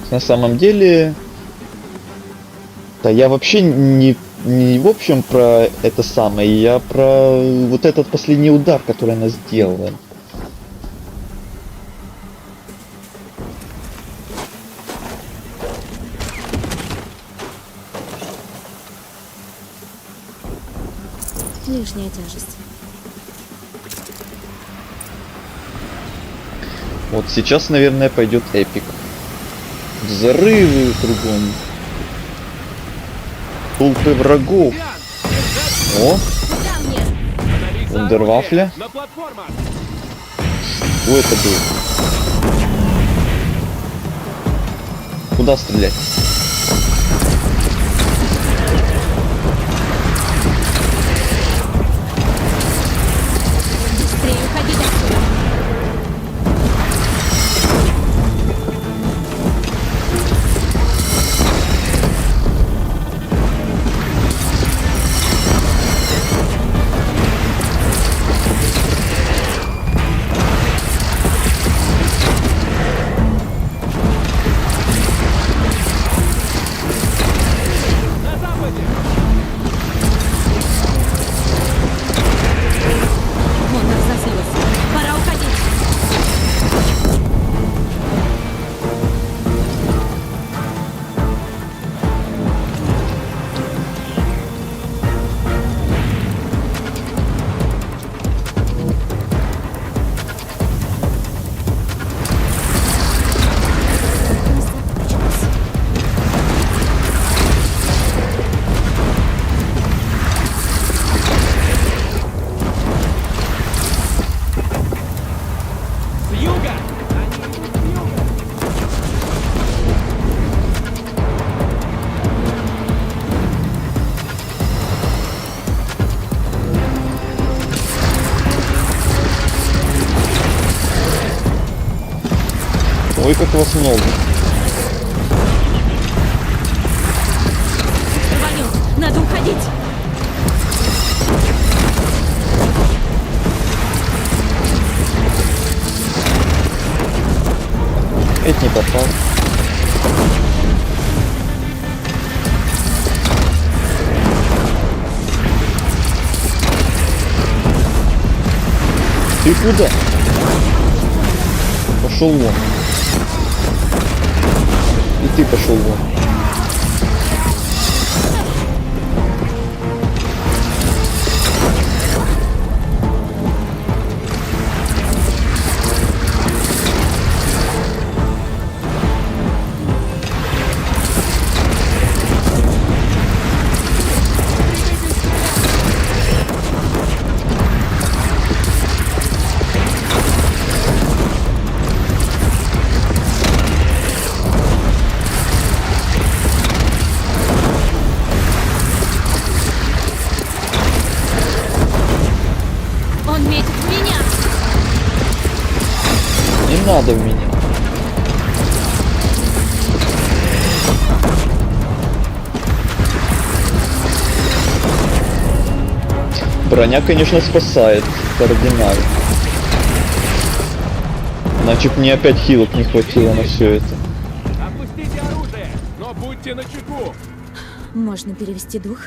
На самом деле, да я вообще не в общем про это самое, я про вот этот последний удар, который она сделала. Лишняя тяжесть. Вот сейчас, наверное, пойдет эпик. Взрывы кругом. Толпы врагов. О! Вундервафля. Что это было? Куда стрелять? Быстрее уходить отсюда. Он разозлился. Пора уходить. С юга! Ой, как вас много. Рванет. Надо уходить. Это не попал. Ты куда? Пошел вон. И ты пошел вон. Он метит в меня. Не надо в меня. Броня, конечно, спасает кардинально. Иначе б мне опять хилок не хватило на все это. Опустите оружие, но будьте начеку. Можно перевести дух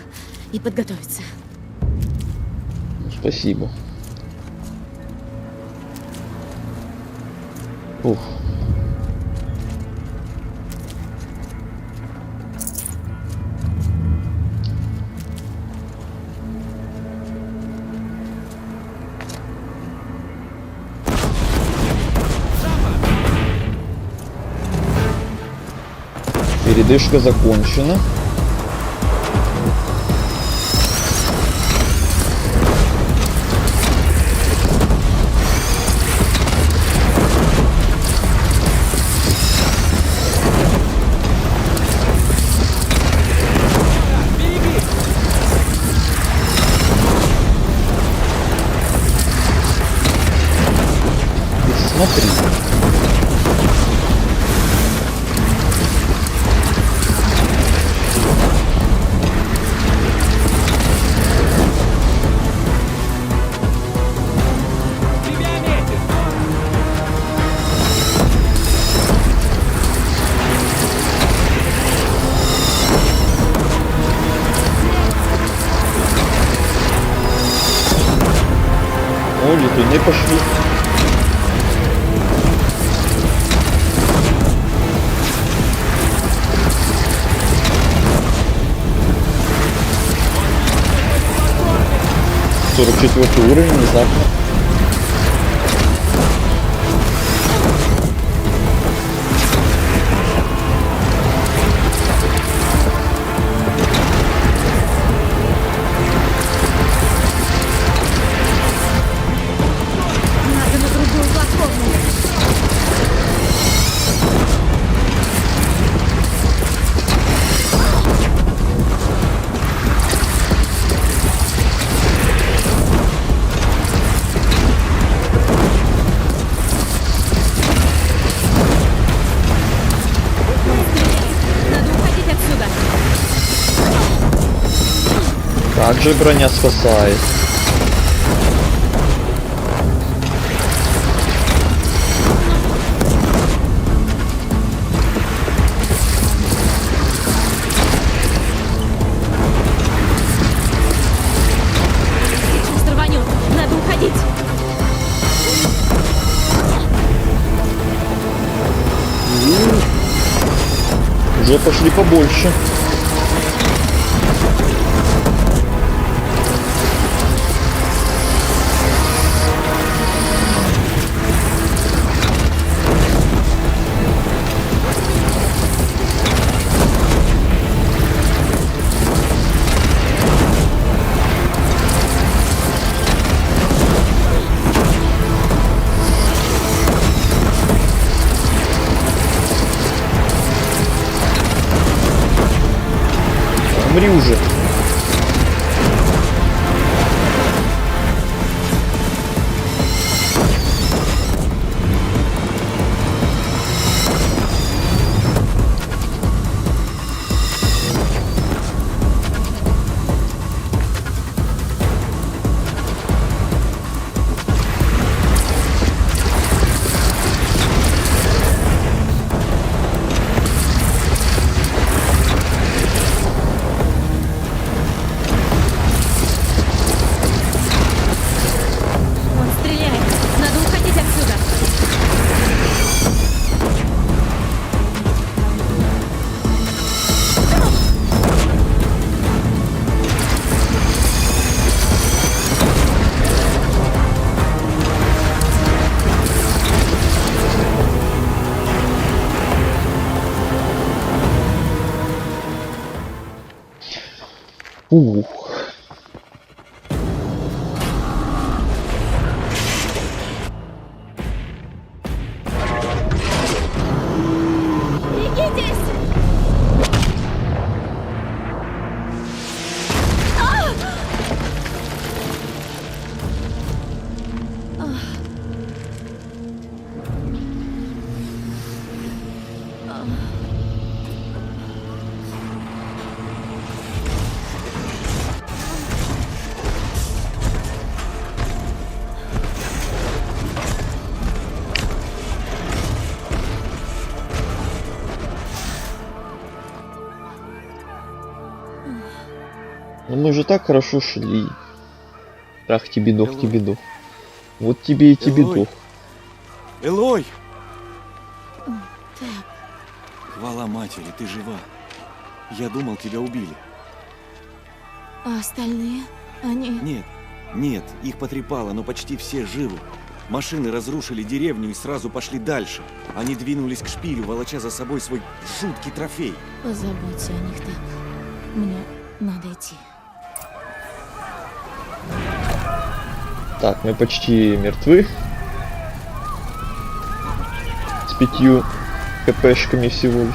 и подготовиться. Спасибо. Ух. Передышка закончена. Смотри. О, летуны пошли. Четвертый уровень внезапно. Как же броня спасает. Сейчас рванет. Надо уходить. Уже пошли побольше. Умри уже. Он стреляет. Надо уходить отсюда. Ух. Берегитесь! Ну мы же так хорошо шли. Ах, тебе-дох, тебе-дох. Вот тебе и тебе-дох. Элой! Так, Хвала матери, ты жива. Я думал, тебя убили. а остальные? Они... Нет, их потрепало, но почти все живы. Машины разрушили деревню и сразу пошли дальше. Они двинулись к шпилю, волоча за собой свой жуткий трофей. Позаботься о них так. Мне надо идти. Так, мы почти мертвы. С 5 хпшками всего лишь.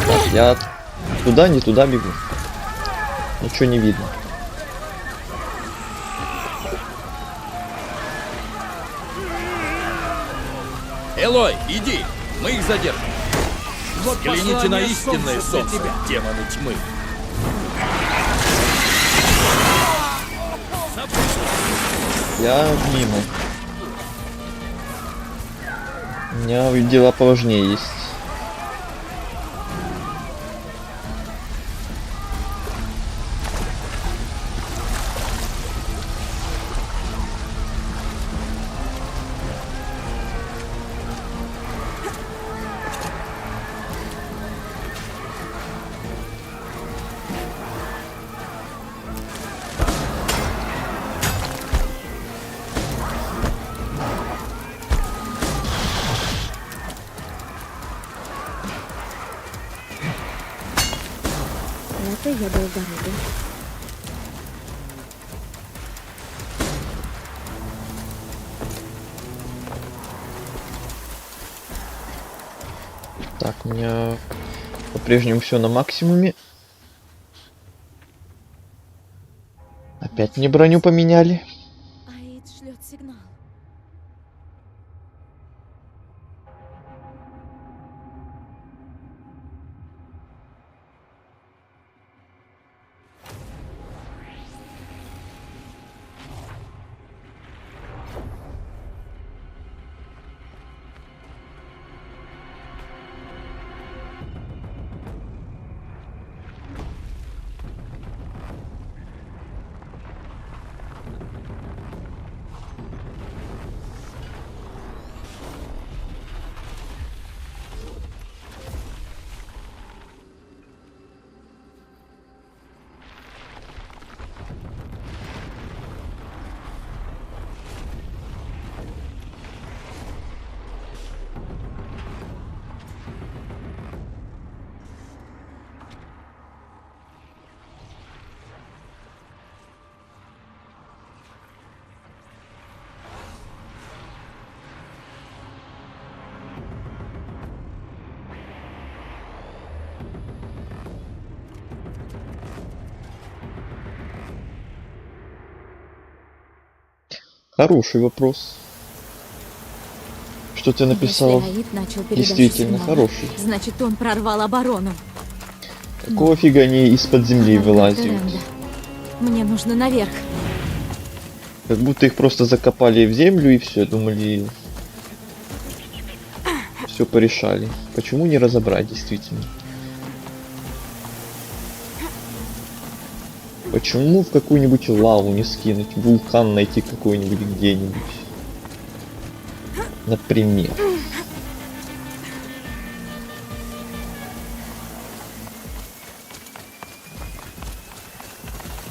Так, я туда, не туда бегу. Ничего не видно. Элой, иди! Мы их задержим. Взгляните на истинное солнце, демоны тьмы. Я мимо. У меня дела поважнее есть. Это я долгорукий. Так, у меня по-прежнему все на максимуме. Опять мне броню поменяли. Аид шлет сигнал. Хороший вопрос. Что ты написал? Если Аид начал передачу Действительно сигнала, хороший. значит, он прорвал оборону. Какого фига они из-под земли вылазят? Теренда. Мне нужно наверх. Как будто их просто закопали в землю и все, думали, все порешали. Почему не разобрать, действительно? Почему в какую-нибудь лаву не скинуть? Вулкан найти какой-нибудь где-нибудь? Например.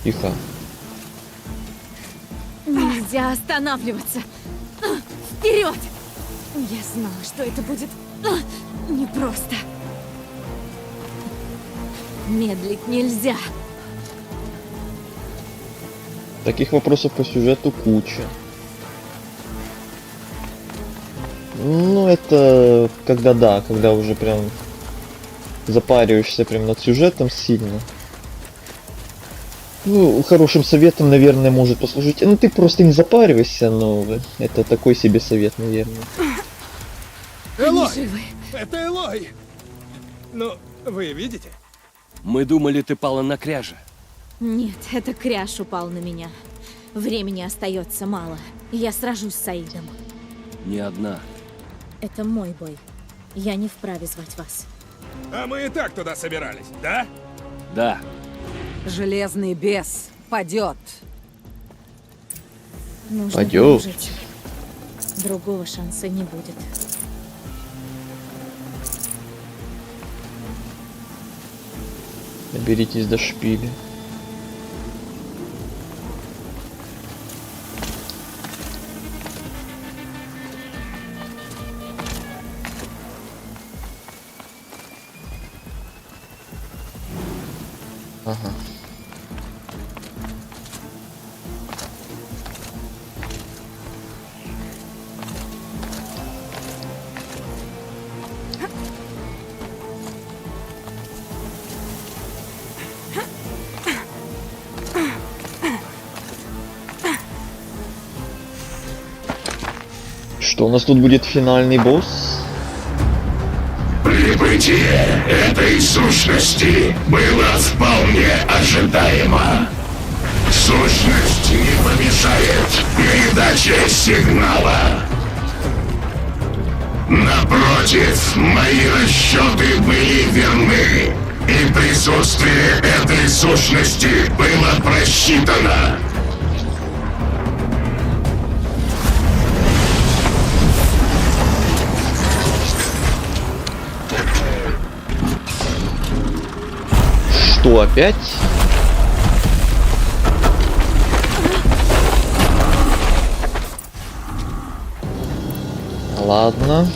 Тихо. Нельзя останавливаться. Вперед! Я знала, что это будет непросто. Медлить нельзя. Таких вопросов по сюжету куча. Ну, это когда уже прям запариваешься прям над сюжетом сильно. Ну, хорошим советом, наверное, может послужить. Ну, ты просто не запаривайся, но это такой себе совет, наверное. Элой! Это Элой! Ну, вы видите? Мы думали, ты пала на кряже. Нет, это Кряж упал на меня. Времени остается мало. Я сражусь с Аидом. Не одна. Это мой бой. Я не вправе звать вас. А мы и так туда собирались, да? Да. Железный бес падет. Нужно Пойдёт. поможете. Другого шанса не будет. Доберитесь до шпиля. Ага. Что у нас тут будет финальный босс? Прибытие этой сущности было вполне ожидаемо. Сущность не помешает передаче сигнала. Напротив, мои расчеты были верны, и присутствие этой сущности было просчитано. Что опять? Ладно.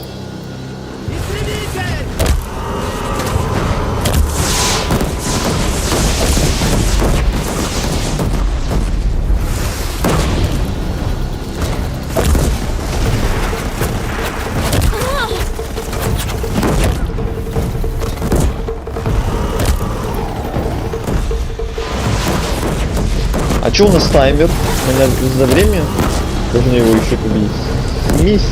что у нас таймер? Мы за время должны его еще победить. Миссия.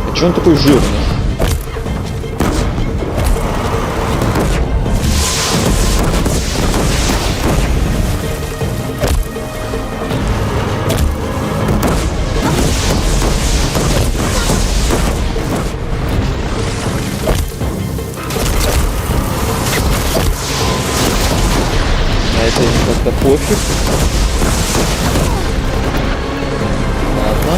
А че он такой жирный? Это пофиг. Ладно.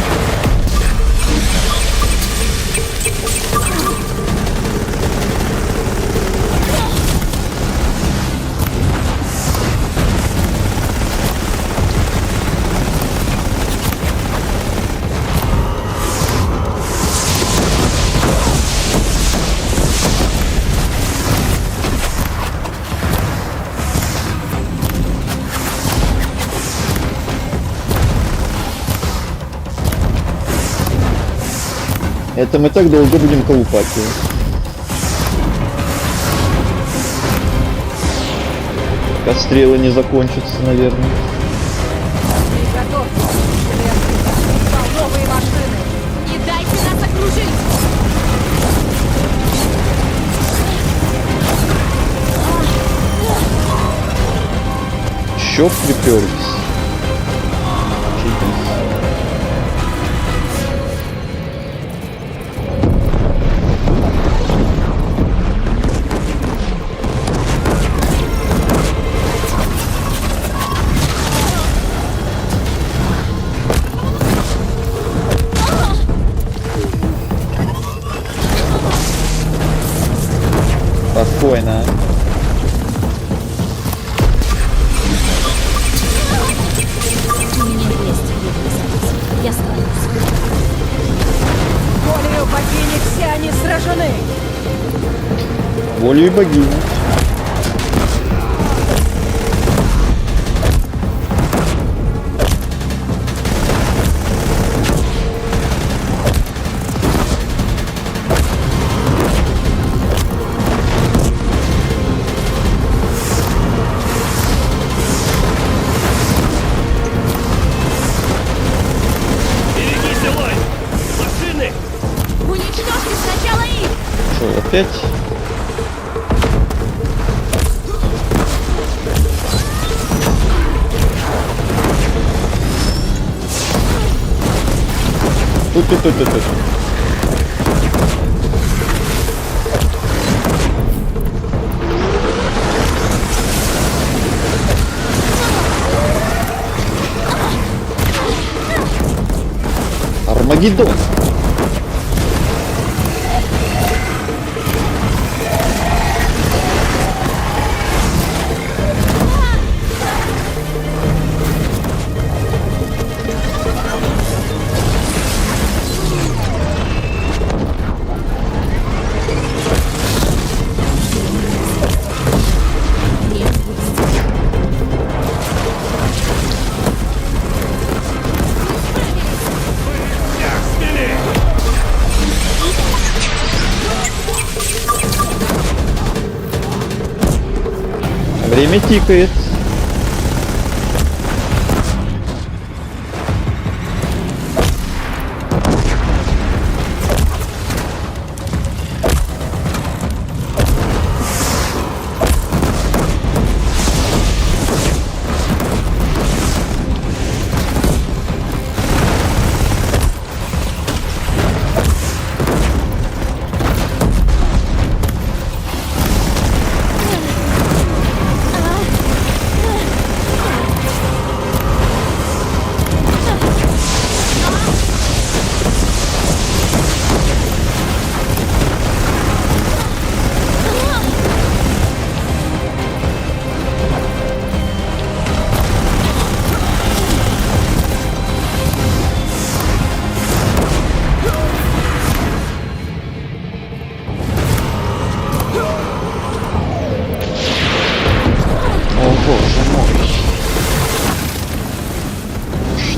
Это мы так долго будем колупать его. Пока стрелы не закончатся, наверное. Приготовьтесь, новые машины. Не дайте нас окружить! Еще приперлись. Спокойно. У меня есть время. Я справлюсь. Волею богини все они сражены. Волею богини. Уничтожьте сначала их! Что, опять? Тут. Армагеддон. Время тикает.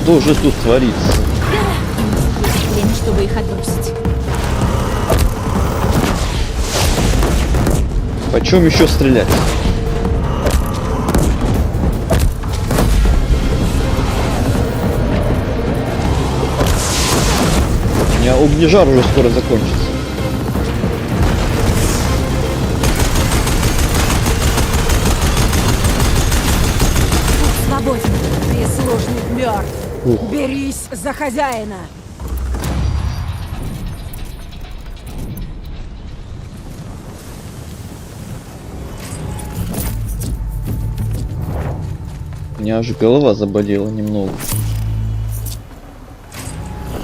Что же тут творится? Есть время, чтобы их отбросить. Почем еще стрелять? У меня огнежар уже скоро закончится. Свободен. Прислужник мертв. Ух. Берись за хозяина. У меня аж голова заболела немного.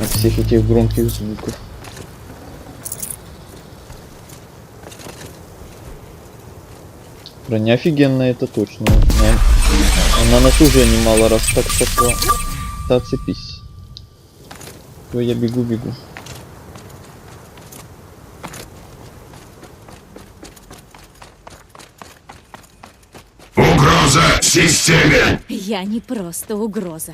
От всех этих громких звуков. Броня офигенная, это точно. Она нас уже немало раз так спасла. Да, отцепись. То я бегу. Угроза системе! Я не просто угроза.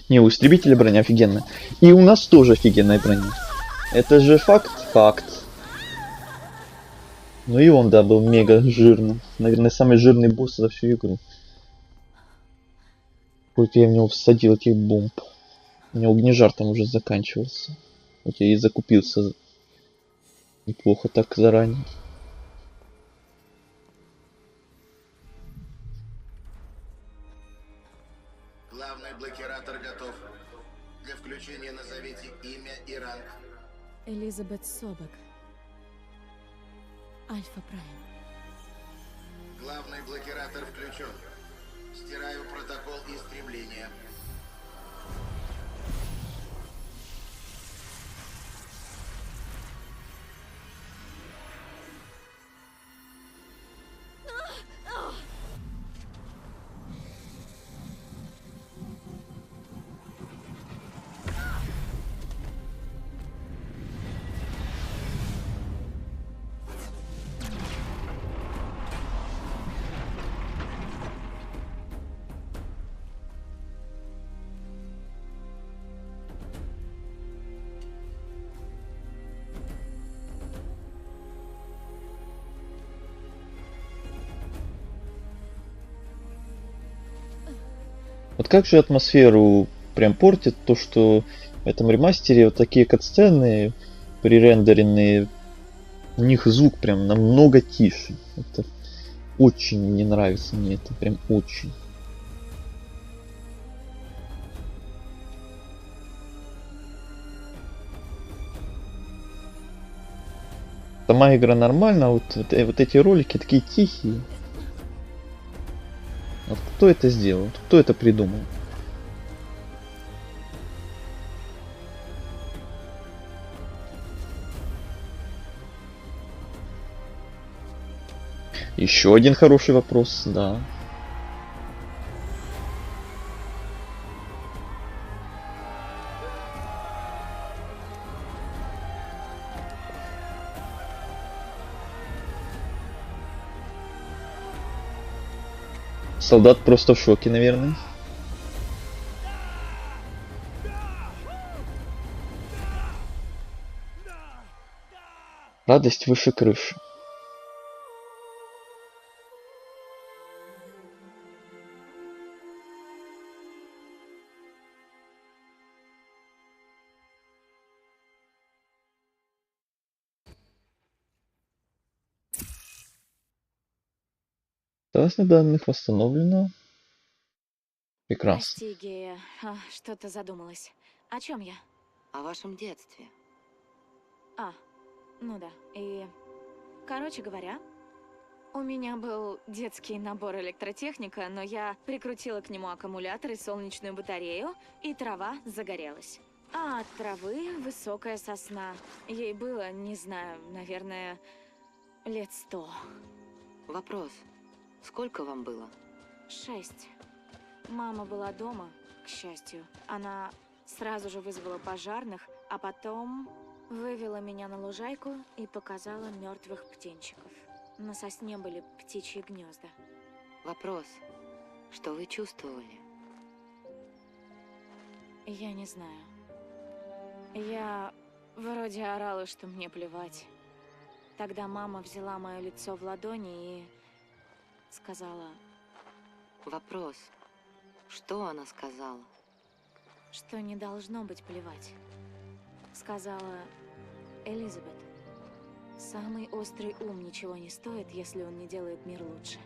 Не, у истребителя броня офигенная. И у нас тоже офигенная броня. Это же факт? Факт. Ну и он, да, был мега жирным. Наверное, самый жирный босс за всю игру. Сколько я в него всадил этих бомб. У меня огнежар там уже заканчивался. Вот я и закупился неплохо так заранее. Главный блокиратор готов. Для включения назовите имя и ранг. Элизабет Собак. Альфа Прайм. Главный блокиратор включен. Стираю протокол истребления. Вот как же атмосферу прям портит то, что в этом ремастере вот такие катсцены пререндеренные, у них звук прям намного тише. Это очень не нравится мне, это прям очень. Сама игра нормально, а вот эти ролики такие тихие. Вот кто это сделал? Кто это придумал? Еще один хороший вопрос, да. Солдат просто в шоке, наверное. Радость выше крыши. База данных восстановлена. Прекрасно. Прости, Гея, что-то задумалась. О чем я? О вашем детстве. Ну да. И, короче говоря, у меня был детский набор электротехника, но я прикрутила к нему аккумулятор и солнечную батарею, и трава загорелась. А от травы высокая сосна. Ей было, не знаю, наверное, лет 100. Вопрос. Сколько вам было? 6. Мама была дома, к счастью. Она сразу же вызвала пожарных, а потом вывела меня на лужайку и показала мертвых птенчиков. На сосне были птичьи гнезда. Вопрос. Что вы чувствовали? Я не знаю. Я вроде орала, что мне плевать. Тогда мама взяла мое лицо в ладони и сказала... Вопрос. Что она сказала? Что не должно быть плевать. Сказала: Элизабет, самый острый ум ничего не стоит, если он не делает мир лучше.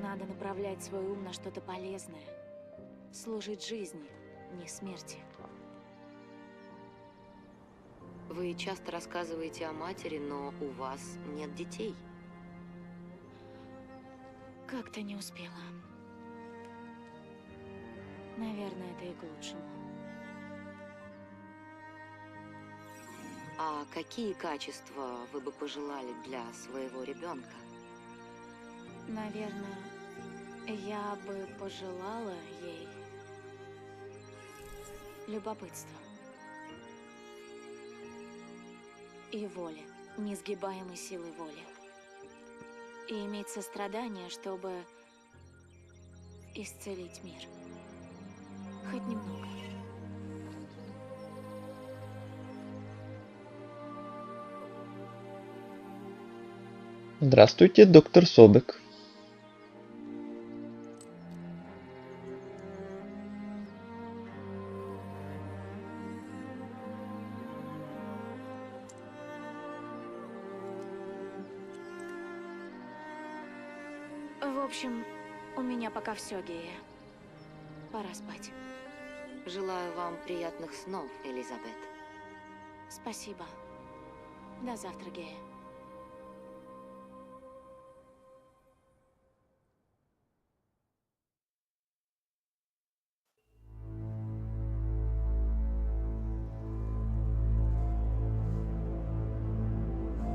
Надо направлять свой ум на что-то полезное. Служить жизни, не смерти. Вы часто рассказываете о матери, но у вас нет детей. Как-то не успела. Наверное, это и к лучшему. А какие качества вы бы пожелали для своего ребенка? Наверное, я бы пожелала ей любопытства и воли, несгибаемой силы воли. И иметь сострадание, чтобы исцелить мир. Хоть немного. Здравствуйте, доктор Собек. В общем, у меня пока все, Гея. Пора спать. Желаю вам приятных снов, Элизабет. Спасибо. До завтра, Гея.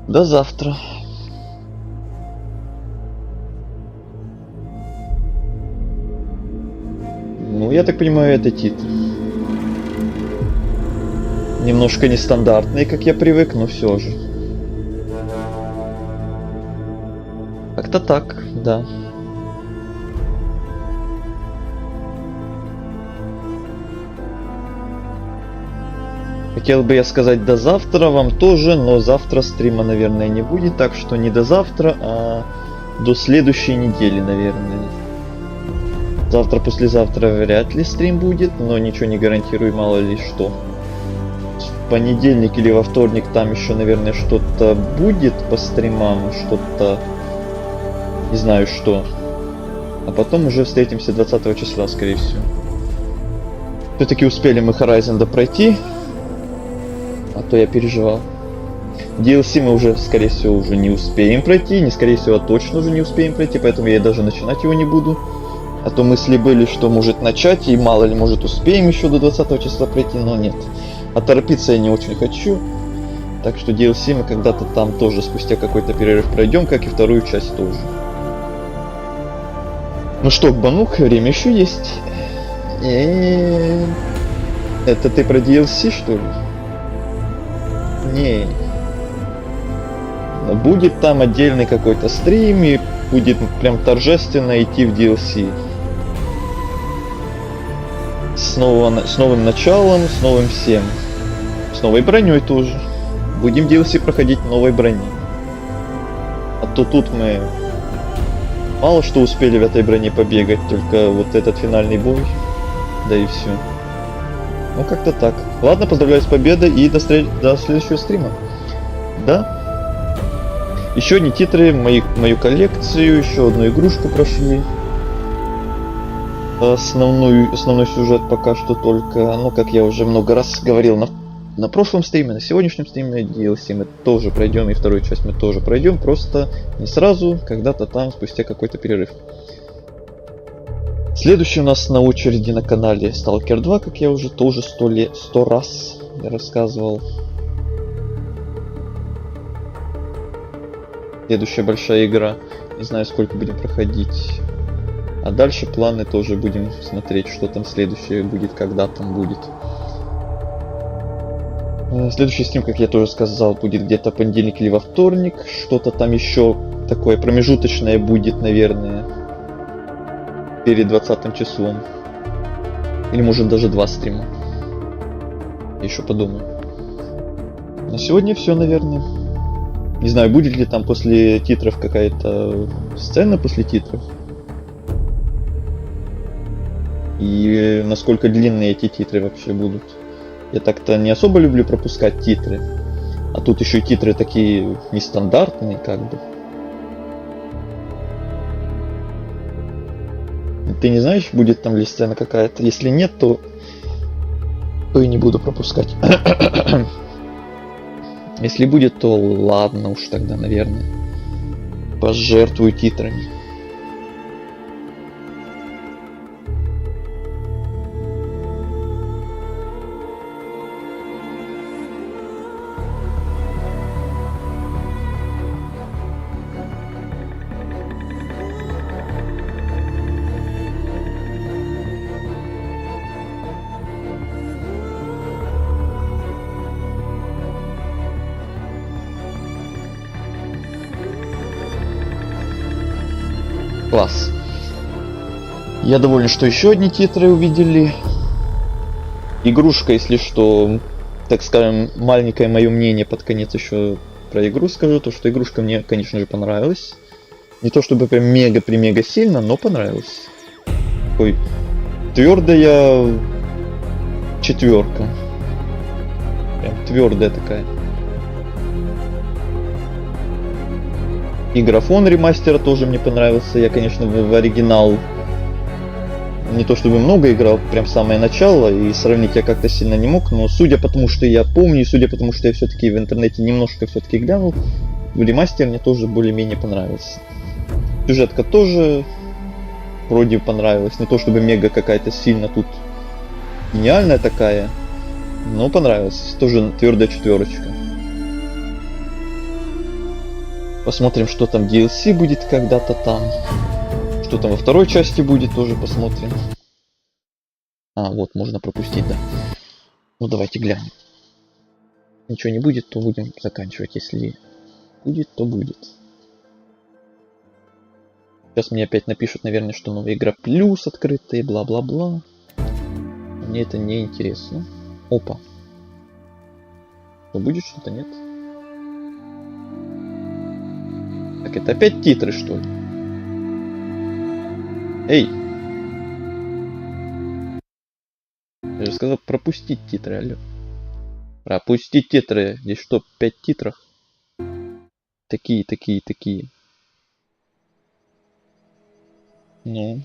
До завтра. Ну, я так понимаю, это титр. Немножко нестандартный, как я привык, но все же. Как-то так, да. Хотел бы я сказать до завтра вам тоже, но завтра стрима, наверное, не будет, так что не до завтра, а до следующей недели, наверное. Завтра, послезавтра вряд ли стрим будет, но ничего не гарантирую, мало ли что. В понедельник или во вторник там еще, наверное, что-то будет по стримам, что-то... Не знаю что. А потом уже встретимся 20 числа, скорее всего. Все-таки успели мы Horizon допройти. А то я переживал. DLC мы уже, скорее всего, уже не успеем пройти. Не скорее всего, а точно уже не успеем пройти. Поэтому я даже начинать его не буду. А то мысли были, что может начать. И мало ли, может успеем еще до 20 числа пройти. Но нет. А торопиться я не очень хочу. Так что DLC мы когда-то там тоже спустя какой-то перерыв пройдем. Как и вторую часть тоже. Ну что, Банук, время еще есть. Это ты про DLC, что ли? Не. Будет там отдельный какой-то стрим и будет прям торжественно идти в DLC. С новым началом, с новым всем. С новой броней тоже. Будем DLC проходить новой брони. А то тут мы мало что успели в этой броне побегать, только вот этот финальный бой. Да и все. Ну, как-то так. Ладно, поздравляю с победой и до следующего стрима. Да. Еще одни титры, мою коллекцию, еще одну игрушку прошли. Основной сюжет пока что только, ну, как я уже много раз говорил на прошлом стриме, на сегодняшнем стриме, DLC мы тоже пройдем, и вторую часть мы тоже пройдем, просто не сразу, когда-то там, спустя какой-то перерыв. Следующий у нас на очереди на канале Stalker 2, как я уже тоже 100 раз рассказывал. Следующая большая игра. Не знаю, сколько будем проходить. А дальше планы тоже будем смотреть, что там следующее будет, когда там будет. Следующий стрим, как я тоже сказал, будет где-то в понедельник или во вторник. Что-то там еще такое промежуточное будет, наверное. перед 20 числом. Или может даже 2 стрима. Я еще подумаю. На сегодня все, наверное. Не знаю, будет ли там после титров какая-то сцена после титров. И насколько длинные эти титры вообще будут. Я так-то не особо люблю пропускать титры. А тут еще и титры такие нестандартные, как бы. Ты не знаешь, будет там ли сцена какая-то? Если нет, то и не буду пропускать. Если будет, то ладно уж тогда, наверное. Пожертвую титрами. Класс. Я доволен, что еще одни титры увидели. Игрушка, если что, так скажем, маленькое мое мнение под конец еще про игру скажу. То, что игрушка мне, конечно же, понравилась. Не то чтобы прям мега-примега сильно, но понравилась. Такой твердая 4. Прям твердая такая. И графон ремастера тоже мне понравился. Я, конечно, в оригинал не то чтобы много играл, прям самое начало, и сравнить я как-то сильно не мог, но судя по тому, что я помню, и судя по тому, что я все-таки в интернете немножко все-таки глянул, ремастер мне тоже более-менее понравился. Сюжетка тоже вроде понравилась, не то чтобы мега какая-то сильно тут гениальная такая, но понравилась. Тоже твердая 4. Посмотрим, что там DLC будет когда-то там. Что там во второй части будет, тоже посмотрим. А, вот, можно пропустить, да. Ну, давайте глянем. Ничего не будет, то будем заканчивать. Если будет, то будет. Сейчас мне опять напишут, наверное, что новая игра плюс открытая, бла-бла-бла. Мне это не интересно. Опа. Что будет, что-то нет? Так, это опять титры, что ли? Эй! Я же сказал пропустить титры, алло. Пропустить титры. Здесь что, 5 титров? Такие. Ну.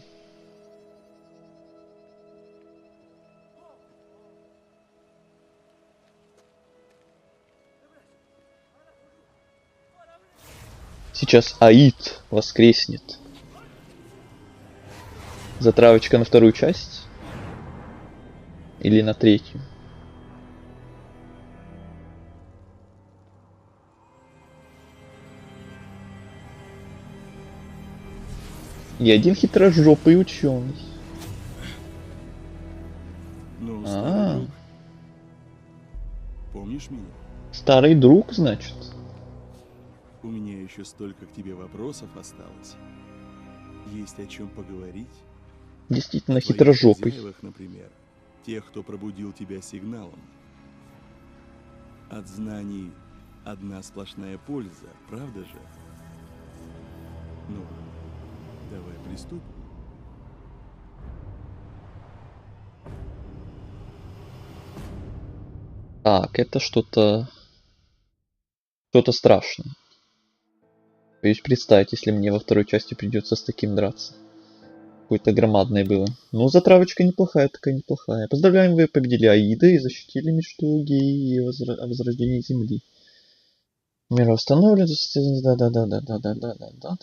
Сейчас Аид воскреснет. Затравочка на вторую часть? Или на третью? И один хитрожопый ученый. Ну, старый друг. Помнишь меня? Старый друг, значит? У меня еще столько к тебе вопросов осталось. Есть о чем поговорить. Действительно хитрожопый. Например, тех, кто пробудил тебя сигналом. От знаний одна сплошная польза, правда же? Ну, давай приступим. Так, это что-то страшное. Боюсь представить, если мне во второй части придется с таким драться. Какое-то громадное было. Но затравочка неплохая, такая неплохая. Поздравляем, вы победили Аида и защитили мечту Геи и о возрождении Земли. Мир восстановлен. Да.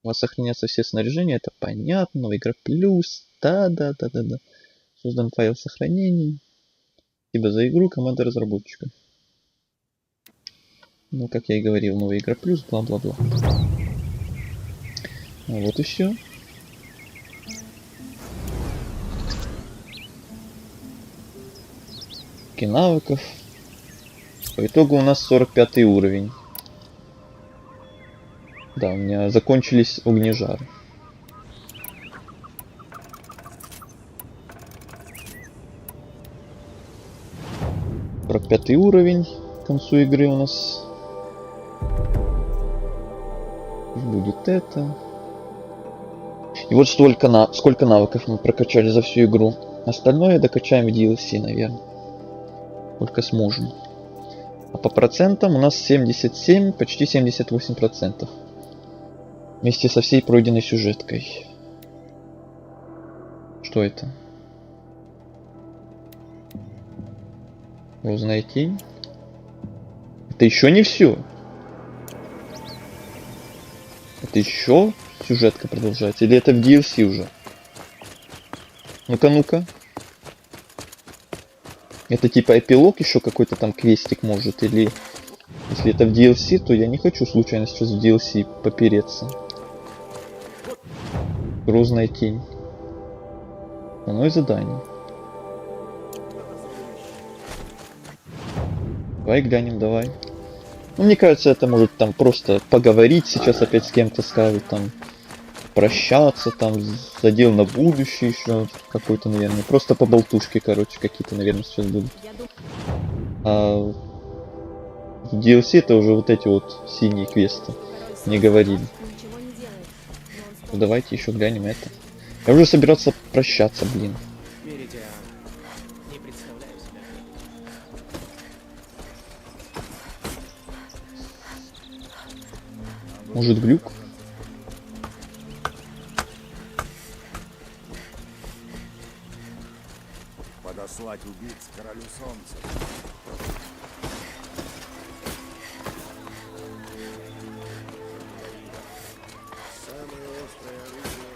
У вас сохранятся все снаряжения, это понятно. Новая игра плюс. Да. Создан файл сохранений. Спасибо за игру, команда разработчика. Ну, как я и говорил, новая игра плюс, бла-бла-бла. Вот и все. Навыков. По итогу у нас 45 уровень. Да, у меня закончились огнежары. 45 уровень к концу игры у нас. Будет это. И вот сколько навыков мы прокачали за всю игру. Остальное докачаем в DLC, наверное. Только сможем. А по процентам у нас 77, почти 78%. Вместе со всей пройденной сюжеткой. Что это? Грозная тень. Это еще не все. Это еще сюжетка продолжается? Или это в DLC уже? Ну-ка, ну-ка. Это типа эпилог еще какой-то там квестик может? Или если это в DLC, то я не хочу случайно сейчас в DLC попереться. Грозная тень. Оно и задание. Давай глянем, давай. Ну, мне кажется, это может там просто поговорить сейчас опять с кем-то, скажут там прощаться, там задел на будущее еще какой-то, наверное. Просто по болтушке, короче, какие-то, наверное, сейчас будут. А в DLC это уже вот эти вот синие квесты. Не говорили. Ну, давайте еще глянем это. Я уже собирался прощаться, блин. Может, глюк? Подослать убийц королю солнца. Самое острое оружие.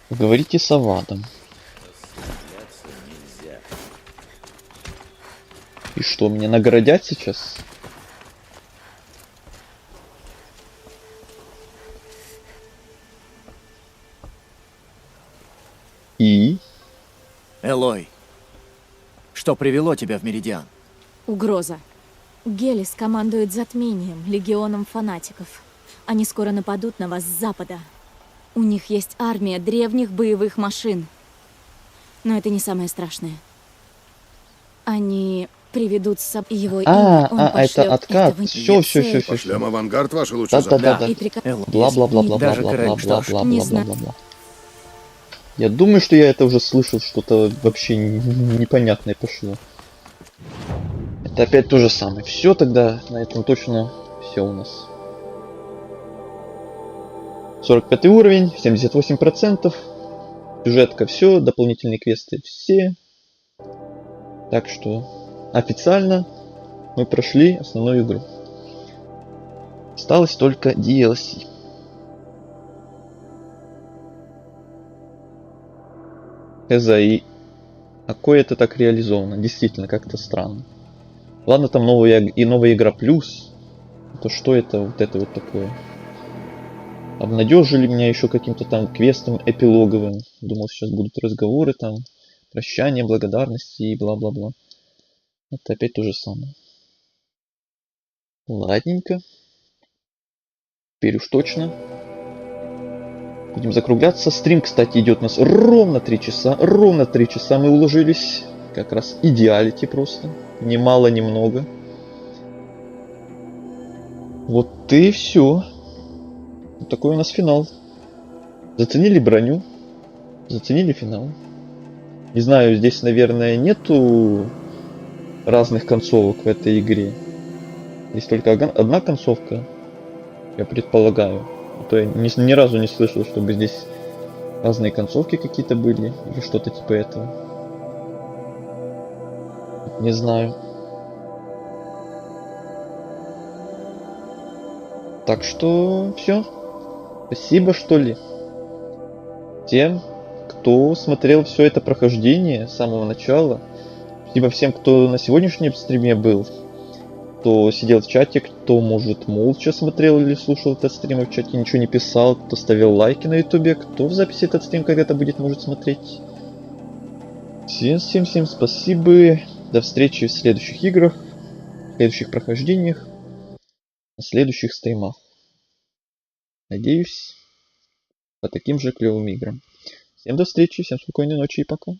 Говорите с Авадом. И что, меня наградят сейчас? И? Элой, что привело тебя в Меридиан? Угроза. Гелис командует затмением, легионом фанатиков. Они скоро нападут на вас с запада. У них есть армия древних боевых машин. Но это не самое страшное. Они приведут с собой его имя. Он это откат. Все. Пошлем авангард, ваше лучшее задание. Бла-бла-бла-бла-бла-бла-бла-бла-бла-бла. Я думаю, что я это уже слышал, что-то вообще непонятное пошло. Это опять то же самое. Все тогда, на этом точно все у нас. 45 уровень, 78%. Сюжетка все, дополнительные квесты все. Так что официально мы прошли основную игру. Осталось только DLC. И какое это так реализовано? Действительно, как-то странно. Ладно, там новая игра плюс. То что это вот такое? Обнадежили меня еще каким-то там квестом эпилоговым. Думал, сейчас будут разговоры там, прощания, благодарности и бла-бла-бла. Это опять то же самое. Ладненько. Теперь уж точно. Будем закругляться. Стрим, кстати, идет у нас ровно 3 часа. Ровно 3 часа мы уложились. Как раз идеалити просто. Ни мало, ни много. Вот и все. Вот такой у нас финал. Заценили броню. Заценили финал. Не знаю, здесь, наверное, нету разных концовок в этой игре. Есть только одна концовка. Я предполагаю. А то я ни разу не слышал, чтобы здесь разные концовки какие-то были. Или что-то типа этого. Не знаю. Так что все. Спасибо, что ли, тем, кто смотрел все это прохождение с самого начала. Спасибо всем, кто на сегодняшнем стриме был. кто сидел в чате, кто, может, молча смотрел или слушал этот стрим, а в чате ничего не писал, кто ставил лайки на ютубе, кто в записи этот стрим когда-то будет, может смотреть. Всем спасибо. До встречи в следующих играх, в следующих прохождениях, на следующих стримах. Надеюсь, по таким же клевым играм. Всем до встречи, всем спокойной ночи и пока.